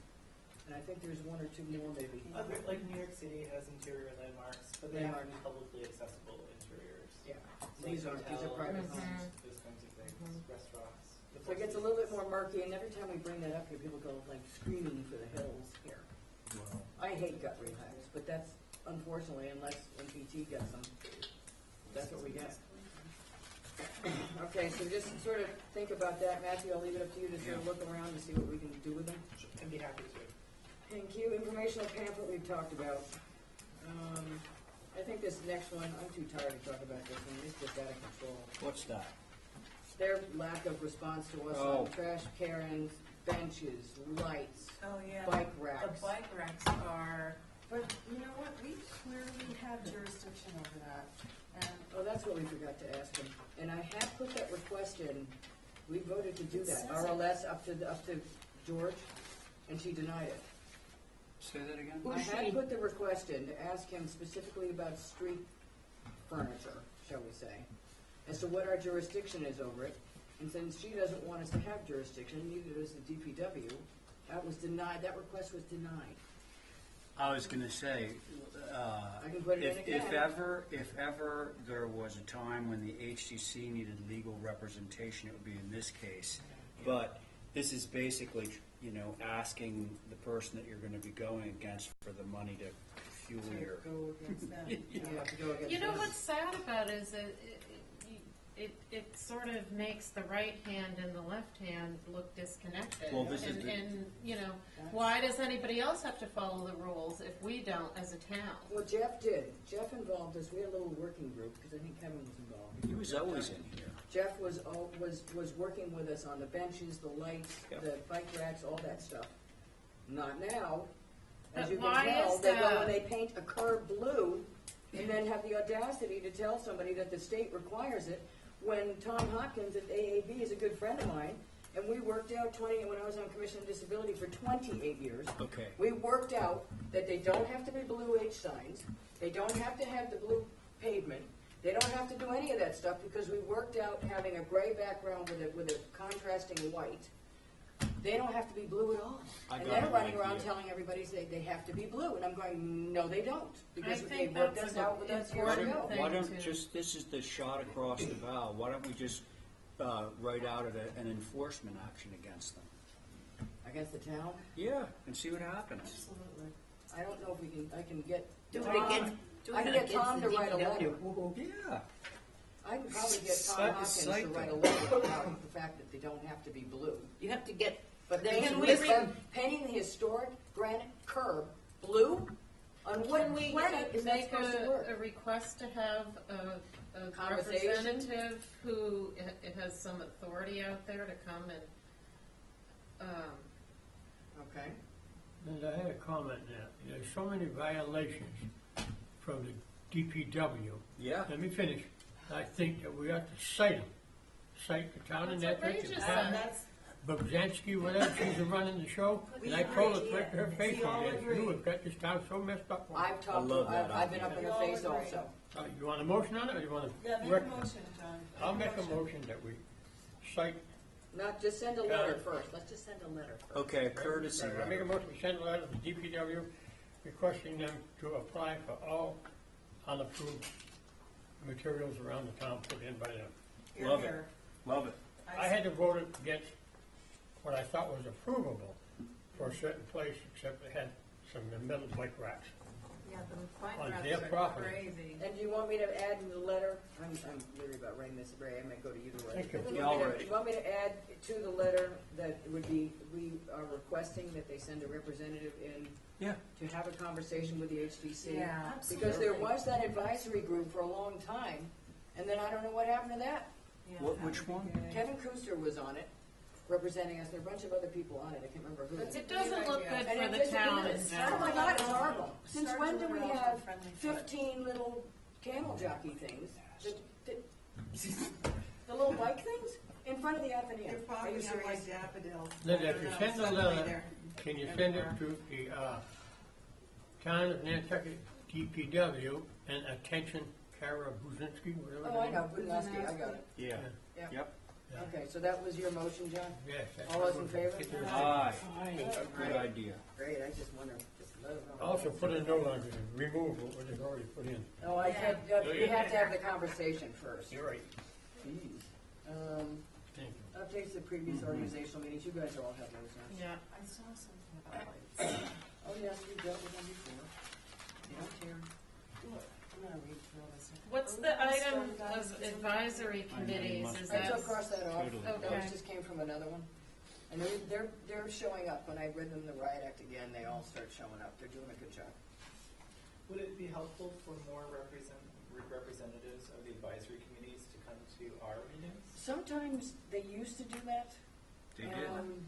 and I think there's one or two more maybe. Other, like New York City has interior landmarks, but they have to be Landmarks. publicly accessible interiors. Yeah. Like These are hotels, private Mhm. homes. those kinds of things, restaurants. the So it gets a places- little bit more murky, and every time we bring that up here, people go like screaming for the hills here. I hate gut relax, but that's unfortunately, unless MPT gets them, that's what we get. Okay, so just sort of think about that, Matthew, I'll leave it up to you to sort of look around and see what we can do with them. I'd be happy to. Thank you, informational pamphlet we've talked about. I think this next one, I'm too tired to talk about this one, it's just out of control. What's that? Their lack of response to us Oh. on trash carryings, benches, lights, Oh, yeah. bike racks. The bike racks are, but you know what, we clearly have jurisdiction over that. And Oh, that's what we forgot to ask him. And I have put that request in, we voted to do It that, says RLS up to George, and she denied it. Say that again? I had put the request in to ask him specifically about street furniture, shall we say, as to what our jurisdiction is over it. And since she doesn't want us to have jurisdiction, neither does the DPW, that was denied, that request was denied. I was gonna say, I can put it in if again. if ever there was a time when the HTC needed legal representation, it would be in this case. But this is basically, asking the person that you're gonna be going against for the money to fuel your. Go against them. You have to go against You know them. what's sad about it is that it sort of makes the right hand and the left hand look disconnected. Well, this is And, the- and, why does anybody else have to follow the rules if we don't as a town? Well, Jeff did. Jeff involved us. We had a little working group, because I think Kevin was involved. He was always in here. Jeff was working with us on the benches, the lights, Yep. the bike racks, all that stuff. Not now. As But you can why tell, is they go that? and they paint a curb blue, and then have the audacity to tell somebody that the state requires it, when Tom Hopkins at AAB is a good friend of mine, and we worked out when I was on Commission on Disability for 28 years. Okay. We worked out that they don't have to be blue H signs, they don't have to have the blue pavement, they don't have to do any of that stuff, because we worked out having a gray background with a contrasting white. They don't have to be blue at all. I And got they're an running around idea. telling everybody they have to be blue, and I'm going, no, they don't, because they think worked that's us a out with us years important ago. thing. Why don't to- this is the shot across the bow, why don't we just write out an enforcement action against them? Against the town? Yeah, and see what happens. Absolutely. I don't know if I can get Do it Tom- against, do I it can get against Tom the to write a letter. DPW. Yeah. I can probably get Tom Cite- Hopkins to cite write a them. letter about the fact that they don't have to be blue. You have to get, But Then painting can we this read- curb, painting the historic granite curb blue, on what Can we planet is that make supposed to a work? request to have a Conversation? representative who has some authority out there to come and, Okay. Linda, I had a comment there. There's so many violations from the DPW. Yeah. Let me finish. I think that we ought to cite them. Cite the town of That's Nantucket, outrageous, the town, that's, Babzanski, whatever, she's running the show. We And I told her agree, right to her yeah. face We all on this, agree. you have got this town so messed up. I've talked, love that I've been idea. up in We her all face agree. also. You want a motion on it, or you want yeah, to? make a motion, John. I'll make a motion that we cite. Not, just send a letter first, let's just send a letter first. Okay, a courtesy I make a letter. motion, we send a letter to the DPW requesting them to apply for all unapproved materials around the town put in by them. Here, Love it. here. Love it. I had to vote against what I thought was approvable for a certain place, except they had some metal bike racks. Yeah, the bike On racks their are property. crazy. And do you want me to add in the letter, I'm leery about writing this, Ray, I might go to either way. Thank you. Do Yeah, all right. you want me to add to the letter that it would be, we are requesting that they send a representative in Yeah. to have a conversation with the HDC? Yeah, Because there absolutely. was that advisory group for a long time, and then I don't know what happened to that. Yeah, What- that which would be one? good. Kevin Kuster was on it, representing us, there were a bunch of other people on it, I can't remember who. it doesn't look good And for it the just town in is. Oh general. my God, it's horrible. Since Start when do doing we it off have the friendly foot. 15 little camel jockey things? The little bike things? In front of the Athenaeum. They're Are probably you not like serious? daffodils. Linda, I if don't you know, send a suddenly letter, they're- can you send it to the, town of Nantucket DPW and attention Kara Buzinski, whatever. Oh, her I name know, is? Budinowski, I got it. Yeah, Yeah. yep. Yeah. Okay, so that was your motion, John? Yes. that's All those in what favor? get there. Aye, Aye. good idea. Great, I just wonder, just let it know. Also, put a note on it, remove what was already put in. No, I said, we have to have the conversation first. You're right. Jeez. Thank you. Updates to previous organizational meetings, you guys all have those, huh? Yeah. I saw something about lights. Oh, yes, we dealt with them before. Yeah, here. I'm gonna read through all this. What's the item of advisory committees? Is I that? took cross that off. Totally. Those Okay. just came from another one. And they're showing up. When I read them the riot act again, they all start showing up. They're doing a good job. Would it be helpful for more representatives of the advisory committees to come to our meetings? Sometimes they used to do that. They did.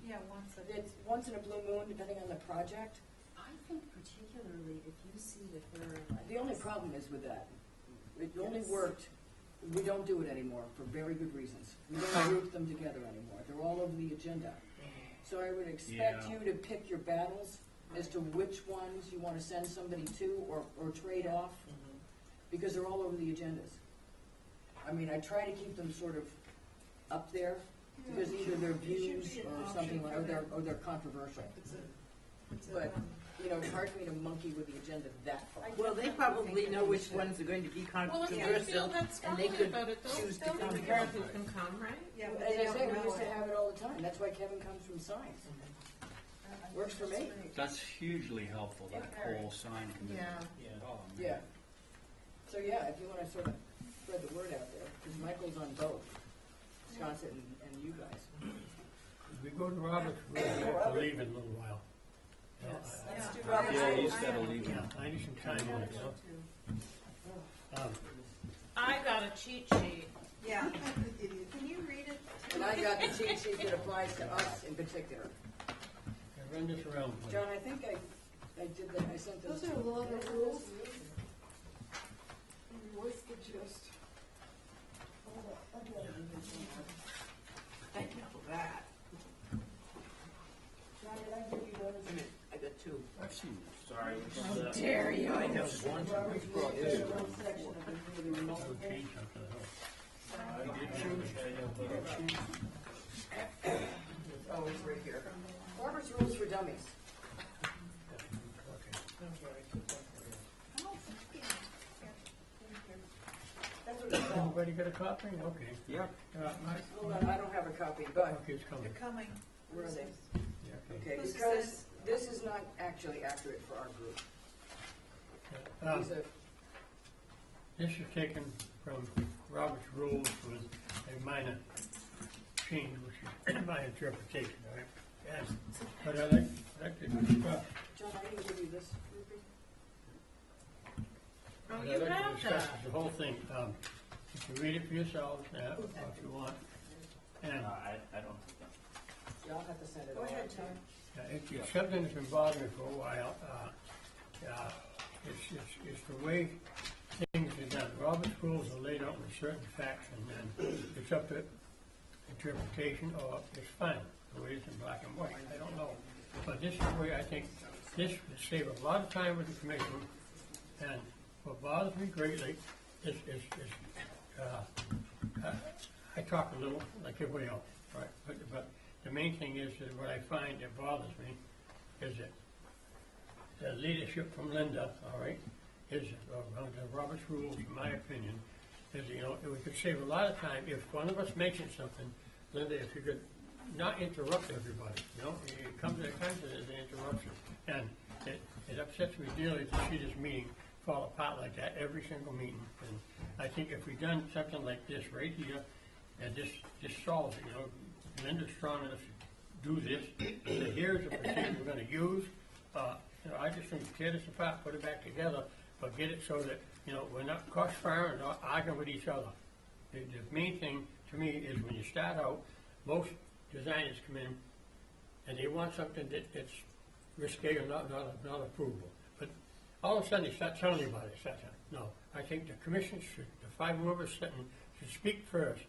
Yeah, once a It's once in a blue moon, depending on the project. I think particularly if you see that there are like. The only problem is with that, it only worked, we don't do it anymore for very good reasons. We don't group them together anymore. They're all over the agenda. So I would expect Yeah. you to pick your battles as to which ones you want to send somebody to or trade off, because they're all over the agendas. I mean, I try to keep them sort of up there, because either they're views or something like, or they're controversial. But, you know, it's hard for me to monkey with the agenda that far. Well, they probably know which ones are going to be Well, if you feel controversial, that and strongly they could about it, choose to don't come. care who can come, right? Yeah, As but I they don't say, we know used to it. have it all the time. That's why Kevin comes from science. Works for me. That's hugely helpful, that whole sign committee. Yeah. Oh, man. Yeah. So, yeah, if you want to sort of spread the word out there, because Michael's on both, Wisconsin and you guys. As we go to Robert's, we'll have to leave in a little while. You know, Let's do Yeah. Robert's Yeah, rules. he's gotta leave now. I need some time on it, you know? I got a cheat sheet. Yeah. Can you read it? And I got the cheat sheet that applies to us in particular. I run this around. please. John, I think I did that, I sent those. Those are a lot of rules. What's the gist? Thank you for that. John, did I give you those? I got two. I've seen this. Sorry. How dare you? I know. Robert's rules, there's one section of it, really We'll remote. change something else. Oh, it's right here. Robert's rules for dummies. That's what it's called. Everybody got a copy? Okay. Yep. Mike? Hold on, I don't have a copy, but Okay, it's coming. They're coming. where are they? Yeah, okay. Okay, Who's because this is not actually accurate for our group. These are, This is taken from Robert's rules with a minor change, which is my interpretation of it. Yes, but I like the good stuff. John, I didn't give you this. Oh, What you I'd like to have discuss that. is the whole thing. You can read it for yourselves, if you want. And I don't. Y'all have to send it Go all. ahead, John. it's something that's been bothering me for a while. It's the way things are done. Robert's rules are laid out with certain facts, and then it's up to interpretation, or it's fine, the way it's in black and white. I don't know. But this is the way I think this would save a lot of time with the commission, and what bothers me greatly is I talk a little like everybody else, right? But the main thing is that what I find that bothers me is that the leadership from Linda, all right, is the Robert's rules, in my opinion, is, you know, we could save a lot of time if one of us mentions something. Linda, if you could not interrupt everybody, you know, it comes at times as an interruption, and it upsets me dearly to see this meeting fall apart like that every single meeting. And I think if we done something like this right here, and this solves it, you know, Linda's strong enough to do this. So here's a procedure we're going to use. You know, I just think tear this apart, put it back together, but get it so that, you know, we're not cross-firing or arguing with each other. The main thing to me is when you start out, most designers come in and they want something that's risque or not approvable. But all of a sudden they start telling you about it. No, I think the commission should, the five members sitting, should speak first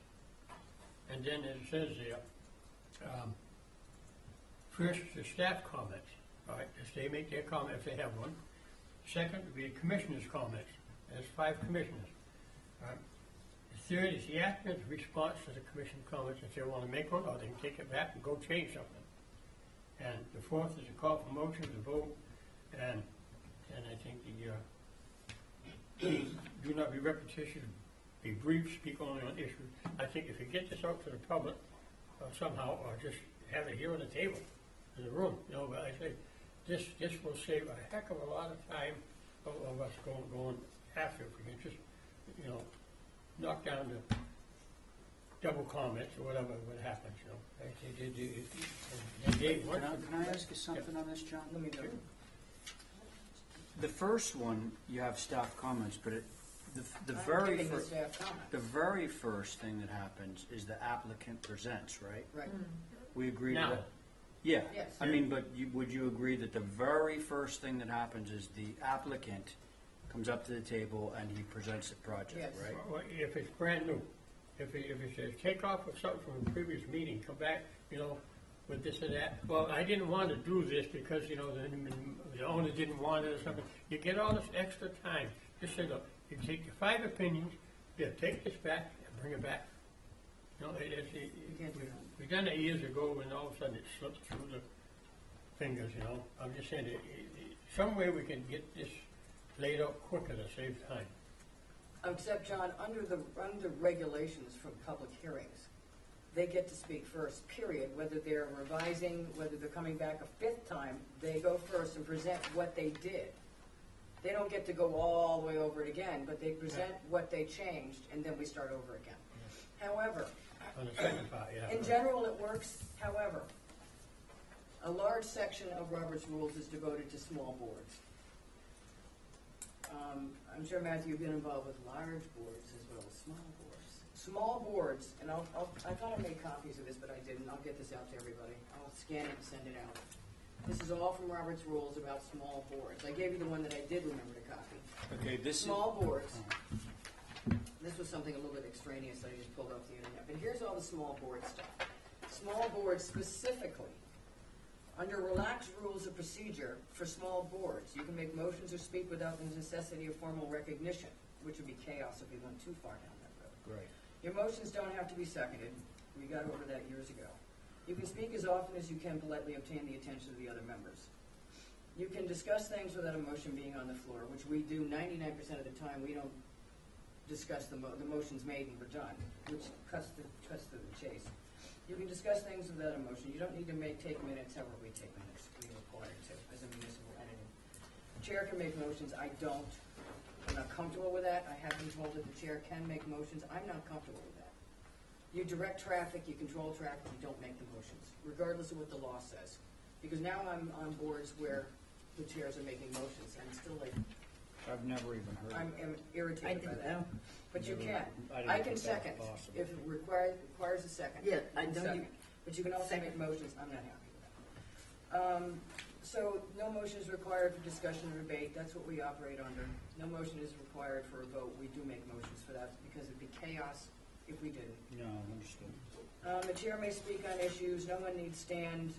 and then it says there, first, the staff comments, all right, if they make their comment, if they have one. Second would be the commissioners' comments, there's 5 commissioners, all right. The third is the applicant's response to the commission comments, if they want to make one, or they can take it back and go change something. And the fourth is a call for motion to vote, and I think please do not be repetitious, be brief, speak only on issues. I think if you get this out to the public somehow, or just have it here on the table, in the room, you know, but I say, this will save a heck of a lot of time of us going after, if we can just, you know, knock down the double comments or whatever happens, you know. Can I ask you something on this, John? Let me know. The first one, you have staff comments, but the I'm very giving the first, staff comment. the very first thing that happens is the applicant presents, right? Right. We agree to Now. that? Yeah. Yes. I mean, but would you agree that the very first thing that happens is the applicant comes up to the table and he presents the project, Yes. right? Well, if it's brand new, if it says take off with something from a previous meeting, come back, you know, with this or that. Well, I didn't want to do this because, you know, the owner didn't want it or something. You get all this extra time. Just say, look, you take your 5 opinions, take this back and bring it back. You know, we've done it years ago and all of a sudden it slipped through the fingers, you know. I'm just saying, some way we can get this laid out quicker to save time. Except, John, under regulations for public hearings, they get to speak first, period. Whether they're revising, whether they're coming back a 5th time, they go first and present what they did. They don't get to go all the way over it again, but they present what they changed, and then we start over again. However, On the second part, yeah. in general, it works. However, a large section of Robert's rules is devoted to small boards. I'm sure, Matthew, you've been involved with large boards as well as small boards. Small boards, and I thought I made copies of this, but I didn't. I'll get this out to everybody. I'll scan it and send it out. This is all from Robert's rules about small boards. I gave you the one that I did remember to copy. Okay, this Small boards. This was something a little bit extraneous that I just pulled off the internet. But here's all the small board stuff. Small boards specifically. Under relaxed rules of procedure for small boards, you can make motions or speak without the necessity of formal recognition, which would be chaos if we went too far down that road. Right. Your motions don't have to be seconded. We got over that years ago. You can speak as often as you can politely obtain the attention of the other members. You can discuss things without a motion being on the floor, which we do 99% of the time. We don't discuss the motions made and we're done, which cuts to the chase. You can discuss things without a motion. You don't need to take minutes, however we take minutes. We are required to as a municipal entity. The chair can make motions. I don't. I'm not comfortable with that. I have been told that the chair can make motions. I'm not comfortable with that. You direct traffic, you control traffic, you don't make the motions, regardless of what the law says. Because now I'm on boards where the chairs are making motions, and it's still like, I've never even heard of it. I'm irritated by that. But you Never- can. I didn't I can think that second, was possible. if it requires a second. Yeah, I can know second. you- But you can also make motions, I'm not happy with that. So, no motion is required for discussion or debate, that's what we operate under. No motion is required for a vote, we do make motions for that, because it'd be chaos if we didn't. No, understood. The chair may speak on issues, no one needs stand,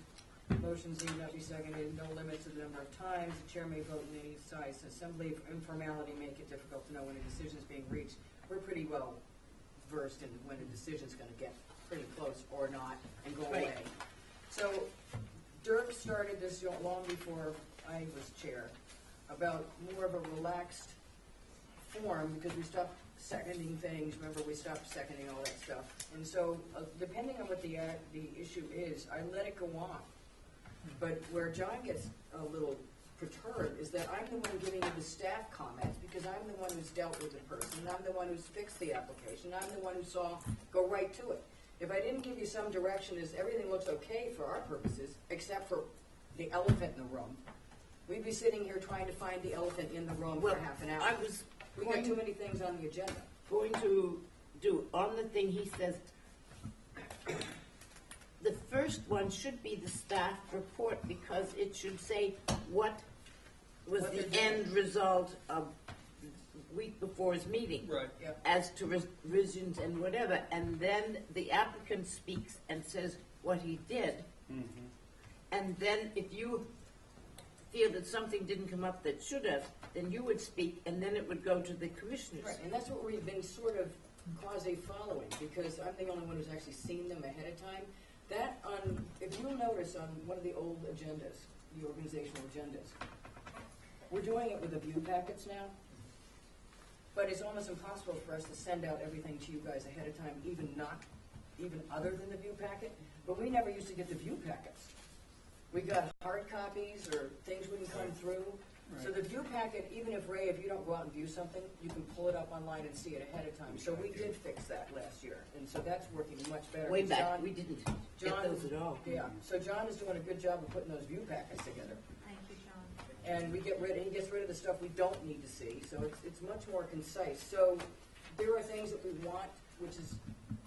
motions need not be seconded, no limit to the number of times, the chair may vote in any size. Assembly informality make it difficult to know when a decision is being reached. We're pretty well versed in when a decision's gonna get pretty close or not and go away. So, Dirk started this long before I was chair, about more of a relaxed form, because we stopped seconding things. Remember, we stopped seconding all that stuff. And so, depending on what the issue is, I let it go on. But where John gets a little perturbed is that I'm the one giving you the staff comments, because I'm the one who's dealt with the person, and I'm the one who's fixed the application, I'm the one who saw go right to it. If I didn't give you some direction as everything looks okay for our purposes, except for the elephant in the room, we'd be sitting here trying to find the elephant in the room for half an hour. I was We got too many things on the agenda. going to do, on the thing he says, the first one should be the staff report, because it should say what was What the they did. end result of week before his meeting. Right. Yep. As to revisions and whatever, and then the applicant speaks and says what he did. And then if you feel that something didn't come up that should have, then you would speak, and then it would go to the commissioners. Right, and that's what we've been sort of quasi-following, because I'm the only one who's actually seen them ahead of time. That on, if you'll notice on one of the old agendas, the organizational agendas, we're doing it with the view packets now, but it's almost impossible for us to send out everything to you guys ahead of time, even other than the view packet, but we never used to get the view packets. We got hard copies or things wouldn't come through. So the view packet, even if Ray, if you don't go out and view something, you can pull it up online and see it ahead of time. So we did fix that last year, and so that's working much better. Way back, John- we didn't John- get those at all. Yeah, so John is doing a good job of putting those view packets together. Thank you, John. And he gets rid of the stuff we don't need to see, so it's much more concise. So there are things that we want, which is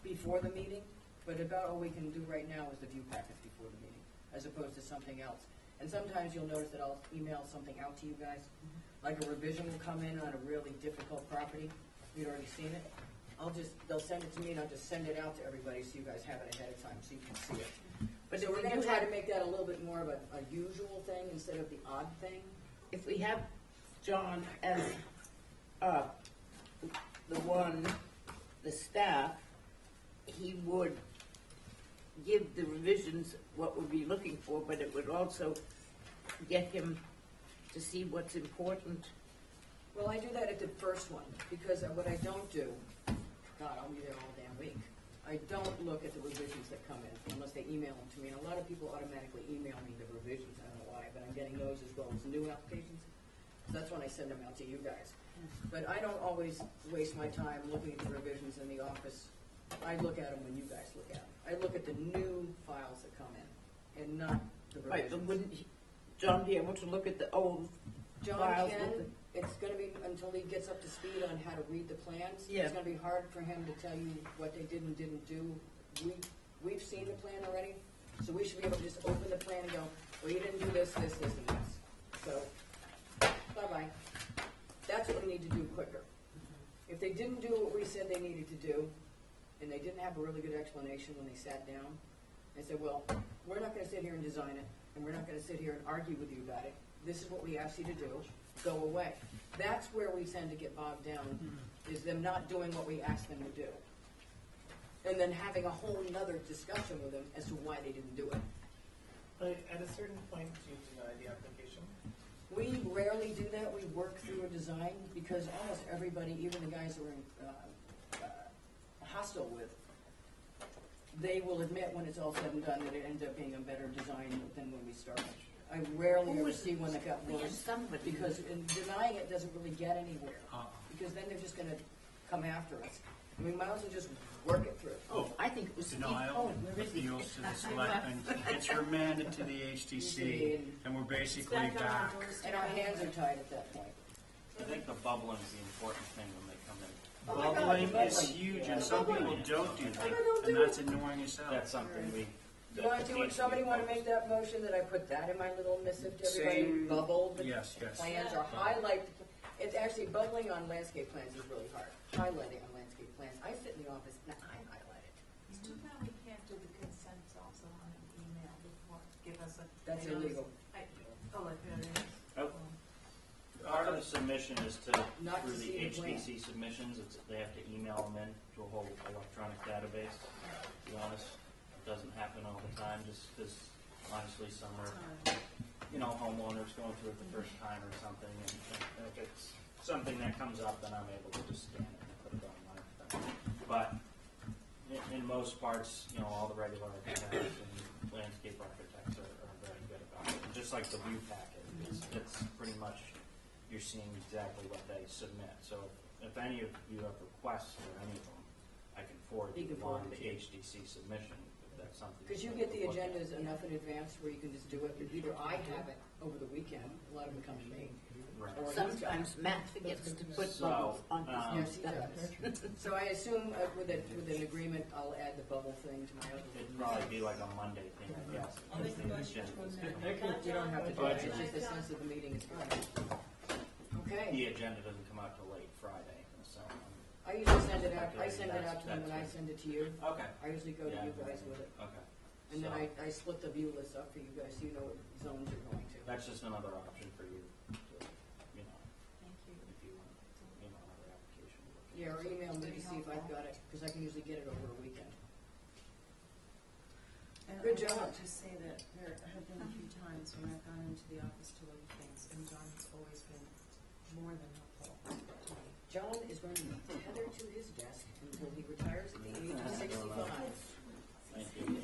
before the meeting, but about all we can do right now is the view packets before the meeting, as opposed to something else. And sometimes you'll notice that I'll email something out to you guys, like a revision will come in on a really difficult property, you'd already seen it. They'll send it to me and I'll just send it out to everybody so you guys have it ahead of time, so you can see it. But So if we're we gonna do try have- to make that a little bit more of a usual thing instead of the odd thing. If we have John as the staff, he would give the revisions what we'd be looking for, but it would also get him to see what's important. Well, I do that at the first one, because what I don't do, God, I'll be there all damn week. I don't look at the revisions that come in unless they email them to me. And a lot of people automatically email me the revisions. I don't know why, but I'm getting those as well as new applications. So that's when I send them out to you guys. But I don't always waste my time looking at the revisions in the office. I look at them when you guys look at them. I look at the new files that come in and not the Right, but revisions. wouldn't John be able to look at the old John files? can, it's gonna be until he gets up to speed on how to read the plans. Yeah. It's gonna be hard for him to tell you what they did and didn't do. We've seen the plan already, so we should be able to just open the plan and go, well, you didn't do this, this, this, and this. So, bye-bye. That's what we need to do quicker. If they didn't do what we said they needed to do, and they didn't have a really good explanation when they sat down, they said, well, we're not gonna sit here and design it, and we're not gonna sit here and argue with you about it. This is what we asked you to do, go away. That's where we tend to get bogged down, is them not doing what we asked them to do. And then having a whole nother discussion with them as to why they didn't do it. But at a certain point, do you deny the application? We rarely do that. We work through a design because almost everybody, even the guys we're hostile with, they will admit when it's all said and done that it ends up being a better design than when we started. I rarely ever see one that got worse because in denying it doesn't really get anywhere. Because then they're just gonna come after us. We might as well just work it through. Oh, I think it was Steve Denial Cohen. Where is he? appeals to the selectmen, it's remanded to the HTC, and we're basically back. And our hands are tied at that point. I think the bubbling is the important thing when they come in. Oh my God, Bubbling the is bubbling. huge, and some people don't do that, don't and do that's annoying as hell. That's something we. Somebody want to make that motion that I put that in my little missive to everybody? Same. Bubble the Yes, yes. plans or highlight. It's actually bubbling on landscape plans is really hard. Highlighting on landscape plans. I sit in the office and I highlight it. It's too bad we can't do the consents also on an email before, give us a. That's illegal. Part of the submission is Not to through the see the plan. HTC submissions, they have to email them in to a whole electronic database. To be honest, it doesn't happen all the time, just because honestly, some are, homeowners going through it the first time or something, and if it's something that comes up, then I'm able to just scan it and put it online. But in most parts, all the regular architects and landscape architects are very good about it. And just like the view packet, it's pretty much, you're seeing exactly what they submit. So if any of you have requests for any of them, I can forward You you can forward on it the to HDC submission, if that's something. Because you want get to the look at. agendas enough in advance where you can just do it. Either I have it over the weekend, a lot of them come to me. Right. Or he's got it. Sometimes Matt forgets to put So, bubbles on Yes, his he does. So I assume with an agreement, I'll add the bubble thing to my other. It'd probably be like a Monday thing, I guess. You don't have to do it, it's just the sense of the meeting is good. Okay. the agenda doesn't come out till late Friday, so. I usually send it out, to them and I send it to you. Okay. I usually go to Yeah. you guys with it. Okay. And then So, I split the view list up for you guys, so you know what zones you're going to. That's just another option for you to, you know, Thank you. if you want, you know, another application. to look at. Yeah, or email me to see if I've got it, because I can usually get it over a weekend. And Good I job. want to say that there have been a few times when I've gone into the office to look at things, and John has always been more than helpful to me. John is going to be tethered to his desk until he retires at the age of 65. Thank you.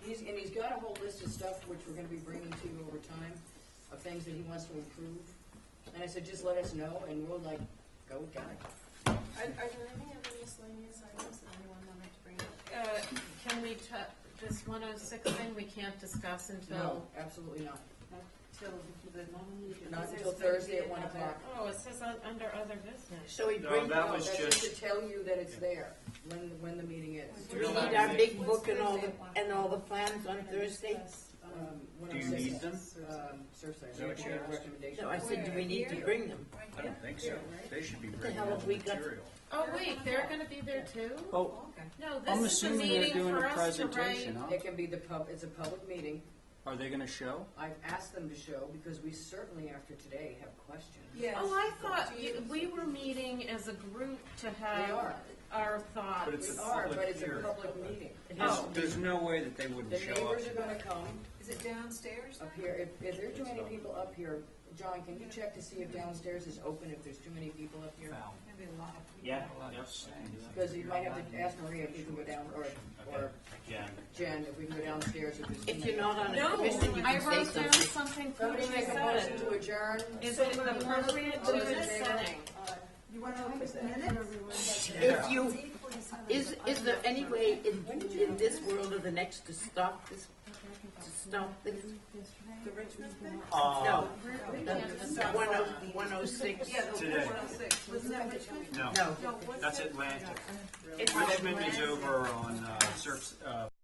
He's got a whole list of stuff which we're gonna be bringing to you over time, of things that he wants to improve. And I said, just let us know, and we'll like, go get it. Are there any other miscellaneous items that anyone wanted to bring up? Can we, this 106 thing we can't discuss until? No, absolutely not. Till the. Not until Thursday at 1 o'clock. Oh, it says under other business. So we No, bring, that was That's just, to tell you that it's there, when the meeting is. we need our big book and all the plans on Thursday? do you need them? Survey, that what you asked? recommendation. No, I said, do we need to bring them? I don't think so. They should be the bringing hell all have the we got? material. Oh, wait, they're gonna be there too? Oh, No, I'm this is a assuming they're meeting doing for a us to write. presentation, huh? It can be it's a public meeting. Are they gonna show? I've asked them to show, because we certainly after today have questions. Yes. Oh, I thought we were meeting as a group to We have are. our thoughts. But it's We a are, public but it's a hearing. public meeting. There's no way that they wouldn't The show up. neighbors are gonna come Is it downstairs? up here. If there's too many people up here, John, can you check to see if downstairs is open, if there's too many people up here? Maybe a lot of people. Yeah, yes. Because you might have to ask Maria if we can go down, or Jen. Jen, if we can go downstairs. If there's too If many. you're not on a No, commission, you I can say wrote down something. something Somebody Courtney make a motion said. to adjourn. Is it appropriate to the setting? You want to open the minutes? If you, is there any way in this world or the next to stop this? To stop this? The Richmond thing? No. 106. Today. 106, wasn't that Richmond? No, No. that's Atlantic. It's Richmond is over on,